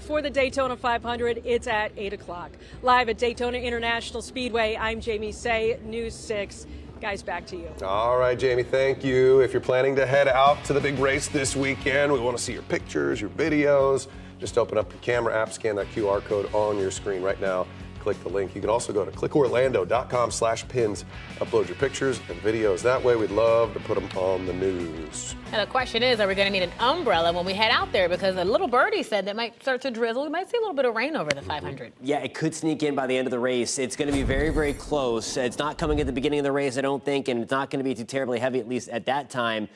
for the Daytona 500, it's at 8 o'clock. Live at Daytona International Speedway, I'm Jamie Say, News 6. Guys, back to you. All right, Jamie, thank you. If you're planning to head out to the big race this weekend, we want to see your pictures, your videos. Just open up your camera app, scan that QR code on your screen right now. Click the link. You can also go to clickorlando.com/pins. Upload your pictures and videos. That way, we'd love to put them on the news. And the question is, are we going to need an umbrella when we head out there? Because a little birdie said that might start to drizzle. We might see a little bit of rain over the 500. Yeah, it could sneak in by the end of the race. It's going to be very, very close. It's not coming at the beginning of the race, I don't think, and it's not going to be too terribly heavy, at least at that time.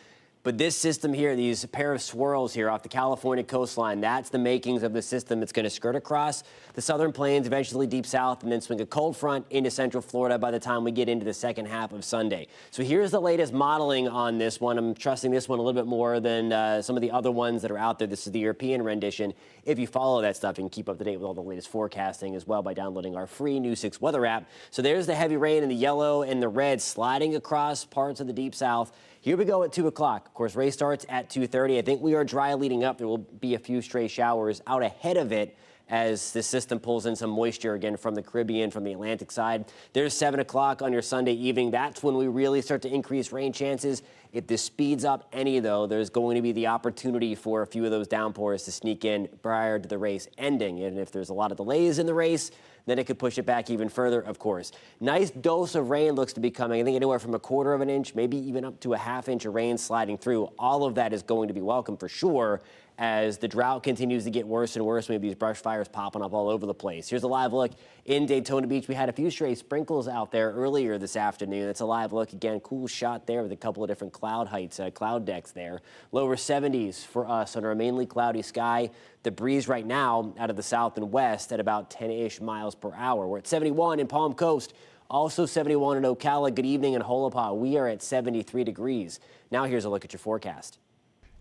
But this system here, these pair of swirls here off the California coastline, that's the makings of the system. It's going to skirt across the southern plains, eventually deep south, and then swing a cold front into central Florida by the time we get into the second half of Sunday. So here's the latest modeling on this one. I'm trusting this one a little bit more than some of the other ones that are out there. This is the European rendition. If you follow that stuff, you can keep up to date with all the latest forecasting as well by downloading our free News 6 weather app. So there's the heavy rain in the yellow and the red sliding across parts of the deep south. Here we go at 2 o'clock. Of course, race starts at 2:30. I think we are dry leading up. There will be a few stray showers out ahead of it as the system pulls in some moisture again from the Caribbean, from the Atlantic side. There's 7 o'clock on your Sunday evening. That's when we really start to increase rain chances. If this speeds up any, though, there's going to be the opportunity for a few of those downpours to sneak in prior to the race ending. And if there's a lot of delays in the race, then it could push it back even further, of course. Nice dose of rain looks to be coming. I think anywhere from 1/4 of an inch, maybe even up to a 1/2 inch of rain sliding through. All of that is going to be welcome for sure as the drought continues to get worse and worse. We have these brush fires popping up all over the place. Here's a live look in Daytona Beach. We had a few stray sprinkles out there earlier this afternoon. That's a live look again. Cool shot there with a couple of different cloud heights, cloud decks there. Lower 70s for us under a mainly cloudy sky. The breeze right now out of the south and west at about 10-ish miles per hour. We're at 71 in Palm Coast. Also 71 in Ocala. Good evening in Holopah. We are at 73 degrees. Now here's a look at your forecast.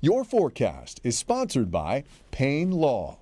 Your forecast is sponsored by Payne Law.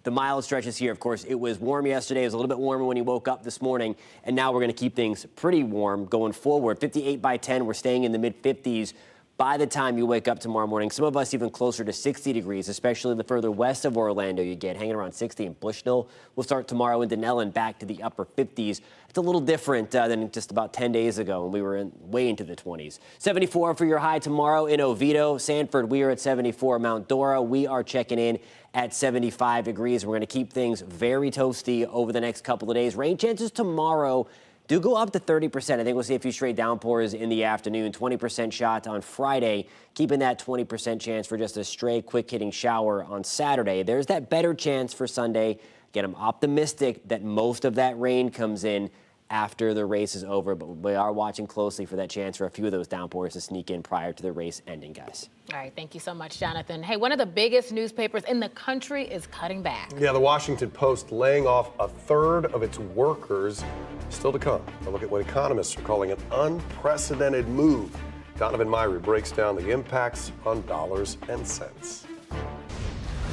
The mild stretches here, of course, it was warm yesterday. It was a little bit warmer when you woke up this morning, and now we're going to keep things pretty warm going forward. 58 by 10, we're staying in the mid-50s by the time you wake up tomorrow morning. Some of us even closer to 60 degrees, especially the further west of Orlando you get, hanging around 60 in Bushnell. We'll start tomorrow in Denellen back to the upper 50s. It's a little different than just about 10 days ago when we were way into the 20s. 74 for your high tomorrow in Oviedo. Sanford, we are at 74. Mount Dora, we are checking in at 75 degrees. We're going to keep things very toasty over the next couple of days. Rain chances tomorrow do go up to 30%. I think we'll see a few straight downpours in the afternoon. 20% shot on Friday, keeping that 20% chance for just a stray quick-hitting shower on Saturday. There's that better chance for Sunday. Again, I'm optimistic that most of that rain comes in after the race is over, but we are watching closely for that chance for a few of those downpours to sneak in prior to the race ending, guys. All right, thank you so much, Jonathan. Hey, one of the biggest newspapers in the country is cutting back. Yeah, the Washington Post laying off 1/3 of its workers. Still to come. A look at what economists are calling an unprecedented move. Donovan Myrie breaks down the impacts on dollars and cents.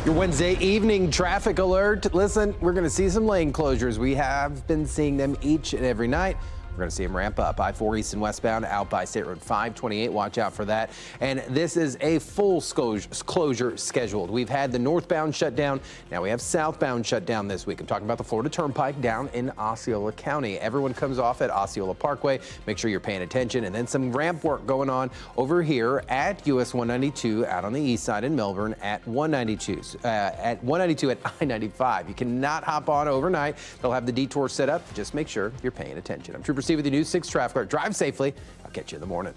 Your Wednesday evening traffic alert. Listen, we're going to see some lane closures. We have been seeing them each and every night. We're going to see them ramp up. I-4 east and westbound out by State Road 528. Watch out for that. And this is a full closure scheduled. We've had the northbound shut down. Now we have southbound shut down this week. I'm talking about the Florida Turnpike down in Osceola County. Everyone comes off at Osceola Parkway. Make sure you're paying attention. And then some ramp work going on over here at US 192 out on the east side in Melbourne at 192 at I-95. You cannot hop on overnight. They'll have the detour set up. Just make sure you're paying attention. I'm Trooper Steve with the News 6 traffic alert. Drive safely. I'll catch you in the morning.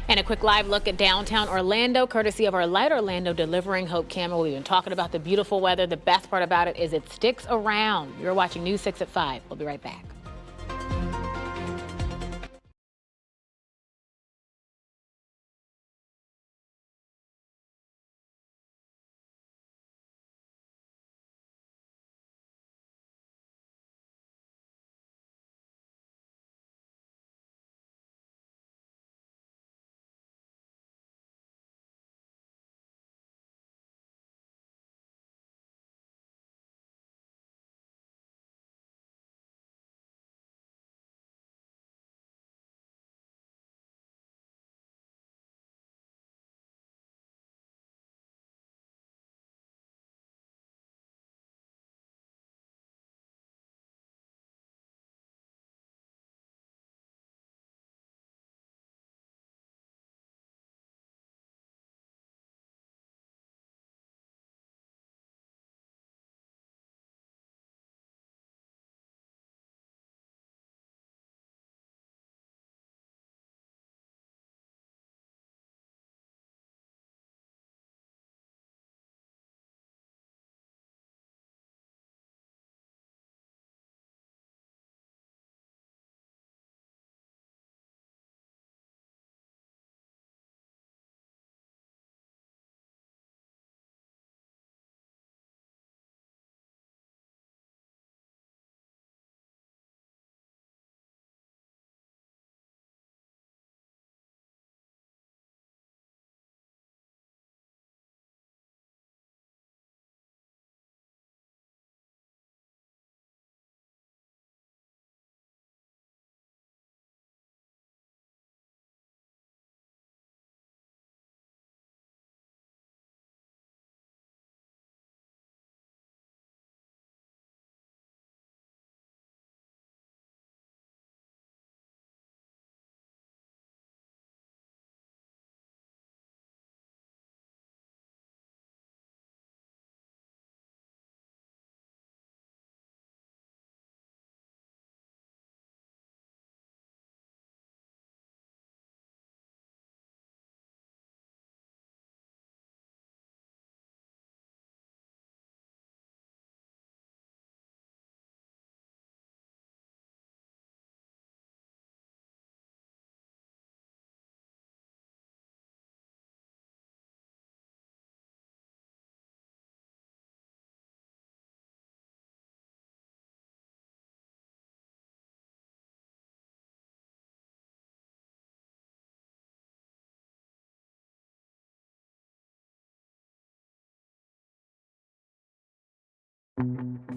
And a quick live look at downtown Orlando, courtesy of our Light Orlando delivering Hope camera. We've been talking about the beautiful weather. The best part about it is it sticks around. You're watching News 6 at 5. We'll be right back.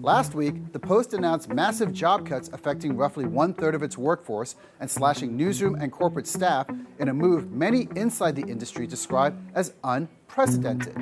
Last week, the Post announced massive job cuts affecting roughly 1/3 of its workforce and slashing newsroom and corporate staff in a move many inside the industry describe as unprecedented.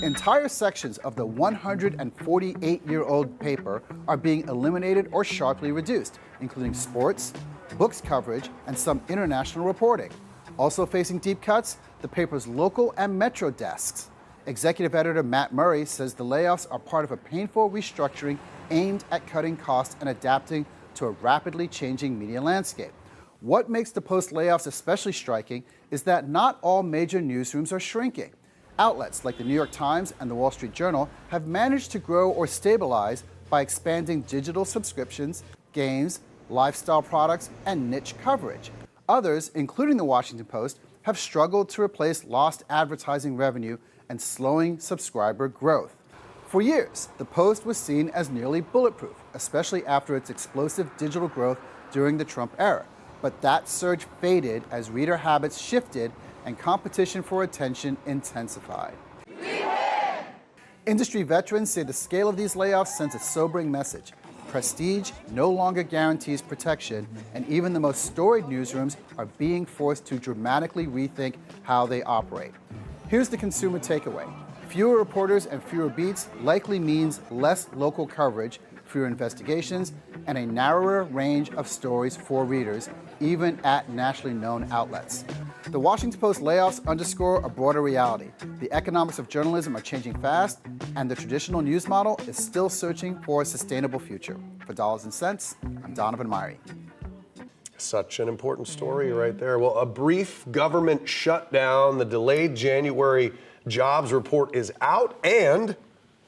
Entire sections of the 148-year-old paper are being eliminated or sharply reduced, including sports, books coverage, and some international reporting. Also facing deep cuts, the paper's local and metro desks. Executive editor Matt Murray says the layoffs are part of a painful restructuring aimed at cutting costs and adapting to a rapidly changing media landscape. What makes the Post layoffs especially striking is that not all major newsrooms are shrinking. Outlets like the New York Times and the Wall Street Journal have managed to grow or stabilize by expanding digital subscriptions, games, lifestyle products, and niche coverage. Others, including the Washington Post, have struggled to replace lost advertising revenue and slowing subscriber growth. For years, the Post was seen as nearly bulletproof, especially after its explosive digital growth during the Trump era. But that surge faded as reader habits shifted and competition for attention intensified. Industry veterans say the scale of these layoffs sends a sobering message. Prestige no longer guarantees protection, and even the most storied newsrooms are being forced to dramatically rethink how they operate. Here's the consumer takeaway. Fewer reporters and fewer beats likely means less local coverage, fewer investigations, and a narrower range of stories for readers, even at nationally known outlets. The Washington Post layoffs underscore a broader reality. The economics of journalism are changing fast, and the traditional news model is still searching for a sustainable future. For Dollars and Cents, I'm Donovan Myrie. Such an important story right there. Well, a brief government shutdown, the delayed January jobs report is out, and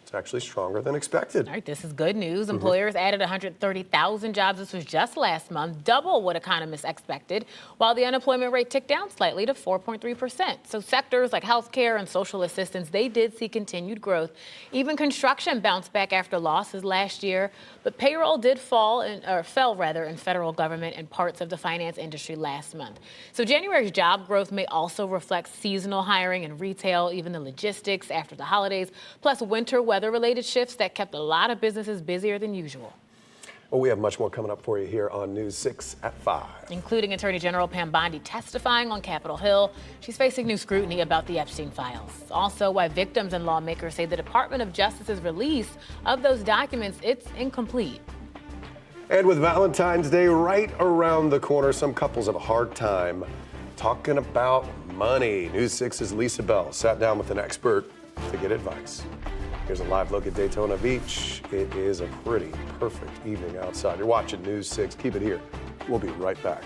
it's actually stronger than expected. All right, this is good news. Employers added 130,000 jobs. This was just last month, double what economists expected, while the unemployment rate ticked down slightly to 4.3%. So sectors like healthcare and social assistance, they did see continued growth. Even construction bounced back after losses last year, but payroll did fell in federal government and parts of the finance industry last month. So January's job growth may also reflect seasonal hiring in retail, even the logistics after the holidays, plus winter weather-related shifts that kept a lot of businesses busier than usual. Well, we have much more coming up for you here on News 6 at 5. Including Attorney General Pam Bondi testifying on Capitol Hill. She's facing new scrutiny about the Epstein files. Also, why victims and lawmakers say the Department of Justice's release of those documents, it's incomplete. And with Valentine's Day right around the corner, some couples have a hard time talking about money. News 6's Lisa Bell sat down with an expert to get advice. Here's a live look at Daytona Beach. It is a pretty perfect evening outside. You're watching News 6. Keep it here. We'll be right back.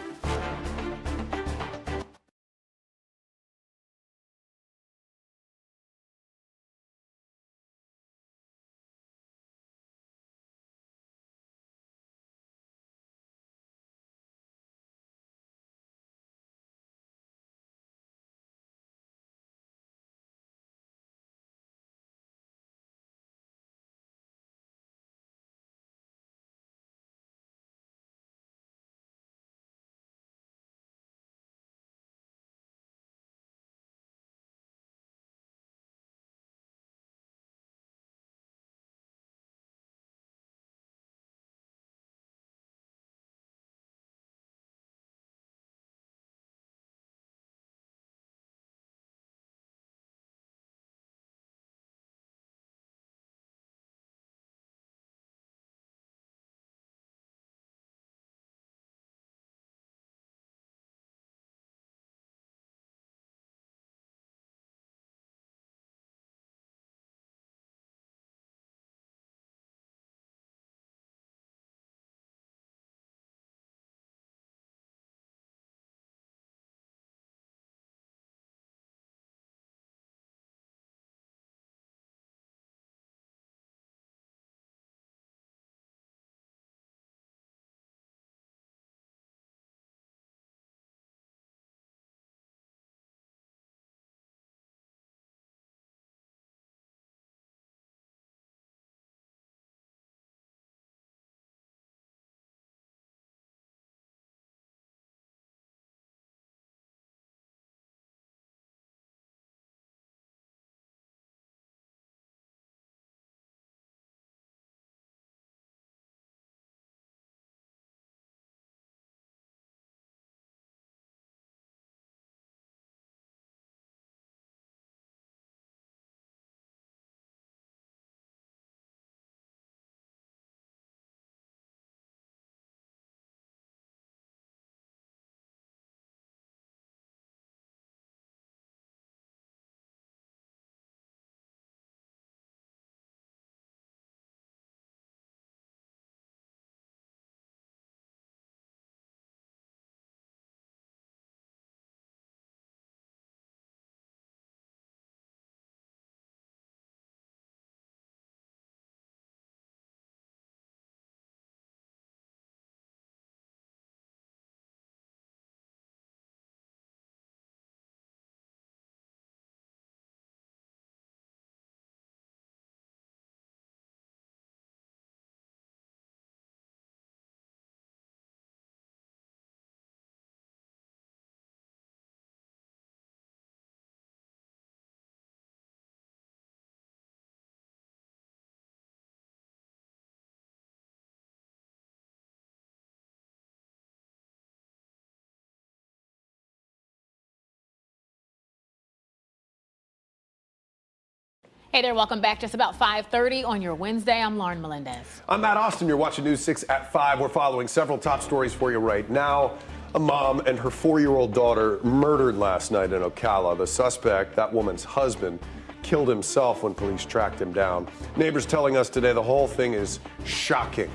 Hey there, welcome back. Just about 5:30 on your Wednesday. I'm Lauren Melendez. I'm Matt Austin. You're watching News 6 at 5. We're following several top stories for you right now. A mom and her 4-year-old daughter murdered last night in Ocala. The suspect, that woman's husband, killed himself when police tracked him down. Neighbors telling us today the whole thing is shocking,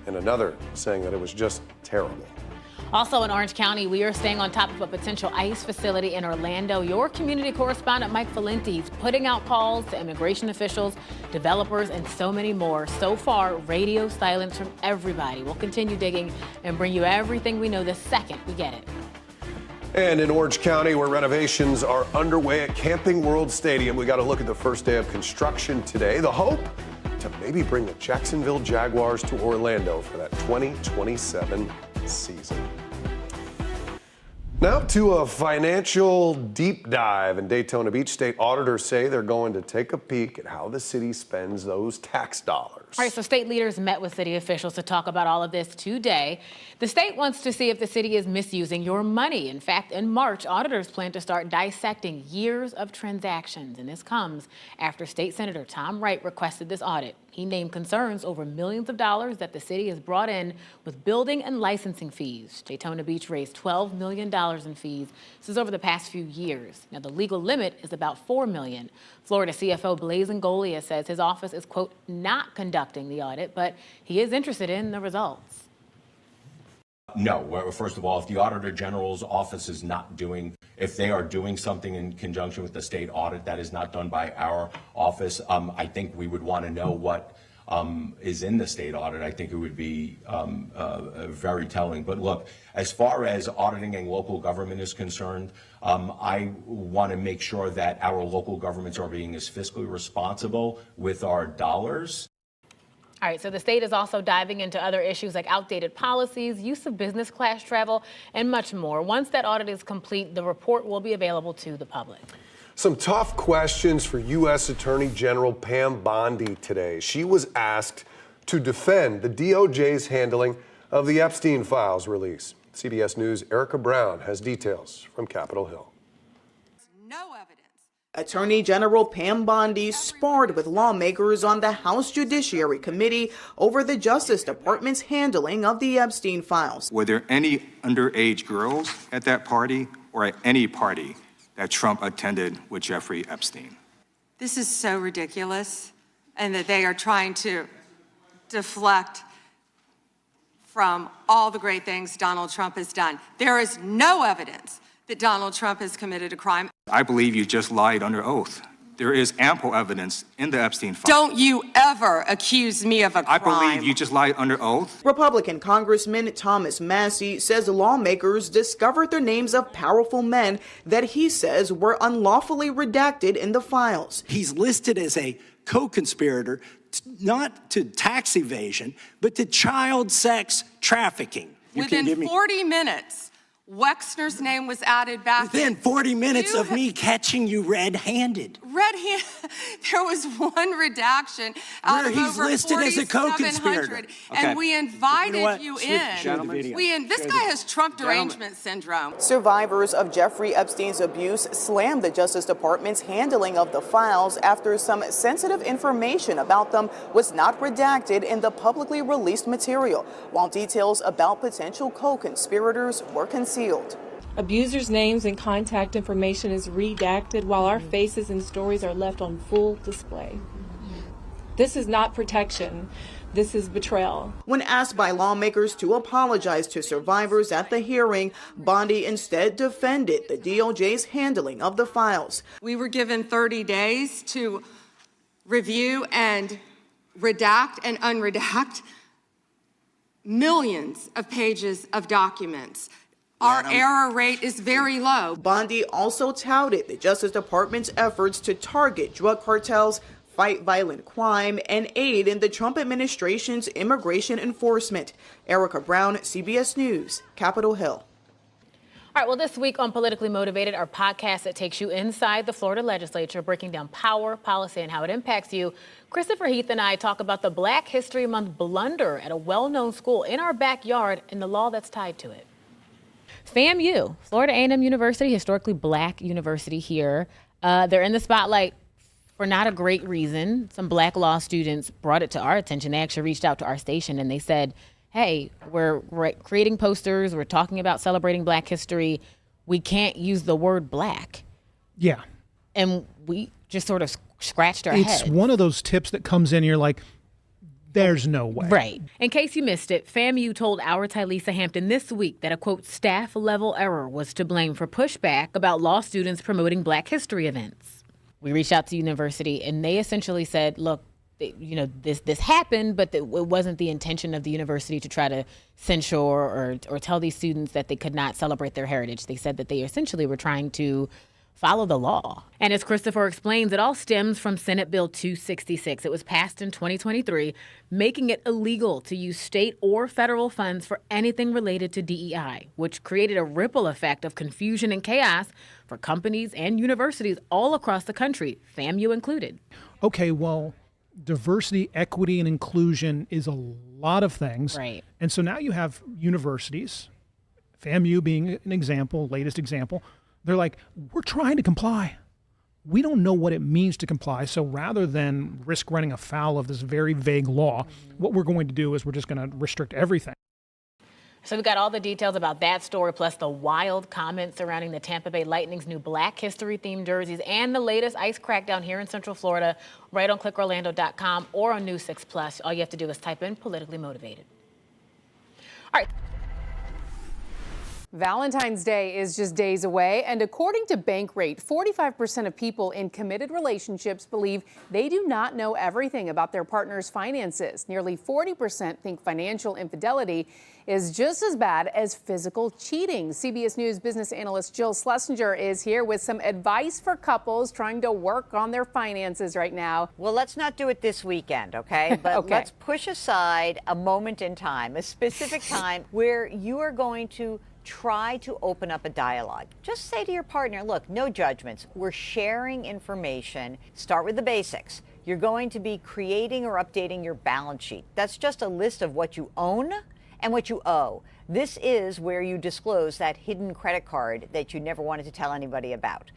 and another saying that it was just terrible. Also in Orange County, we are staying on top of a potential ICE facility in Orlando. Your community correspondent, Mike Valenti, is putting out calls to immigration officials, developers, and so many more. So far, radio silence from everybody. We'll continue digging and bring you everything we know the second we get it. And in Orange County, where renovations are underway at Camping World Stadium, we got to look at the first day of construction today. The hope to maybe bring the Jacksonville Jaguars to Orlando for that 2027 season. Now to a financial deep dive in Daytona Beach. State auditors say they're going to take a peek at how the city spends those tax dollars. All right, so state leaders met with city officials to talk about all of this today. The state wants to see if the city is misusing your money. In fact, in March, auditors plan to start dissecting years of transactions. And this comes after State Senator Tom Wright requested this audit. He named concerns over millions of dollars that the city has brought in with building and licensing fees. Daytona Beach raised $12 million in fees. This is over the past few years. Now, the legal limit is about $4 million. Florida CFO Blazin Golia says his office is, quote, not conducting the audit, but he is interested in the results. No. Well, first of all, if the Auditor General's office is not doing, if they are doing something in conjunction with the state audit that is not done by our office, I think we would want to know what is in the state audit. I think it would be very telling. But look, as far as auditing and local government is concerned, I want to make sure that our local governments are being as fiscally responsible with our dollars. All right, so the state is also diving into other issues like outdated policies, use of business class travel, and much more. Once that audit is complete, the report will be available to the public. Some tough questions for U.S. Attorney General Pam Bondi today. She was asked to defend the DOJ's handling of the Epstein files release. CBS News' Erica Brown has details from Capitol Hill. Attorney General Pam Bondi sparred with lawmakers on the House Judiciary Committee over the Justice Department's handling of the Epstein files. Were there any underage girls at that party or at any party that Trump attended with Jeffrey Epstein? This is so ridiculous, and that they are trying to deflect from all the great things Donald Trump has done. There is no evidence that Donald Trump has committed a crime. I believe you just lied under oath. There is ample evidence in the Epstein files. Don't you ever accuse me of a crime. I believe you just lied under oath. Republican Congressman Thomas Massie says lawmakers discovered the names of powerful men that he says were unlawfully redacted in the files. He's listed as a co-conspirator, not to tax evasion, but to child sex trafficking. Within 40 minutes, Wexner's name was added back. Within 40 minutes of me catching you red-handed. There was one redaction out Where of he's over listed as a co-conspirator. 4,700, Okay. and we invited you Show the in. video. This guy has Trump derangement syndrome. Survivors of Jeffrey Epstein's abuse slammed the Justice Department's handling of the files after some sensitive information about them was not redacted in the publicly released material, while details about potential co-conspirators were concealed. Abusers' names and contact information is redacted while our faces and stories are left on full display. This is not protection. This is betrayal. When asked by lawmakers to apologize to survivors at the hearing, Bondi instead defended the DOJ's handling of the files. We were given 30 days to review and redact and unredact millions of pages of documents. Our error rate is very low. Bondi also touted the Justice Department's efforts to target drug cartels, fight violent crime, and aid in the Trump administration's immigration enforcement. Erica Brown, CBS News, Capitol Hill. All right, well, this week on Politically Motivated, our podcast that takes you inside the Florida legislature, breaking down power, policy, and how it impacts you. Christopher Heath and I talk about the Black History Month blunder at a well-known school in our backyard and the law that's tied to it. FAMU, Florida A&M University, historically black university here. They're in the spotlight for not a great reason. Some black law students brought it to our attention. They actually reached out to our station and they said, hey, we're creating posters. We're talking about celebrating Black history. We can't use the word black. Yeah. And we just sort of scratched our heads. It's one of those tips that comes in, you're like, there's no way. Right. In case you missed it, FAMU told our Tylisa Hampton this week that a, quote, staff-level error was to blame for pushback about law students promoting Black history events. We reached out to the university, and they essentially said, look, this happened, but it wasn't the intention of the university to try to censure or tell these students that they could not celebrate their heritage. They said that they essentially were trying to follow the law. And as Christopher explains, it all stems from Senate Bill 266. It was passed in 2023, making it illegal to use state or federal funds for anything related to DEI, which created a ripple effect of confusion and chaos for companies and universities all across the country, FAMU included. Okay, well, diversity, equity, and inclusion is a lot of things. Right. And so now you have universities, FAMU being an example, latest example. They're like, we're trying to comply. We don't know what it means to comply. So rather than risk running afoul of this very vague law, what we're going to do is we're just going to restrict everything. So we got all the details about that story, plus the wild comments surrounding the Tampa Bay Lightning's new Black history-themed jerseys and the latest ICE crackdown here in Central Florida, right on clickorlando.com or on News 6 Plus. All you have to do is type in politically motivated. All right. Valentine's Day is just days away, and according to Bankrate, 45% of people in committed relationships believe they do not know everything about their partner's finances. Nearly 40% think financial infidelity is just as bad as physical cheating. CBS News business analyst Jill Schlesinger is here with some advice for couples trying to work on their finances right now. Well, let's not do it this weekend, okay? But Okay. Let's push aside a moment in time, a specific time where you are going to try to open up a dialogue. Just say to your partner, look, no judgments. We're sharing information. Start with the basics. You're going to be creating or updating your balance sheet. That's just a list of what you own and what you owe. This is where you disclose that hidden credit card that you never wanted to tell anybody about.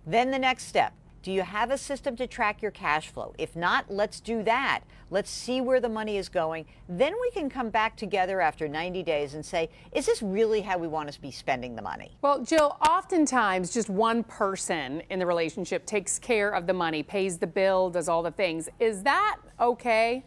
Then the next step. Do you have a system to track your cash flow? If not, let's do that. Let's see where the money is going. Then we can come back together after 90 days and say, is this really how we want to be spending the money? Well, Jill, oftentimes just one person in the relationship takes care of the money, pays the bill, does all the things. Is that okay?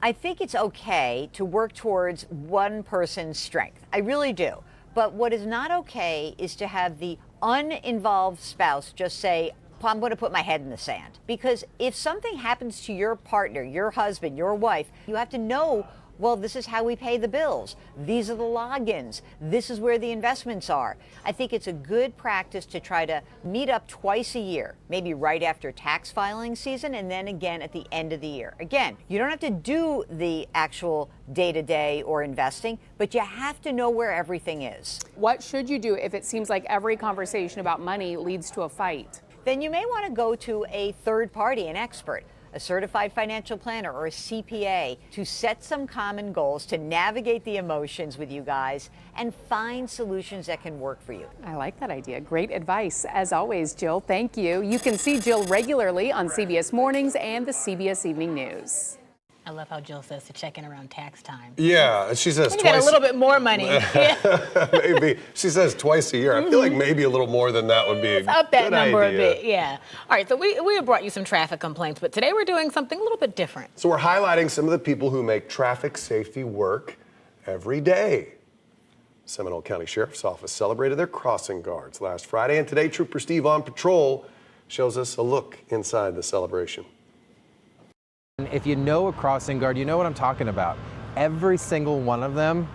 I think it's okay to work towards one person's strength. I really do. But what is not okay is to have the uninvolved spouse just say, I'm going to put my head in the sand. Because if something happens to your partner, your husband, your wife, you have to know, well, this is how we pay the bills. These are the logins. This is where the investments are. I think it's a good practice to try to meet up twice a year, maybe right after tax filing season and then again at the end of the year. Again, you don't have to do the actual day-to-day or investing, but you have to know where everything is. What should you do if it seems like every conversation about money leads to a fight? Then you may want to go to a third party, an expert, a certified financial planner or a CPA to set some common goals, to navigate the emotions with you guys and find solutions that can work for you. I like that idea. Great advice. As always, Jill, thank you. You can see Jill regularly on CBS Mornings and the CBS Evening News. I love how Jill says to check in around tax time. Yeah, she says You twice. got a little bit more money. Maybe. She says twice a year. I feel like maybe a little more than that would be a Up that good number idea. a bit, yeah. All right, so we have brought you some traffic complaints, but today we're doing something a little bit different. So we're highlighting some of the people who make traffic safety work every day. Seminole County Sheriff's Office celebrated their crossing guards last Friday, and today Trooper Steve on patrol shows us a look inside the celebration. If you know a crossing guard, you know what I'm talking about. Every single one of them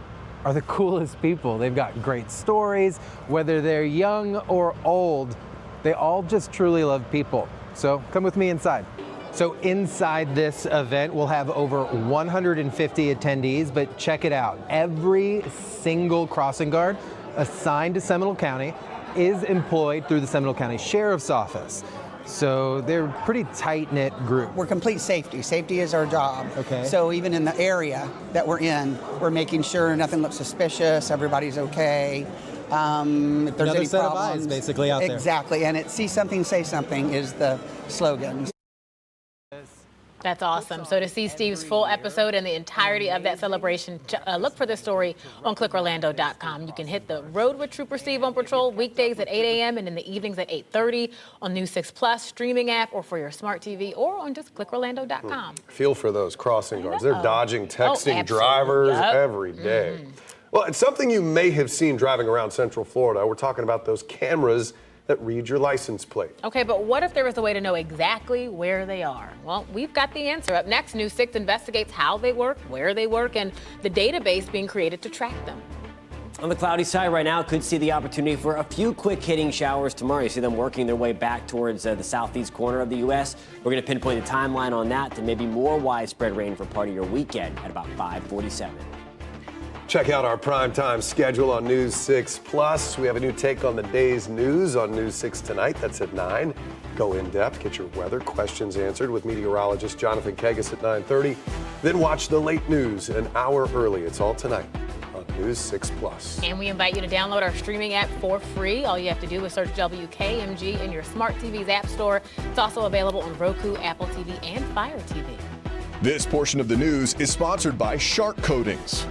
are the coolest people. They've got great stories, whether they're young or old. They all just truly love people. So come with me inside. So inside this event, we'll have over 150 attendees, but check it out. Every single crossing guard assigned to Seminole County is employed through the Seminole County Sheriff's Office. So they're a pretty tight-knit group. We're complete safety. Safety is our job. Okay. So even in the area that we're in, we're making sure nothing looks suspicious, everybody's okay. If there's Another any set of problems, eyes basically out there. Exactly, and see something, say something is the slogan. That's awesome. So to see Steve's full episode and the entirety of that celebration, look for this story on clickorlando.com. You can hit the road with Trooper Steve on patrol weekdays at 8 a.m. and in the evenings at 8:30 on News 6 Plus streaming app or for your smart TV or on just clickorlando.com. Feel for those crossing guards. They're dodging, texting absolutely. drivers Yep. every day. Well, it's something you may have seen driving around Central Florida. We're talking about those cameras that read your license plate. Okay, but what if there was a way to know exactly where they are? Well, we've got the answer. Up next, News 6 investigates how they work, where they work, and the database being created to track them. On the cloudy side right now, could see the opportunity for a few quick hitting showers tomorrow. You see them working their way back towards the southeast corner of the U.S. We're going to pinpoint the timeline on that to maybe more widespread rain for part of your weekend at about 5:47. Check out our primetime schedule on News 6 Plus. We have a new take on the day's news on News 6 tonight. That's at 9. Go in depth, get your weather questions answered with meteorologist Jonathan Kegas at 9:30. Then watch the late news an hour early. It's all tonight on News 6 Plus. And we invite you to download our streaming app for free. All you have to do is search WKMG in your smart TV's app store. It's also available on Roku, Apple TV, and Fire TV. This portion of the news is sponsored by Shark Coatings.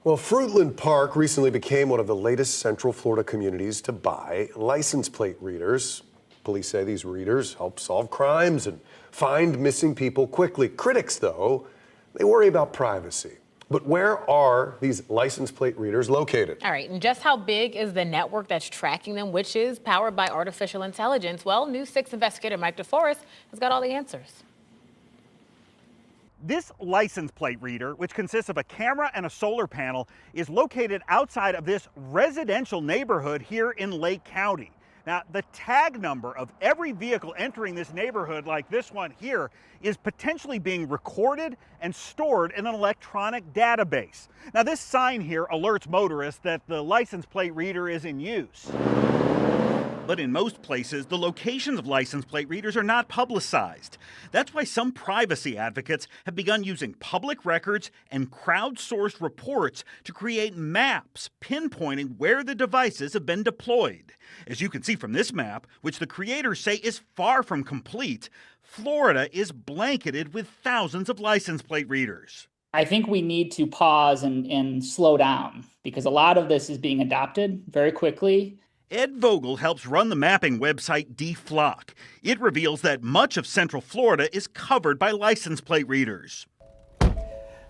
Well, Fruitland Park recently became one of the latest Central Florida communities to buy license plate readers. Police say these readers help solve crimes and find missing people quickly. Critics, though, they worry about privacy. But where are these license plate readers located? All right, and just how big is the network that's tracking them, which is powered by artificial intelligence? Well, News 6 investigator Mike DeForest has got all the answers. This license plate reader, which consists of a camera and a solar panel, is located outside of this residential neighborhood here in Lake County. Now, the tag number of every vehicle entering this neighborhood, like this one here, is potentially being recorded and stored in an electronic database. Now, this sign here alerts motorists that the license plate reader is in use. But in most places, the locations of license plate readers are not publicized. That's why some privacy advocates have begun using public records and crowdsourced reports to create maps pinpointing where the devices have been deployed. As you can see from this map, which the creators say is far from complete, Florida is blanketed with thousands of license plate readers. I think we need to pause and slow down because a lot of this is being adopted very quickly. Ed Vogel helps run the mapping website DFLOC. It reveals that much of Central Florida is covered by license plate readers.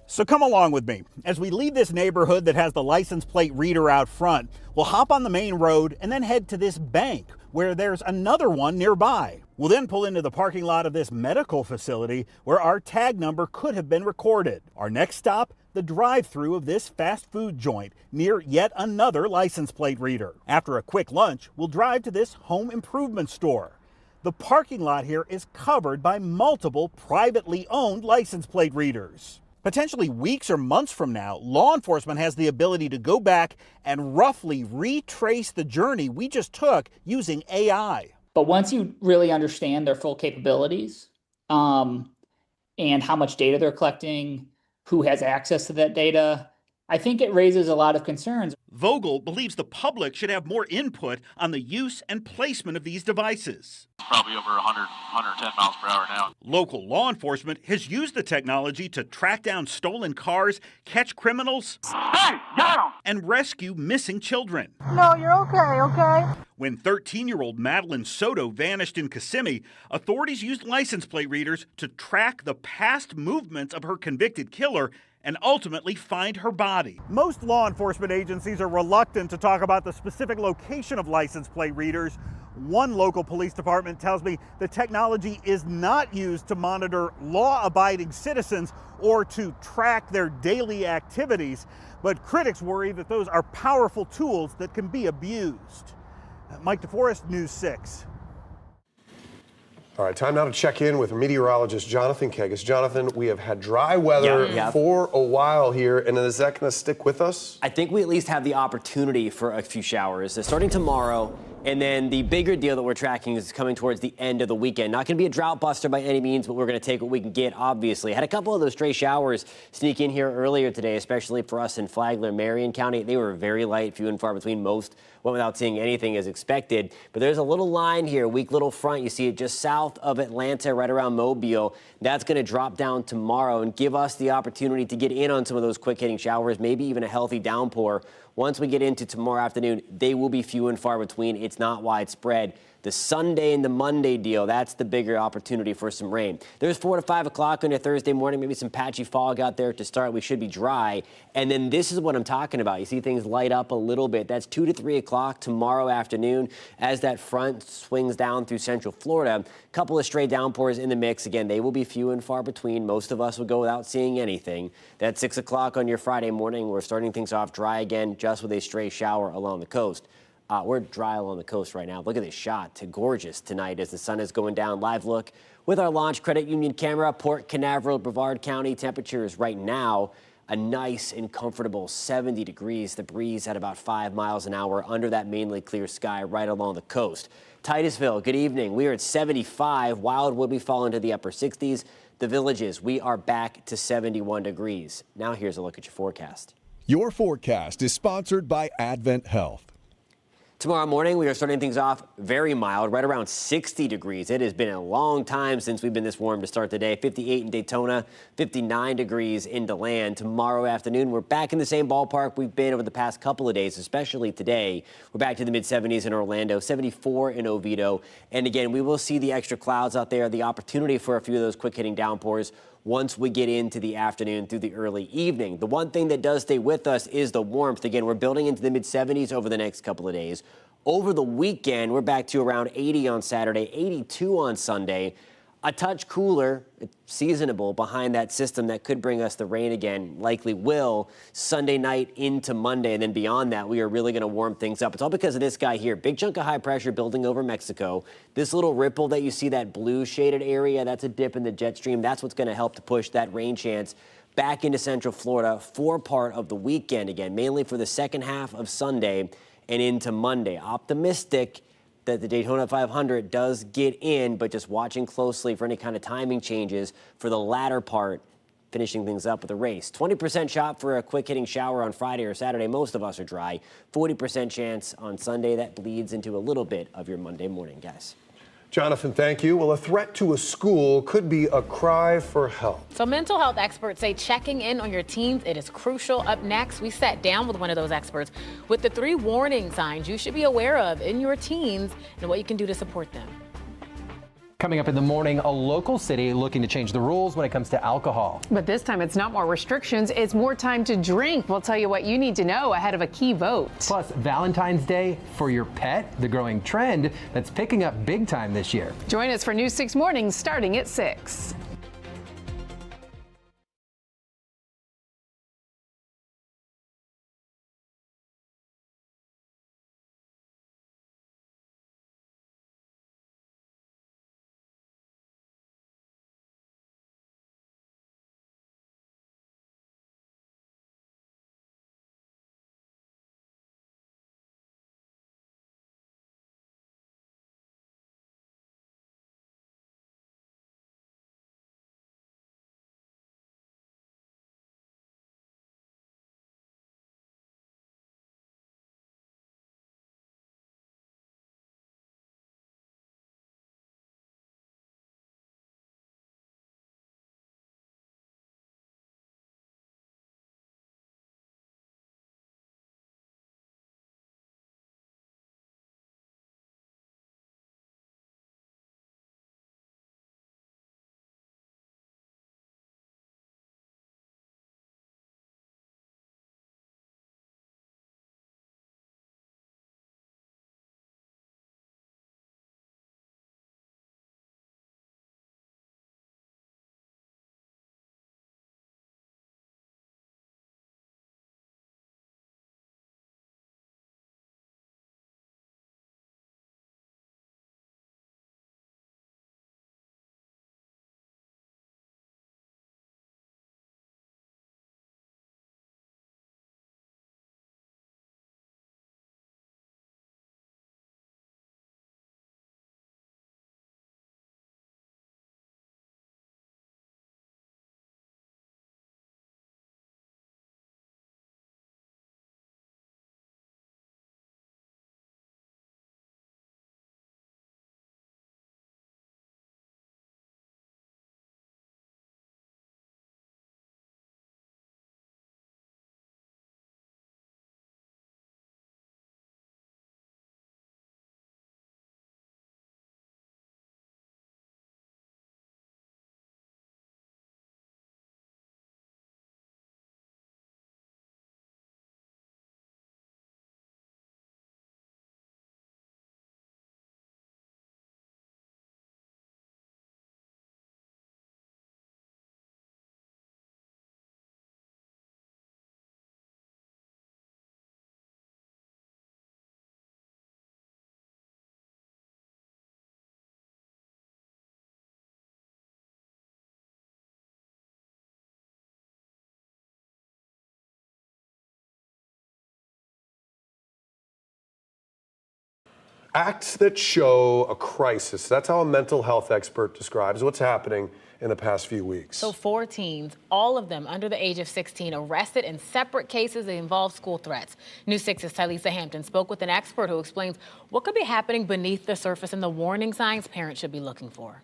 So come along with me. As we leave this neighborhood that has the license plate reader out front, we'll hop on the main road and then head to this bank where there's another one nearby. We'll then pull into the parking lot of this medical facility where our tag number could have been recorded. Our next stop, the drive-through of this fast food joint near yet another license plate reader. After a quick lunch, we'll drive to this home improvement store. The parking lot here is covered by multiple privately owned license plate readers. Potentially weeks or months from now, law enforcement has the ability to go back and roughly retrace the journey we just took using AI. But once you really understand their full capabilities and how much data they're collecting, who has access to that data, I think it raises a lot of concerns. Vogel believes the public should have more input on the use and placement of these devices. Probably over 100, 110 miles per hour now. Local law enforcement has used the technology to track down stolen cars, catch criminals, and rescue missing children. No, you're okay? When 13-year-old Madeline Soto vanished in Kissimmee, authorities used license plate readers to track the past movements of her convicted killer and ultimately find her body. Most law enforcement agencies are reluctant to talk about the specific location of license plate readers. One local police department tells me the technology is not used to monitor law-abiding citizens or to track their daily activities, but critics worry that those are powerful tools that can be abused. Mike DeForest, News 6. All right, time now to check in with meteorologist Jonathan Kegas. Jonathan, we have had dry weather for a while here, and is that going to stick with us? I think we at least have the opportunity for a few showers starting tomorrow. And then the bigger deal that we're tracking is coming towards the end of the weekend. Not going to be a drought buster by any means, but we're going to take what we can get, obviously. Had a couple of those stray showers sneak in here earlier today, especially for us in Flagler, Marion County. They were very light, few and far between. Most went without seeing anything as expected. But there's a little line here, weak little front. You see it just south of Atlanta, right around Mobile. That's going to drop down tomorrow and give us the opportunity to get in on some of those quick-hitting showers, maybe even a healthy downpour. Once we get into tomorrow afternoon, they will be few and far between. It's not widespread. The Sunday and the Monday deal, that's the bigger opportunity for some rain. There's 4 to 5 o'clock on your Thursday morning, maybe some patchy fog out there to start. We should be dry. And then this is what I'm talking about. You see things light up a little bit. That's 2 to 3 o'clock tomorrow afternoon as that front swings down through Central Florida. A couple of stray downpours in the mix. Again, they will be few and far between. Most of us will go without seeing anything. That's 6 o'clock on your Friday morning. We're starting things off dry again, just with a stray shower along the coast. We're dry along the coast right now. Look at this shot. Gorgeous tonight as the sun is going down. Live look with our Launch Credit Union camera. Port Canaveral, Brevard County. Temperatures right now a nice and comfortable 70 degrees. The breeze at about 5 miles an hour under that mainly clear sky right along the coast. Titusville, good evening. We are at 75. Wildwood, we fall into the upper 60s. The Villages, we are back to 71 degrees. Now here's a look at your forecast. Your forecast is sponsored by Advent Health. Tomorrow morning, we are starting things off very mild, right around 60 degrees. It has been a long time since we've been this warm to start the day. 58 in Daytona, 59 degrees in DeLand. Tomorrow afternoon, we're back in the same ballpark we've been over the past couple of days, especially today. We're back to the mid-70s in Orlando, 74 in Oviedo. And again, we will see the extra clouds out there, the opportunity for a few of those quick-hitting downpours once we get into the afternoon through the early evening. The one thing that does stay with us is the warmth. Again, we're building into the mid-70s over the next couple of days. Over the weekend, we're back to around 80 on Saturday, 82 on Sunday. A touch cooler, seasonable behind that system that could bring us the rain again, likely will, Sunday night into Monday. And then beyond that, we are really going to warm things up. It's all because of this guy here. Big chunk of high pressure building over Mexico. This little ripple that you see, that blue shaded area, that's a dip in the jet stream. That's what's going to help to push that rain chance back into Central Florida for part of the weekend again, mainly for the second half of Sunday and into Monday. Optimistic that the Daytona 500 does get in, but just watching closely for any kind of timing changes for the latter part, finishing things up with a race. 20% shot for a quick hitting shower on Friday or Saturday. Most of us are dry. 40% chance on Sunday. That bleeds into a little bit of your Monday morning, guys. Jonathan, thank you. Well, a threat to a school could be a cry for help. So mental health experts say checking in on your teens, it is crucial. Up next, we sat down with one of those experts with the 3 warning signs you should be aware of in your teens and what you can do to support them. Coming up in the morning, a local city looking to change the rules when it comes to alcohol. But this time it's not more restrictions, it's more time to drink. We'll tell you what you need to know ahead of a key vote. Plus, Valentine's Day for your pet, the growing trend that's picking up big time this year. Join us for News 6 Mornings starting at 6. Acts that show a crisis. That's how a mental health expert describes what's happening in the past few weeks. So 4 teens, all of them under the age of 16, arrested in separate cases that involve school threats. News 6's Tylisa Hampton spoke with an expert who explains what could be happening beneath the surface and the warning signs parents should be looking for.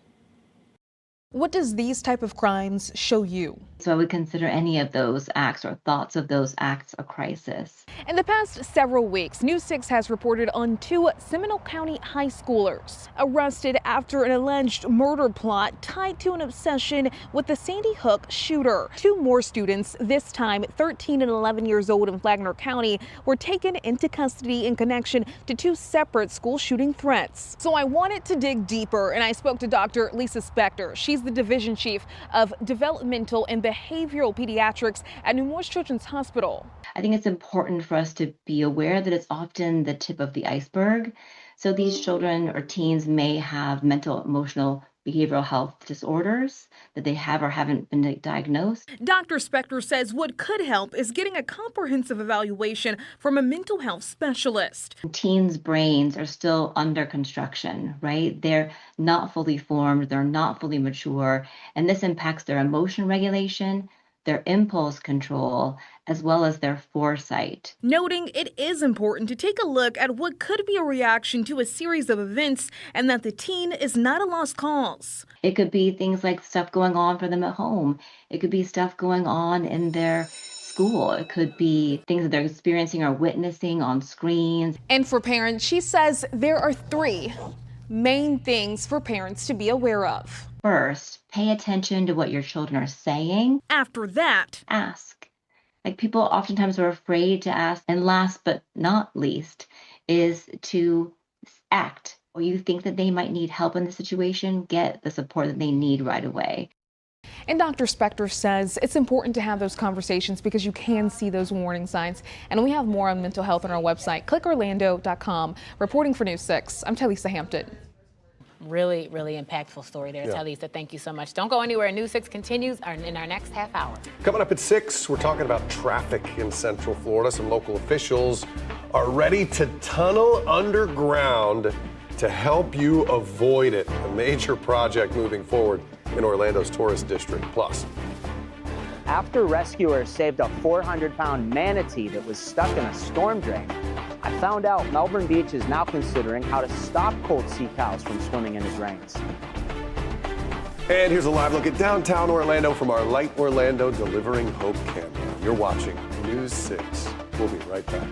What does these type of crimes show you? So I would consider any of those acts or thoughts of those acts a crisis. In the past several weeks, News 6 has reported on 2 Seminole County high schoolers arrested after an alleged murder plot tied to an obsession with the Sandy Hook shooter. 2 more students, this time 13 and 11 years old in Flagler County, were taken into custody in connection to 2 separate school shooting threats. So I wanted to dig deeper, and I spoke to Dr. Lisa Spector. She's the division chief of developmental and behavioral pediatrics at Nemours Children's Hospital. I think it's important for us to be aware that it's often the tip of the iceberg. So these children or teens may have mental, emotional behavioral health disorders that they have or haven't been diagnosed. Dr. Spector says what could help is getting a comprehensive evaluation from a mental health specialist. Teens' brains are still under construction, right? They're not fully formed, they're not fully mature, and this impacts their emotion regulation, their impulse control, as well as their foresight. Noting it is important to take a look at what could be a reaction to a series of events and that the teen is not a lost cause. It could be things like stuff going on for them at home. It could be stuff going on in their school. It could be things that they're experiencing or witnessing on screens. And for parents, she says there are 3 main things for parents to be aware of. First, pay attention to what your children are saying. After that, ask. Like, people oftentimes are afraid to ask. And last but not least is to act. Or you think that they might need help in the situation, get the support that they need right away. And Dr. Spector says it's important to have those conversations because you can see those warning signs. And we have more on mental health on our website, clickorlando.com. Reporting for News 6, I'm Talisa Hampton. Really, really impactful story there, Talisa. Thank you so much. Don't go anywhere. News 6 continues in our next half hour. Coming up at 6, we're talking about traffic in Central Florida. Some local officials are ready to tunnel underground to help you avoid it. A major project moving forward in Orlando's tourist district. Plus, after rescuers saved a 400-pound manatee that was stuck in a storm drain, I found out Melbourne Beach is now considering how to stop cold sea cows from swimming into drains. and here's a live look at downtown Orlando from our Light Orlando Delivering Hope camera. You're watching News 6. We'll be right back.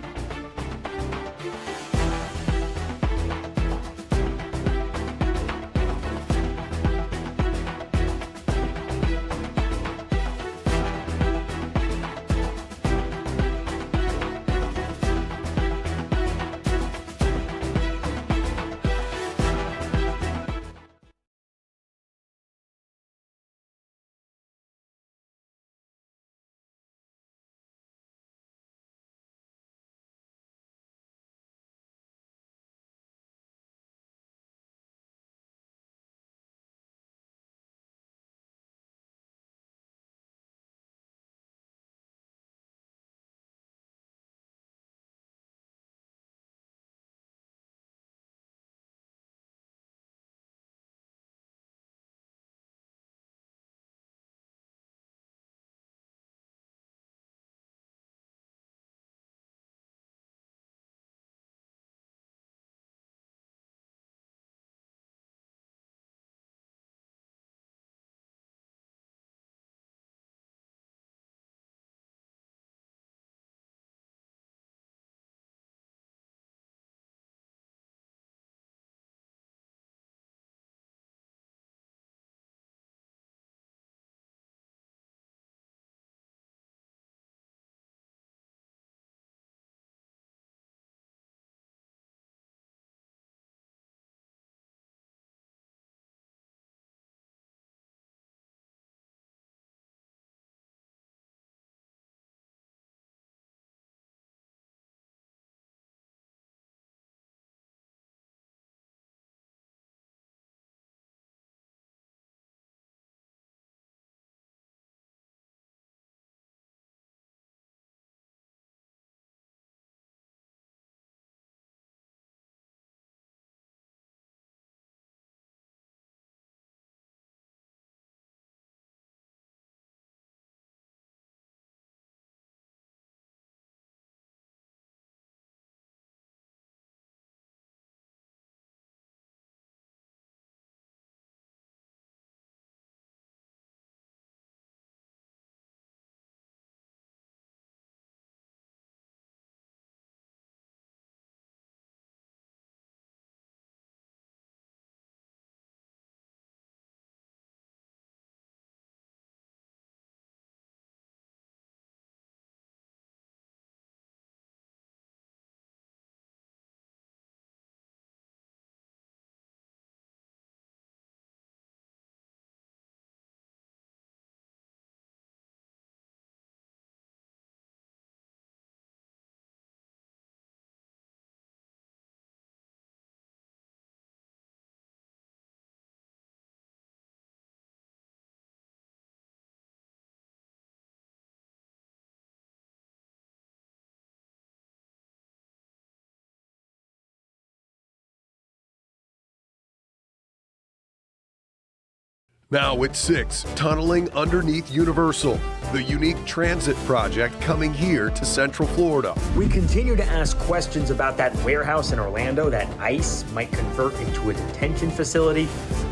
Now at 6, tunneling underneath Universal, the unique transit project coming here to Central Florida. We continue to ask questions about that warehouse in Orlando that ICE might convert into a detention facility.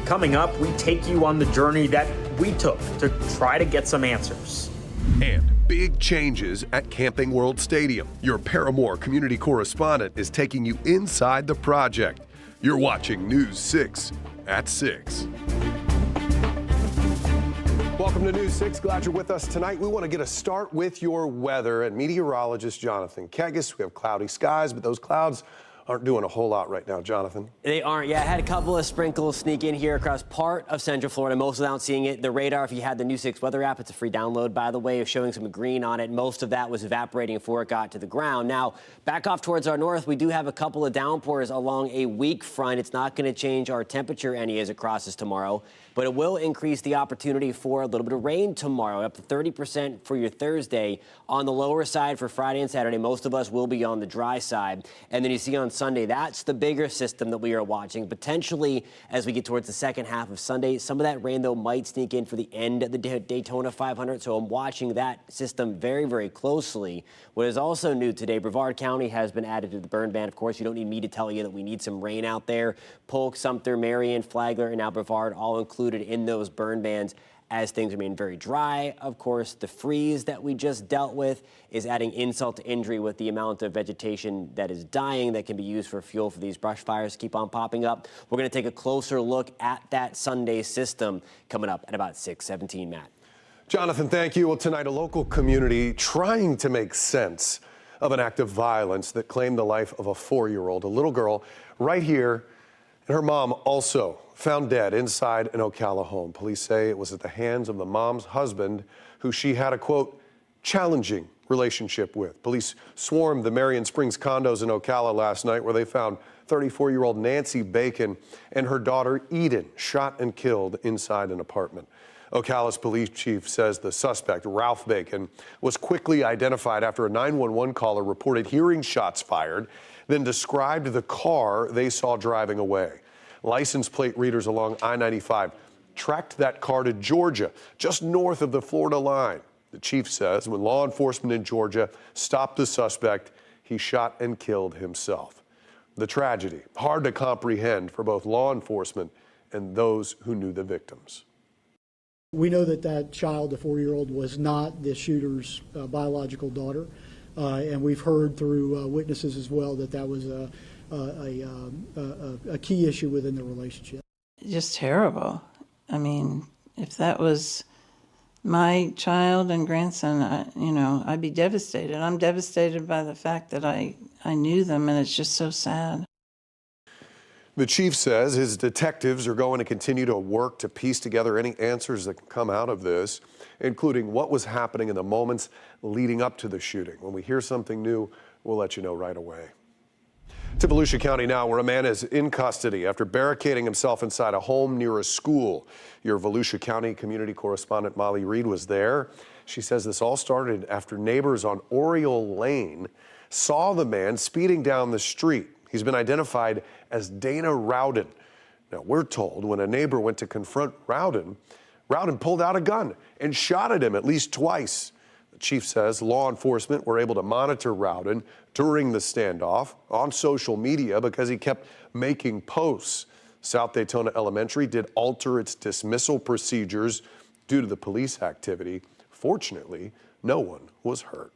Coming up, we take you on the journey that we took to try to get some answers. And big changes at Camping World Stadium. Your Paramore community correspondent is taking you inside the project. You're watching News 6 at 6. Welcome to News 6. Glad you're with us tonight. We want to get a start with your weather and meteorologist Jonathan Kegas. We have cloudy skies, but those clouds aren't doing a whole lot right now, Jonathan. They aren't. Yeah, I had a couple of sprinkles sneak in here across part of Central Florida, most without seeing it. The radar, if you had the News 6 weather app, it's a free download, by the way, of showing some green on it. Most of that was evaporating before it got to the ground. Now, back off towards our north, we do have a couple of downpours along a weak front. It's not going to change our temperature any as it crosses tomorrow, but it will increase the opportunity for a little bit of rain tomorrow, up to 30% for your Thursday. On the lower side for Friday and Saturday, most of us will be on the dry side. And then you see on Sunday, that's the bigger system that we are watching. Potentially, as we get towards the second half of Sunday, some of that rain, though, might sneak in for the end of the Daytona 500. So I'm watching that system very, very closely. What is also new today, Brevard County has been added to the burn ban. Of course, you don't need me to tell you that we need some rain out there. Polk, Sumter, Marion, Flagler, and now Brevard all included in those burn bans as things remain very dry. Of course, the freeze that we just dealt with is adding insult to injury with the amount of vegetation that is dying that can be used for fuel for these brush fires keep on popping up. We're going to take a closer look at that Sunday system coming up at about 6:17, Matt. Jonathan, thank you. Well, tonight, a local community trying to make sense of an act of violence that claimed the life of a 4-year-old, a little girl right here, and her mom also found dead inside an Ocala home. Police say it was at the hands of the mom's husband, who she had a, quote, challenging relationship with. Police swarmed the Marion Springs condos in Ocala last night, where they found 34-year-old Nancy Bacon and her daughter Eden shot and killed inside an apartment. Ocala's police chief says the suspect, Ralph Bacon, was quickly identified after a 911 caller reported hearing shots fired, then described the car they saw driving away. License plate readers along I-95 tracked that car to Georgia, just north of the Florida line. The chief says when law enforcement in Georgia stopped the suspect, he shot and killed himself. The tragedy, hard to comprehend for both law enforcement and those who knew the victims. We know that that child, the 4-year-old, was not the shooter's biological daughter, and we've heard through witnesses as well that that was a key issue within the relationship. Just terrible. I mean, if that was my child and grandson, I'd be devastated. I'm devastated by the fact that I knew them, and it's just so sad. The chief says his detectives are going to continue to work to piece together any answers that can come out of this, including what was happening in the moments leading up to the shooting. When we hear something new, we'll let you know right away. To Volusia County now, where a man is in custody after barricading himself inside a home near a school. Your Volusia County community correspondent Molly Reed was there. She says this all started after neighbors on Oriole Lane saw the man speeding down the street. He's been identified as Dana Rowden. Now, we're told when a neighbor went to confront Rowden, Rowden pulled out a gun and shot at him at least twice. The chief says law enforcement were able to monitor Rowden during the standoff on social media because he kept making posts. South Daytona Elementary did alter its dismissal procedures due to the police activity. Fortunately, no one was hurt.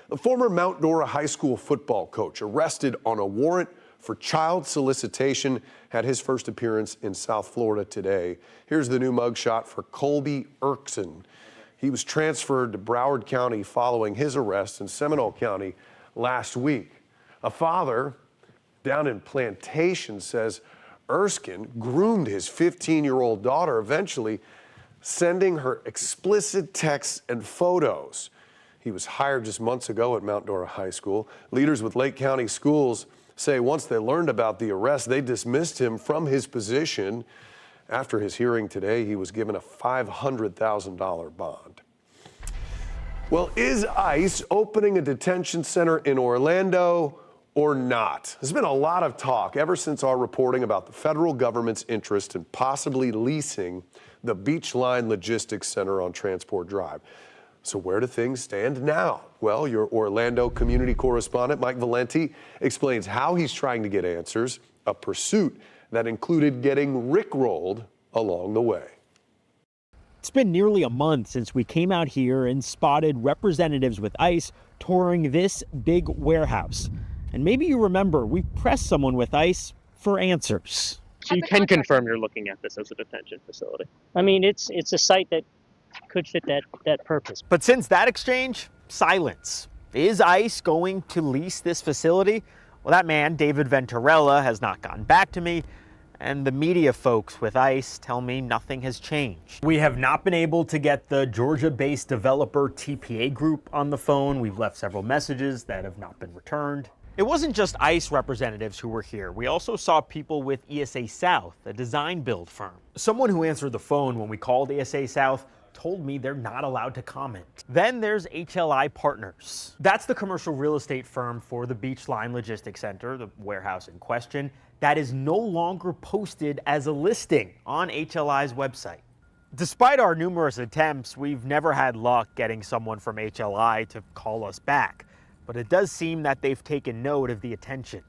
The former Mount Dora High School football coach, arrested on a warrant for child solicitation, had his first appearance in South Florida today. Here's the new mugshot for Colby Erkson. He was transferred to Broward County following his arrest in Seminole County last week. A father down in Plantation says Erskine groomed his 15-year-old daughter, eventually sending her explicit texts and photos. He was hired just months ago at Mount Dora High School. Leaders with Lake County Schools say once they learned about the arrest, they dismissed him from his position. After his hearing today, he was given a $500,000 bond. Well, is ICE opening a detention center in Orlando or not? There's been a lot of talk ever since our reporting about the federal government's interest in possibly leasing the Beachline Logistics Center on Transport Drive. So where do things stand now? Well, your Orlando community correspondent, Mike Valenti, explains how he's trying to get answers, a pursuit that included getting rickrolled along the way. It's been nearly a month since we came out here and spotted representatives with ICE touring this big warehouse. And maybe you remember, we pressed someone with ICE for answers. So you can confirm you're looking at this as a detention facility? I mean, it's a site that could fit that purpose. But since that exchange, silence. Is ICE going to lease this facility? Well, that man, David Venturella, has not gotten back to me. And the media folks with ICE tell me nothing has changed. We have not been able to get the Georgia-based developer TPA Group on the phone. We've left several messages that have not been returned. It wasn't just ICE representatives who were here. We also saw people with ESA South, a design build firm. Someone who answered the phone when we called ESA South told me they're not allowed to comment. Then there's HLI Partners. That's the commercial real estate firm for the Beachline Logistics Center, the warehouse in question, that is no longer posted as a listing on HLI's website. Despite our numerous attempts, we've never had luck getting someone from HLI to call us back. But it does seem that they've taken note of the attention.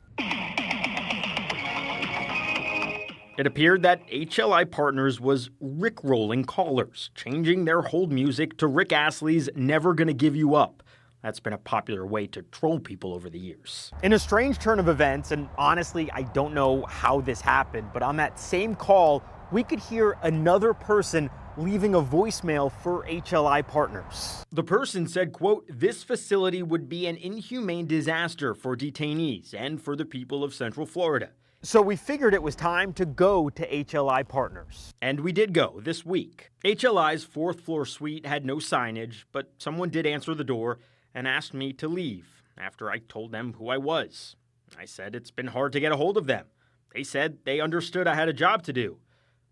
It appeared that HLI Partners was rickrolling callers, changing their hold music to Rick Astley's Never Gonna Give You Up. That's been a popular way to troll people over the years. In a strange turn of events, and honestly, I don't know how this happened, but on that same call, we could hear another person leaving a voicemail for HLI Partners. The person said, quote, "This facility would be an inhumane disaster for detainees and for the people of Central Florida." So we figured it was time to go to HLI Partners. And we did go this week. HLI's 4th floor suite had no signage, but someone did answer the door and asked me to leave after I told them who I was. I said it's been hard to get a hold of them. They said they understood I had a job to do,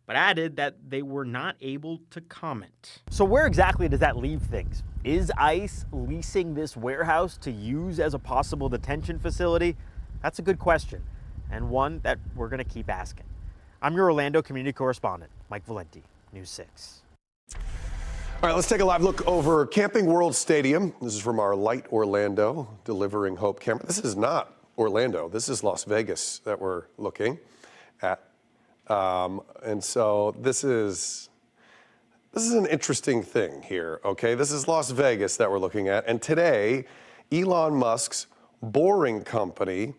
but added that they were not able to comment. So where exactly does that leave things? Is ICE leasing this warehouse to use as a possible detention facility? That's a good question, and one that we're going to keep asking. I'm your Orlando community correspondent, Mike Valenti, News 6. All right, let's take a live look over Camping World Stadium. This is from our Light Orlando Delivering Hope camera. This is not Orlando. This is Las Vegas that we're looking at. And so this is an interesting thing here, okay? This is Las Vegas that we're looking at. And today, Elon Musk's Boring Company,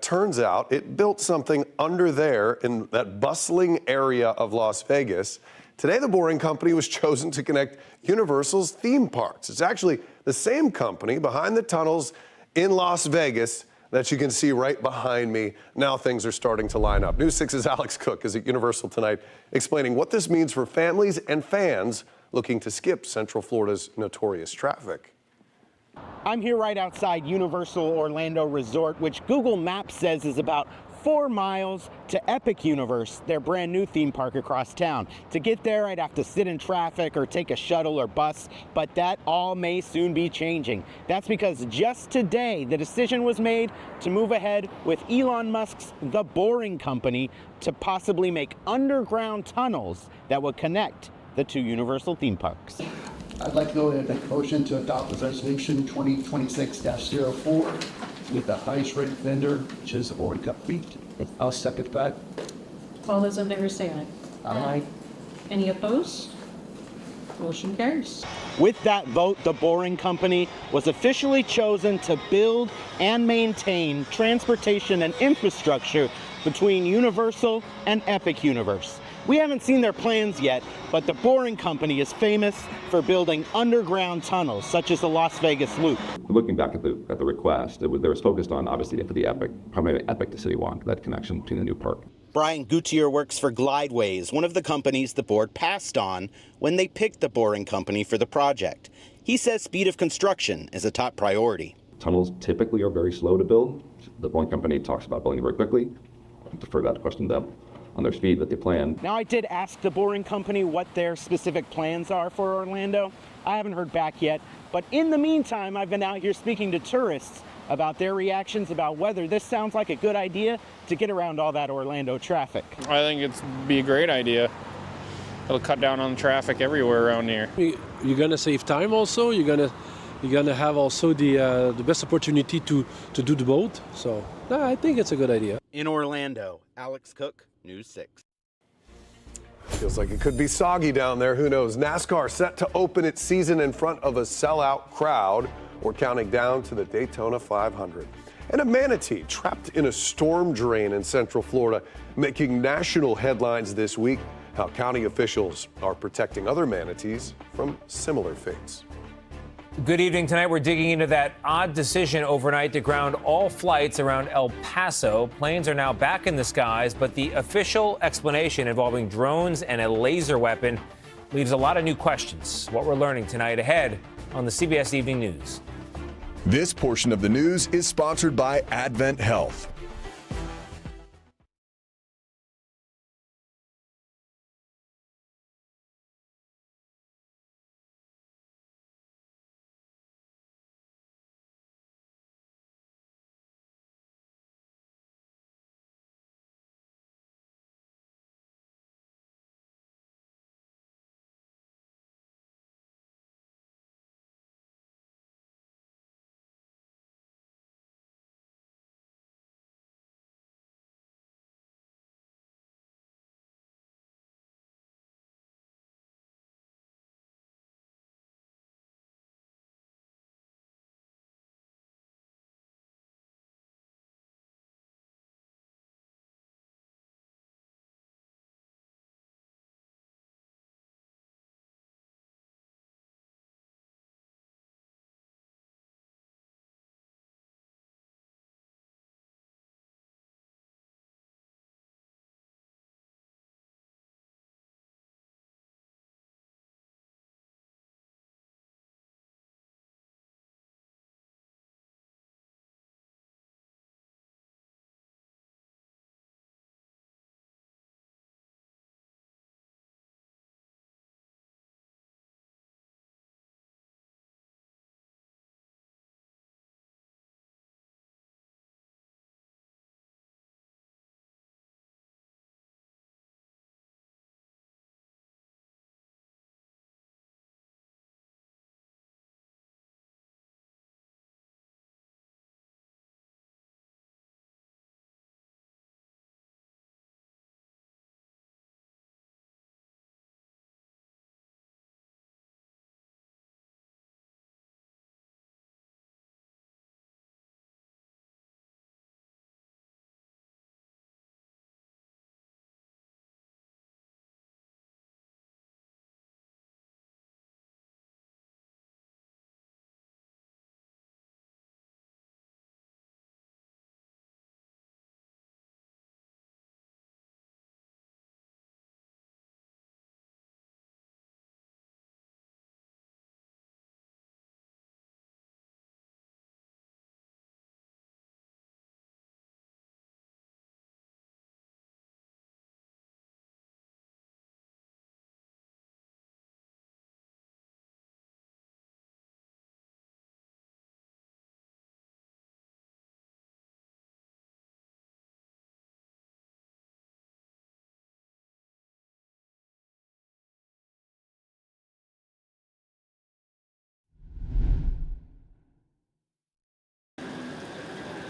turns out it built something under there in that bustling area of Las Vegas. Today, the Boring Company was chosen to connect Universal's theme parks. It's actually the same company behind the tunnels in Las Vegas that you can see right behind me. Now things are starting to line up. News 6's Alex Cook is at Universal tonight explaining what this means for families and fans looking to skip Central Florida's notorious traffic. I'm here right outside Universal Orlando Resort, which Google Maps says is about 4 miles to Epic Universe, their brand new theme park across town. To get there, I'd have to sit in traffic or take a shuttle or bus, but that all may soon be changing. That's because just today, the decision was made to move ahead with Elon Musk's The Boring Company to possibly make underground tunnels that would connect the 2 Universal theme parks. I'd like to go ahead and make a motion to adopt the resolution 2026-04 with the highest rated vendor, which is the Boring Company. I'll second that. All those in favor say aye. Aye. Any opposed? Motion carries. With that vote, the Boring Company was officially chosen to build and maintain transportation and infrastructure between Universal and Epic Universe. We haven't seen their plans yet, but the Boring Company is famous for building underground tunnels, such as the Las Vegas Loop. Looking back at the request, there was focused on, obviously, for the Epic, primarily Epic to City Walk, that connection between the new park. Brian Gutierrez works for Glideways, one of the companies the board passed on when they picked the Boring Company for the project. He says speed of construction is a top priority. Tunnels typically are very slow to build. The Boring Company talks about building very quickly. I defer that question to them on their speed that they plan. Now, I did ask the Boring Company what their specific plans are for Orlando. I haven't heard back yet, but in the meantime, I've been out here speaking to tourists about their reactions about whether this sounds like a good idea to get around all that Orlando traffic. I think it'd be a great idea. It'll cut down on traffic everywhere around here. You're gonna save time also. You're gonna have also the best opportunity to do the boat. So no, I think it's a good idea. In Orlando, Alex Cook, News 6. Feels like it could be soggy down there. Who knows? NASCAR set to open its season in front of a sellout crowd. We're counting down to the Daytona 500. And a manatee trapped in a storm drain in Central Florida, making national headlines this week. How county officials are protecting other manatees from similar fates. Good evening. Tonight, we're digging into that odd decision overnight to ground all flights around El Paso. Planes are now back in the skies, but the official explanation involving drones and a laser weapon leaves a lot of new questions. What we're learning tonight ahead on the CBS Evening News. This portion of the news is sponsored by Advent Health.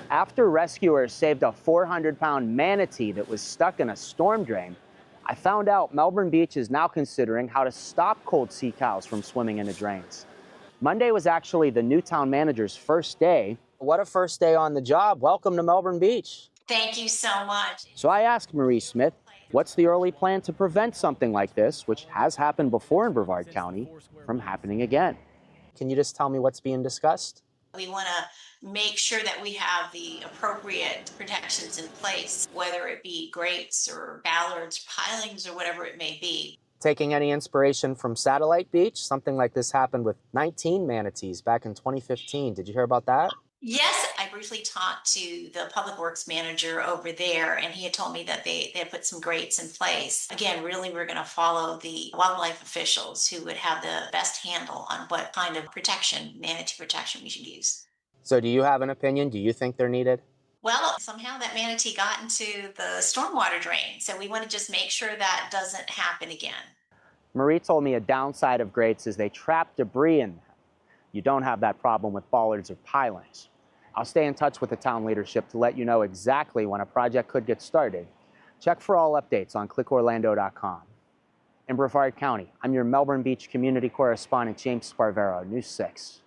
After rescuers saved a 400-pound manatee that was stuck in a storm drain, I found out Melbourne Beach is now considering how to stop cold sea cows from swimming into drains. Monday was actually the new town manager's first day. What a first day on the job. Welcome to Melbourne Beach. Thank you so much. So I asked Marie Smith, what's the early plan to prevent something like this, which has happened before in Brevard County, from happening again? Can you just tell me what's being discussed? We want to make sure that we have the appropriate protections in place, whether it be grates or ballards, pilings, or whatever it may be. Taking any inspiration from Satellite Beach, something like this happened with 19 manatees back in 2015. Did you hear about that? Yes, I briefly talked to the public works manager over there, and he had told me that they had put some grates in place. Again, really, we're going to follow the wildlife officials who would have the best handle on what kind of protection, manatee protection, we should use. So do you have an opinion? Do you think they're needed? Well, somehow that manatee got into the stormwater drain. So we want to just make sure that doesn't happen again. Marie told me a downside of grates is they trap debris in them. You don't have that problem with bollards or pilings. I'll stay in touch with the town leadership to let you know exactly when a project could get started. Check for all updates on clickorlando.com. In Brevard County, I'm your Melbourne Beach community correspondent, James Sparvero, News 6.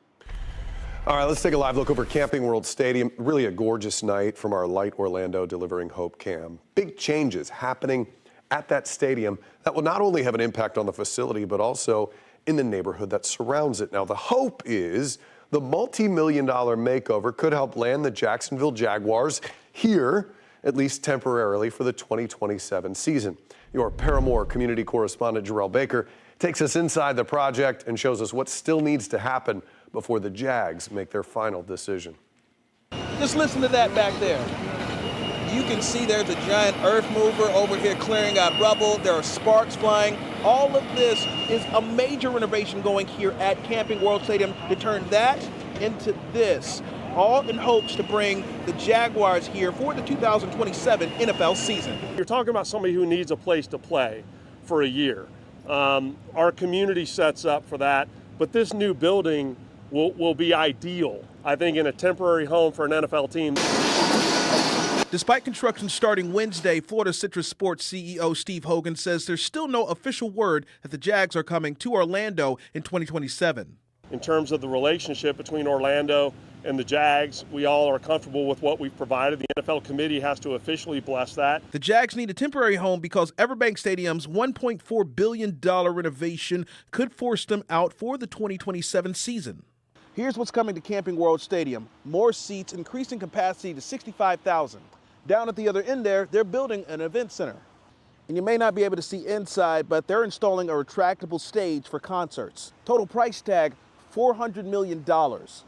All right, let's take a live look over Camping World Stadium. Really a gorgeous night from our Light Orlando Delivering Hope cam. Big changes happening at that stadium that will not only have an impact on the facility, but also in the neighborhood that surrounds it. Now, the hope is the multi-million-dollar makeover could help land the Jacksonville Jaguars here, at least temporarily, for the 2027 season. Your Paramore community correspondent, Jarrell Baker, takes us inside the project and shows us what still needs to happen before the Jags make their final decision. Just listen to that back there. You can see there's a giant earth mover over here clearing out rubble. There are sparks flying. All of this is a major renovation going here at Camping World Stadium to turn that into this, all in hopes to bring the Jaguars here for the 2027 NFL season. You're talking about somebody who needs a place to play for a year. Our community sets up for that, but this new building will be ideal, I think, in a temporary home for an NFL team. Despite construction starting Wednesday, Florida Citrus Sports CEO Steve Hogan says there's still no official word that the Jags are coming to Orlando in 2027. In terms of the relationship between Orlando and the Jags, we all are comfortable with what we've provided. The NFL committee has to officially bless that. The Jags need a temporary home because Everbank Stadium's $1.4 billion renovation could force them out for the 2027 season. Here's what's coming to Camping World Stadium. More seats, increasing capacity to 65,000. Down at the other end there, they're building an event center. And you may not be able to see inside, but they're installing a retractable stage for concerts. Total price tag, $400 million.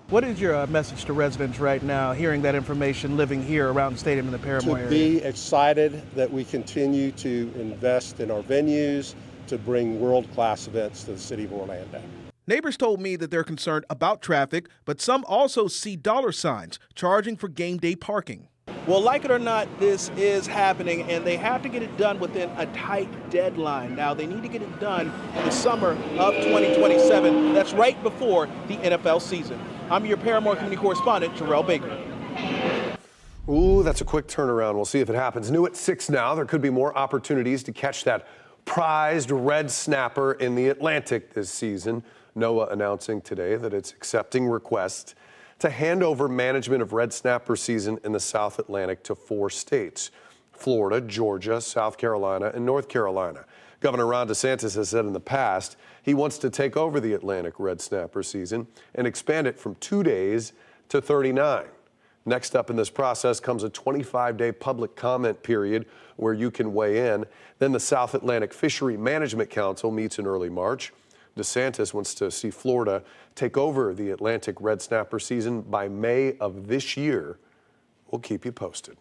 What is your message to residents right now, hearing that information, living here around the stadium in the Paramore area? To be excited that we continue to invest in our venues to bring world-class events to the city of Orlando. Neighbors told me that they're concerned about traffic, but some also see dollar signs charging for game day parking. Well, like it or not, this is happening, and they have to get it done within a tight deadline. Now, they need to get it done in the summer of 2027. That's right before the NFL season. I'm your Paramore community correspondent, Jarrell Baker. Ooh, that's a quick turnaround. We'll see if it happens. New at 6 now, there could be more opportunities to catch that prized red snapper in the Atlantic this season. NOAA announcing today that it's accepting requests to hand over management of red snapper season in the South Atlantic to 4 states: Florida, Georgia, South Carolina, and North Carolina. Governor Ron DeSantis has said in the past he wants to take over the Atlantic red snapper season and expand it from 2 days to 39. Next up in this process comes a 25-day public comment period where you can weigh in. Then the South Atlantic Fishery Management Council meets in early March. DeSantis wants to see Florida take over the Atlantic red snapper season by May of this year. We'll keep you posted.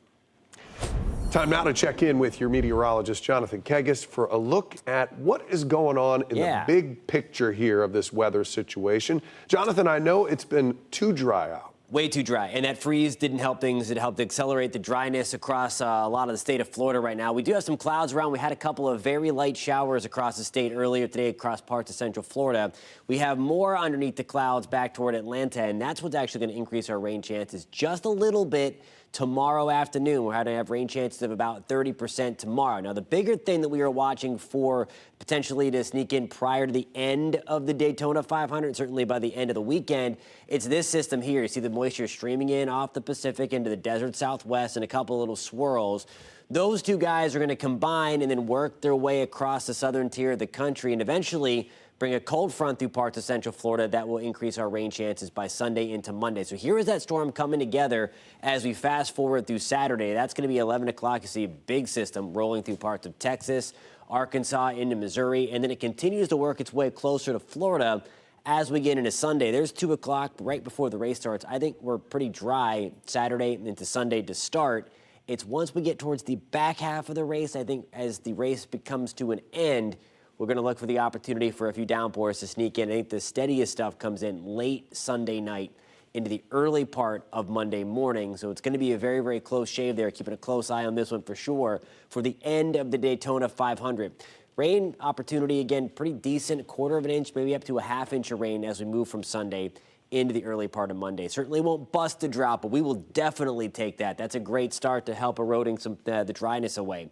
Time now to check in with your meteorologist, Jonathan Kegas, for a look at what is going on in the big picture here of this weather situation. Jonathan, I know it's been too dry out. Way too dry, and that freeze didn't help things. It helped accelerate the dryness across a lot of the state of Florida right now. We do have some clouds around. We had a couple of very light showers across the state earlier today across parts of central Florida. We have more underneath the clouds back toward Atlanta, and that's what's actually going to increase our rain chances just a little bit tomorrow afternoon. We're going to have rain chances of about 30% tomorrow. Now, the bigger thing that we are watching for potentially to sneak in prior to the end of the Daytona 500, certainly by the end of the weekend, it's this system here. You see the moisture streaming in off the Pacific into the desert Southwest and a couple of little swirls. Those two guys are going to combine and then work their way across the southern tier of the country and eventually bring a cold front through parts of central Florida that will increase our rain chances by Sunday into Monday. So here is that storm coming together as we fast forward through Saturday. That's going to be 11 o'clock. You see a big system rolling through parts of Texas, Arkansas, into Missouri, and then it continues to work its way closer to Florida as we get into Sunday. There's 2 o'clock right before the race starts. I think we're pretty dry Saturday into Sunday to start. It's once we get towards the back half of the race, I think as the race becomes to an end, we're going to look for the opportunity for a few downpours to sneak in. I think the steadiest stuff comes in late Sunday night into the early part of Monday morning. So it's going to be a very, very close shave there, keeping a close eye on this one for sure for the end of the Daytona 500. Rain opportunity, again, pretty decent, 1/4 of an inch, maybe up to a 1/2 inch of rain as we move from Sunday into the early part of Monday. Certainly won't bust a drought, but we will definitely take that. That's a great start to help eroding some the dryness away.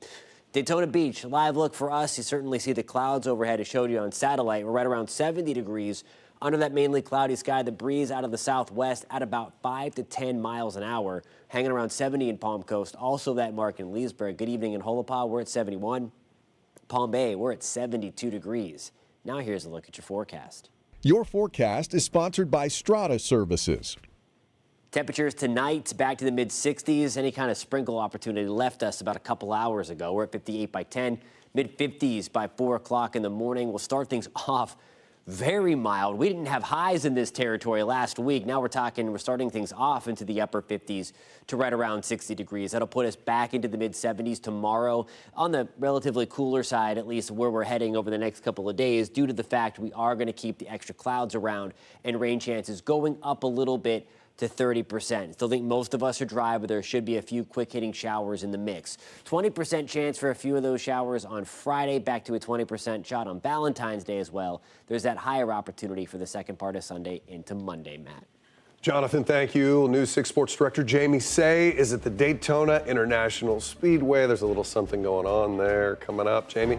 Daytona Beach, live look for us. You certainly see the clouds overhead. I showed you on satellite. We're right around 70 degrees. Under that mainly cloudy sky, the breeze out of the southwest at about 5 to 10 miles an hour, hanging around 70 in Palm Coast. Also that mark in Leesburg. Good evening in Holopah. We're at 71. Palm Bay, we're at 72 degrees. Now here's a look at your forecast. Your forecast is sponsored by Strata Services. Temperatures tonight back to the mid-60s. Any kind of sprinkle opportunity left us about a couple hours ago. We're at 58 by 10, mid-50s by 4 o'clock in the morning. We'll start things off very mild. We didn't have highs in this territory last week. Now we're starting things off into the upper 50s to right around 60 degrees. That'll put us back into the mid-70s tomorrow on the relatively cooler side, at least where we're heading over the next couple of days, due to the fact we are going to keep the extra clouds around and rain chances going up a little bit to 30%. Still think most of us are dry, but there should be a few quick-hitting showers in the mix. 20% chance for a few of those showers on Friday, back to a 20% shot on Valentine's Day as well. There's that higher opportunity for the second part of Sunday into Monday, Matt. Jonathan, thank you. News 6 Sports Director Jamie Say is at the Daytona International Speedway. There's a little something going on there coming up. Jamie?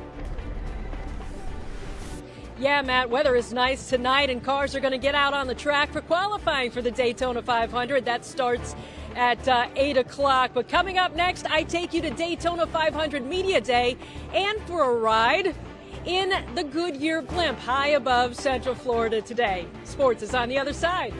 Yeah, Matt, weather is nice tonight, and cars are going to get out on the track for qualifying for the Daytona 500. That starts at 8 o'clock. But coming up next, I take you to Daytona 500 Media Day and for a ride in the Goodyear blimp high above Central Florida today. Sports is on the other side.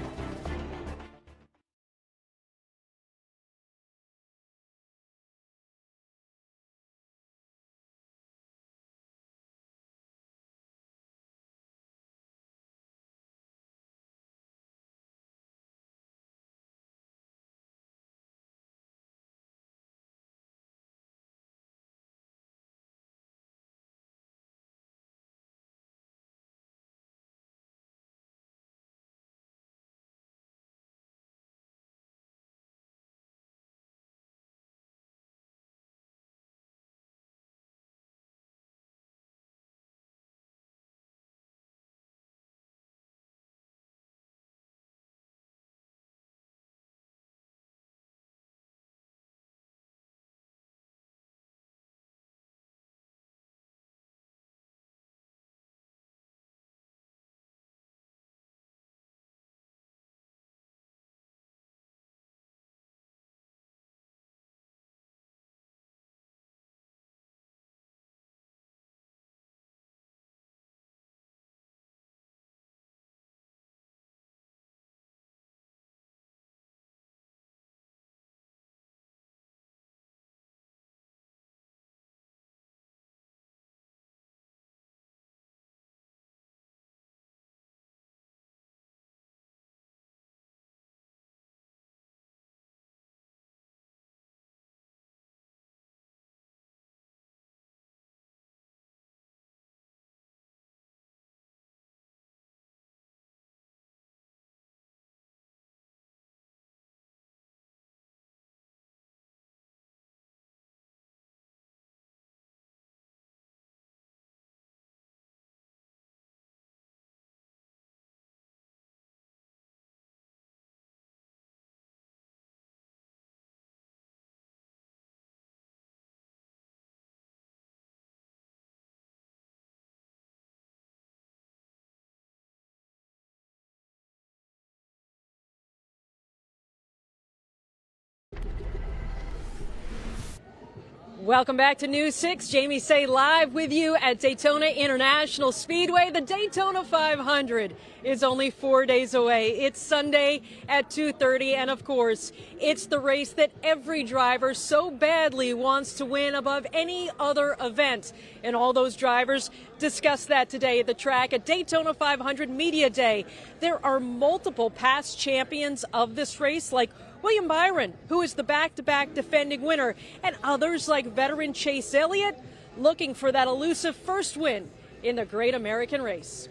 Welcome back to News 6. Jamie Say live with you at Daytona International Speedway. The Daytona 500 is only 4 days away. It's Sunday at 2:30, and of course, it's the race that every driver so badly wants to win above any other event. And all those drivers discuss that today at the track at Daytona 500 Media Day. There are multiple past champions of this race, like William Byron, who is the back-to-back defending winner, and others like veteran Chase Elliott looking for that elusive first win in the Great American Race.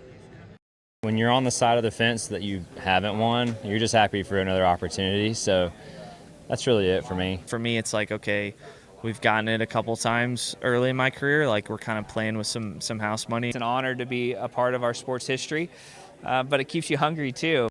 When you're on the side of the fence that you haven't won, you're just happy for another opportunity. So that's really it for me. For me, it's like, okay, we've gotten it a couple times early in my career. Like, we're kind of playing with some house money. It's an honor to be a part of our sports history, but it keeps you hungry too.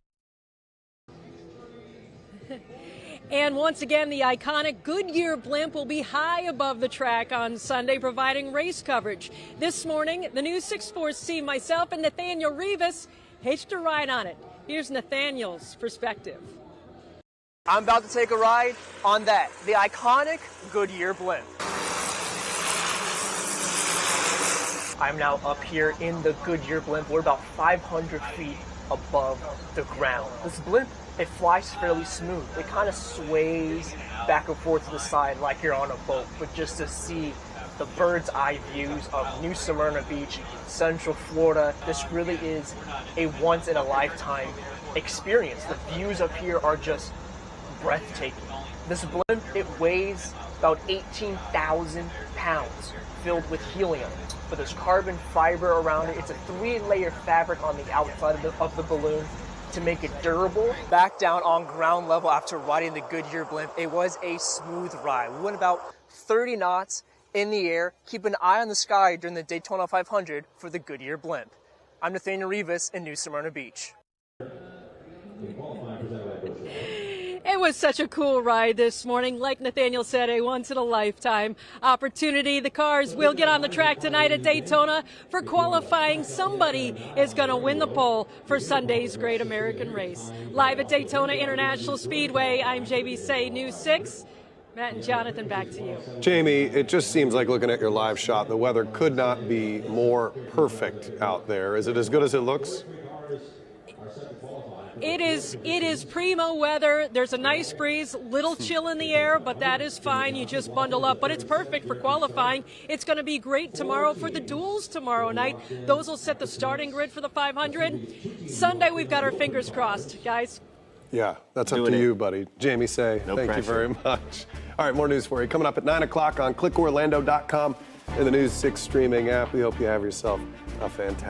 And once again, the iconic Goodyear blimp will be high above the track on Sunday, providing race coverage. This morning, the News 6 Sports team, myself and Nathaniel Rivas, hitched a ride on it. Here's Nathaniel's perspective. I'm about to take a ride on that, the iconic Goodyear blimp. I'm now up here in the Goodyear blimp. We're about 500 feet above the ground. This blimp, it flies fairly smooth. It kind of sways back and forth to the side like you're on a boat, but just to see the bird's eye views of New Smyrna Beach, Central Florida, this really is a once in a lifetime experience. The views up here are just breathtaking. This blimp, it weighs about 18,000 pounds, filled with helium. But there's carbon fiber around it. It's a 3-layer fabric on the outside of the balloon to make it durable. Back down on ground level after riding the Goodyear blimp, it was a smooth ride. We went about 30 knots in the air, keep an eye on the sky during the Daytona 500 for the Goodyear blimp. I'm Nathaniel Rivas in New Smyrna Beach. It was such a cool ride this morning. Like Nathaniel said, a once-in-a-lifetime opportunity. The cars will get on the track tonight at Daytona for qualifying. Somebody is going to win the pole for Sunday's Great American Race. Live at Daytona International Speedway, I'm JB Say, News 6. Matt and Jonathan, back to you. Jamie, it just seems like looking at your live shot, the weather could not be more perfect out there. Is it as good as it looks? It is primo weather. There's a nice breeze, little chill in the air, but that is fine. You just bundle up. But it's perfect for qualifying. It's going to be great tomorrow for the duels tomorrow night. Those will set the starting grid for the 500. Sunday, we've got our fingers crossed, guys. Yeah, that's up to you, buddy. Jamie Say, thank you very much. All right, more news for you. Coming up at 9 o'clock on clickorlando.com and the News 6 streaming app. We hope you have yourself a fantastic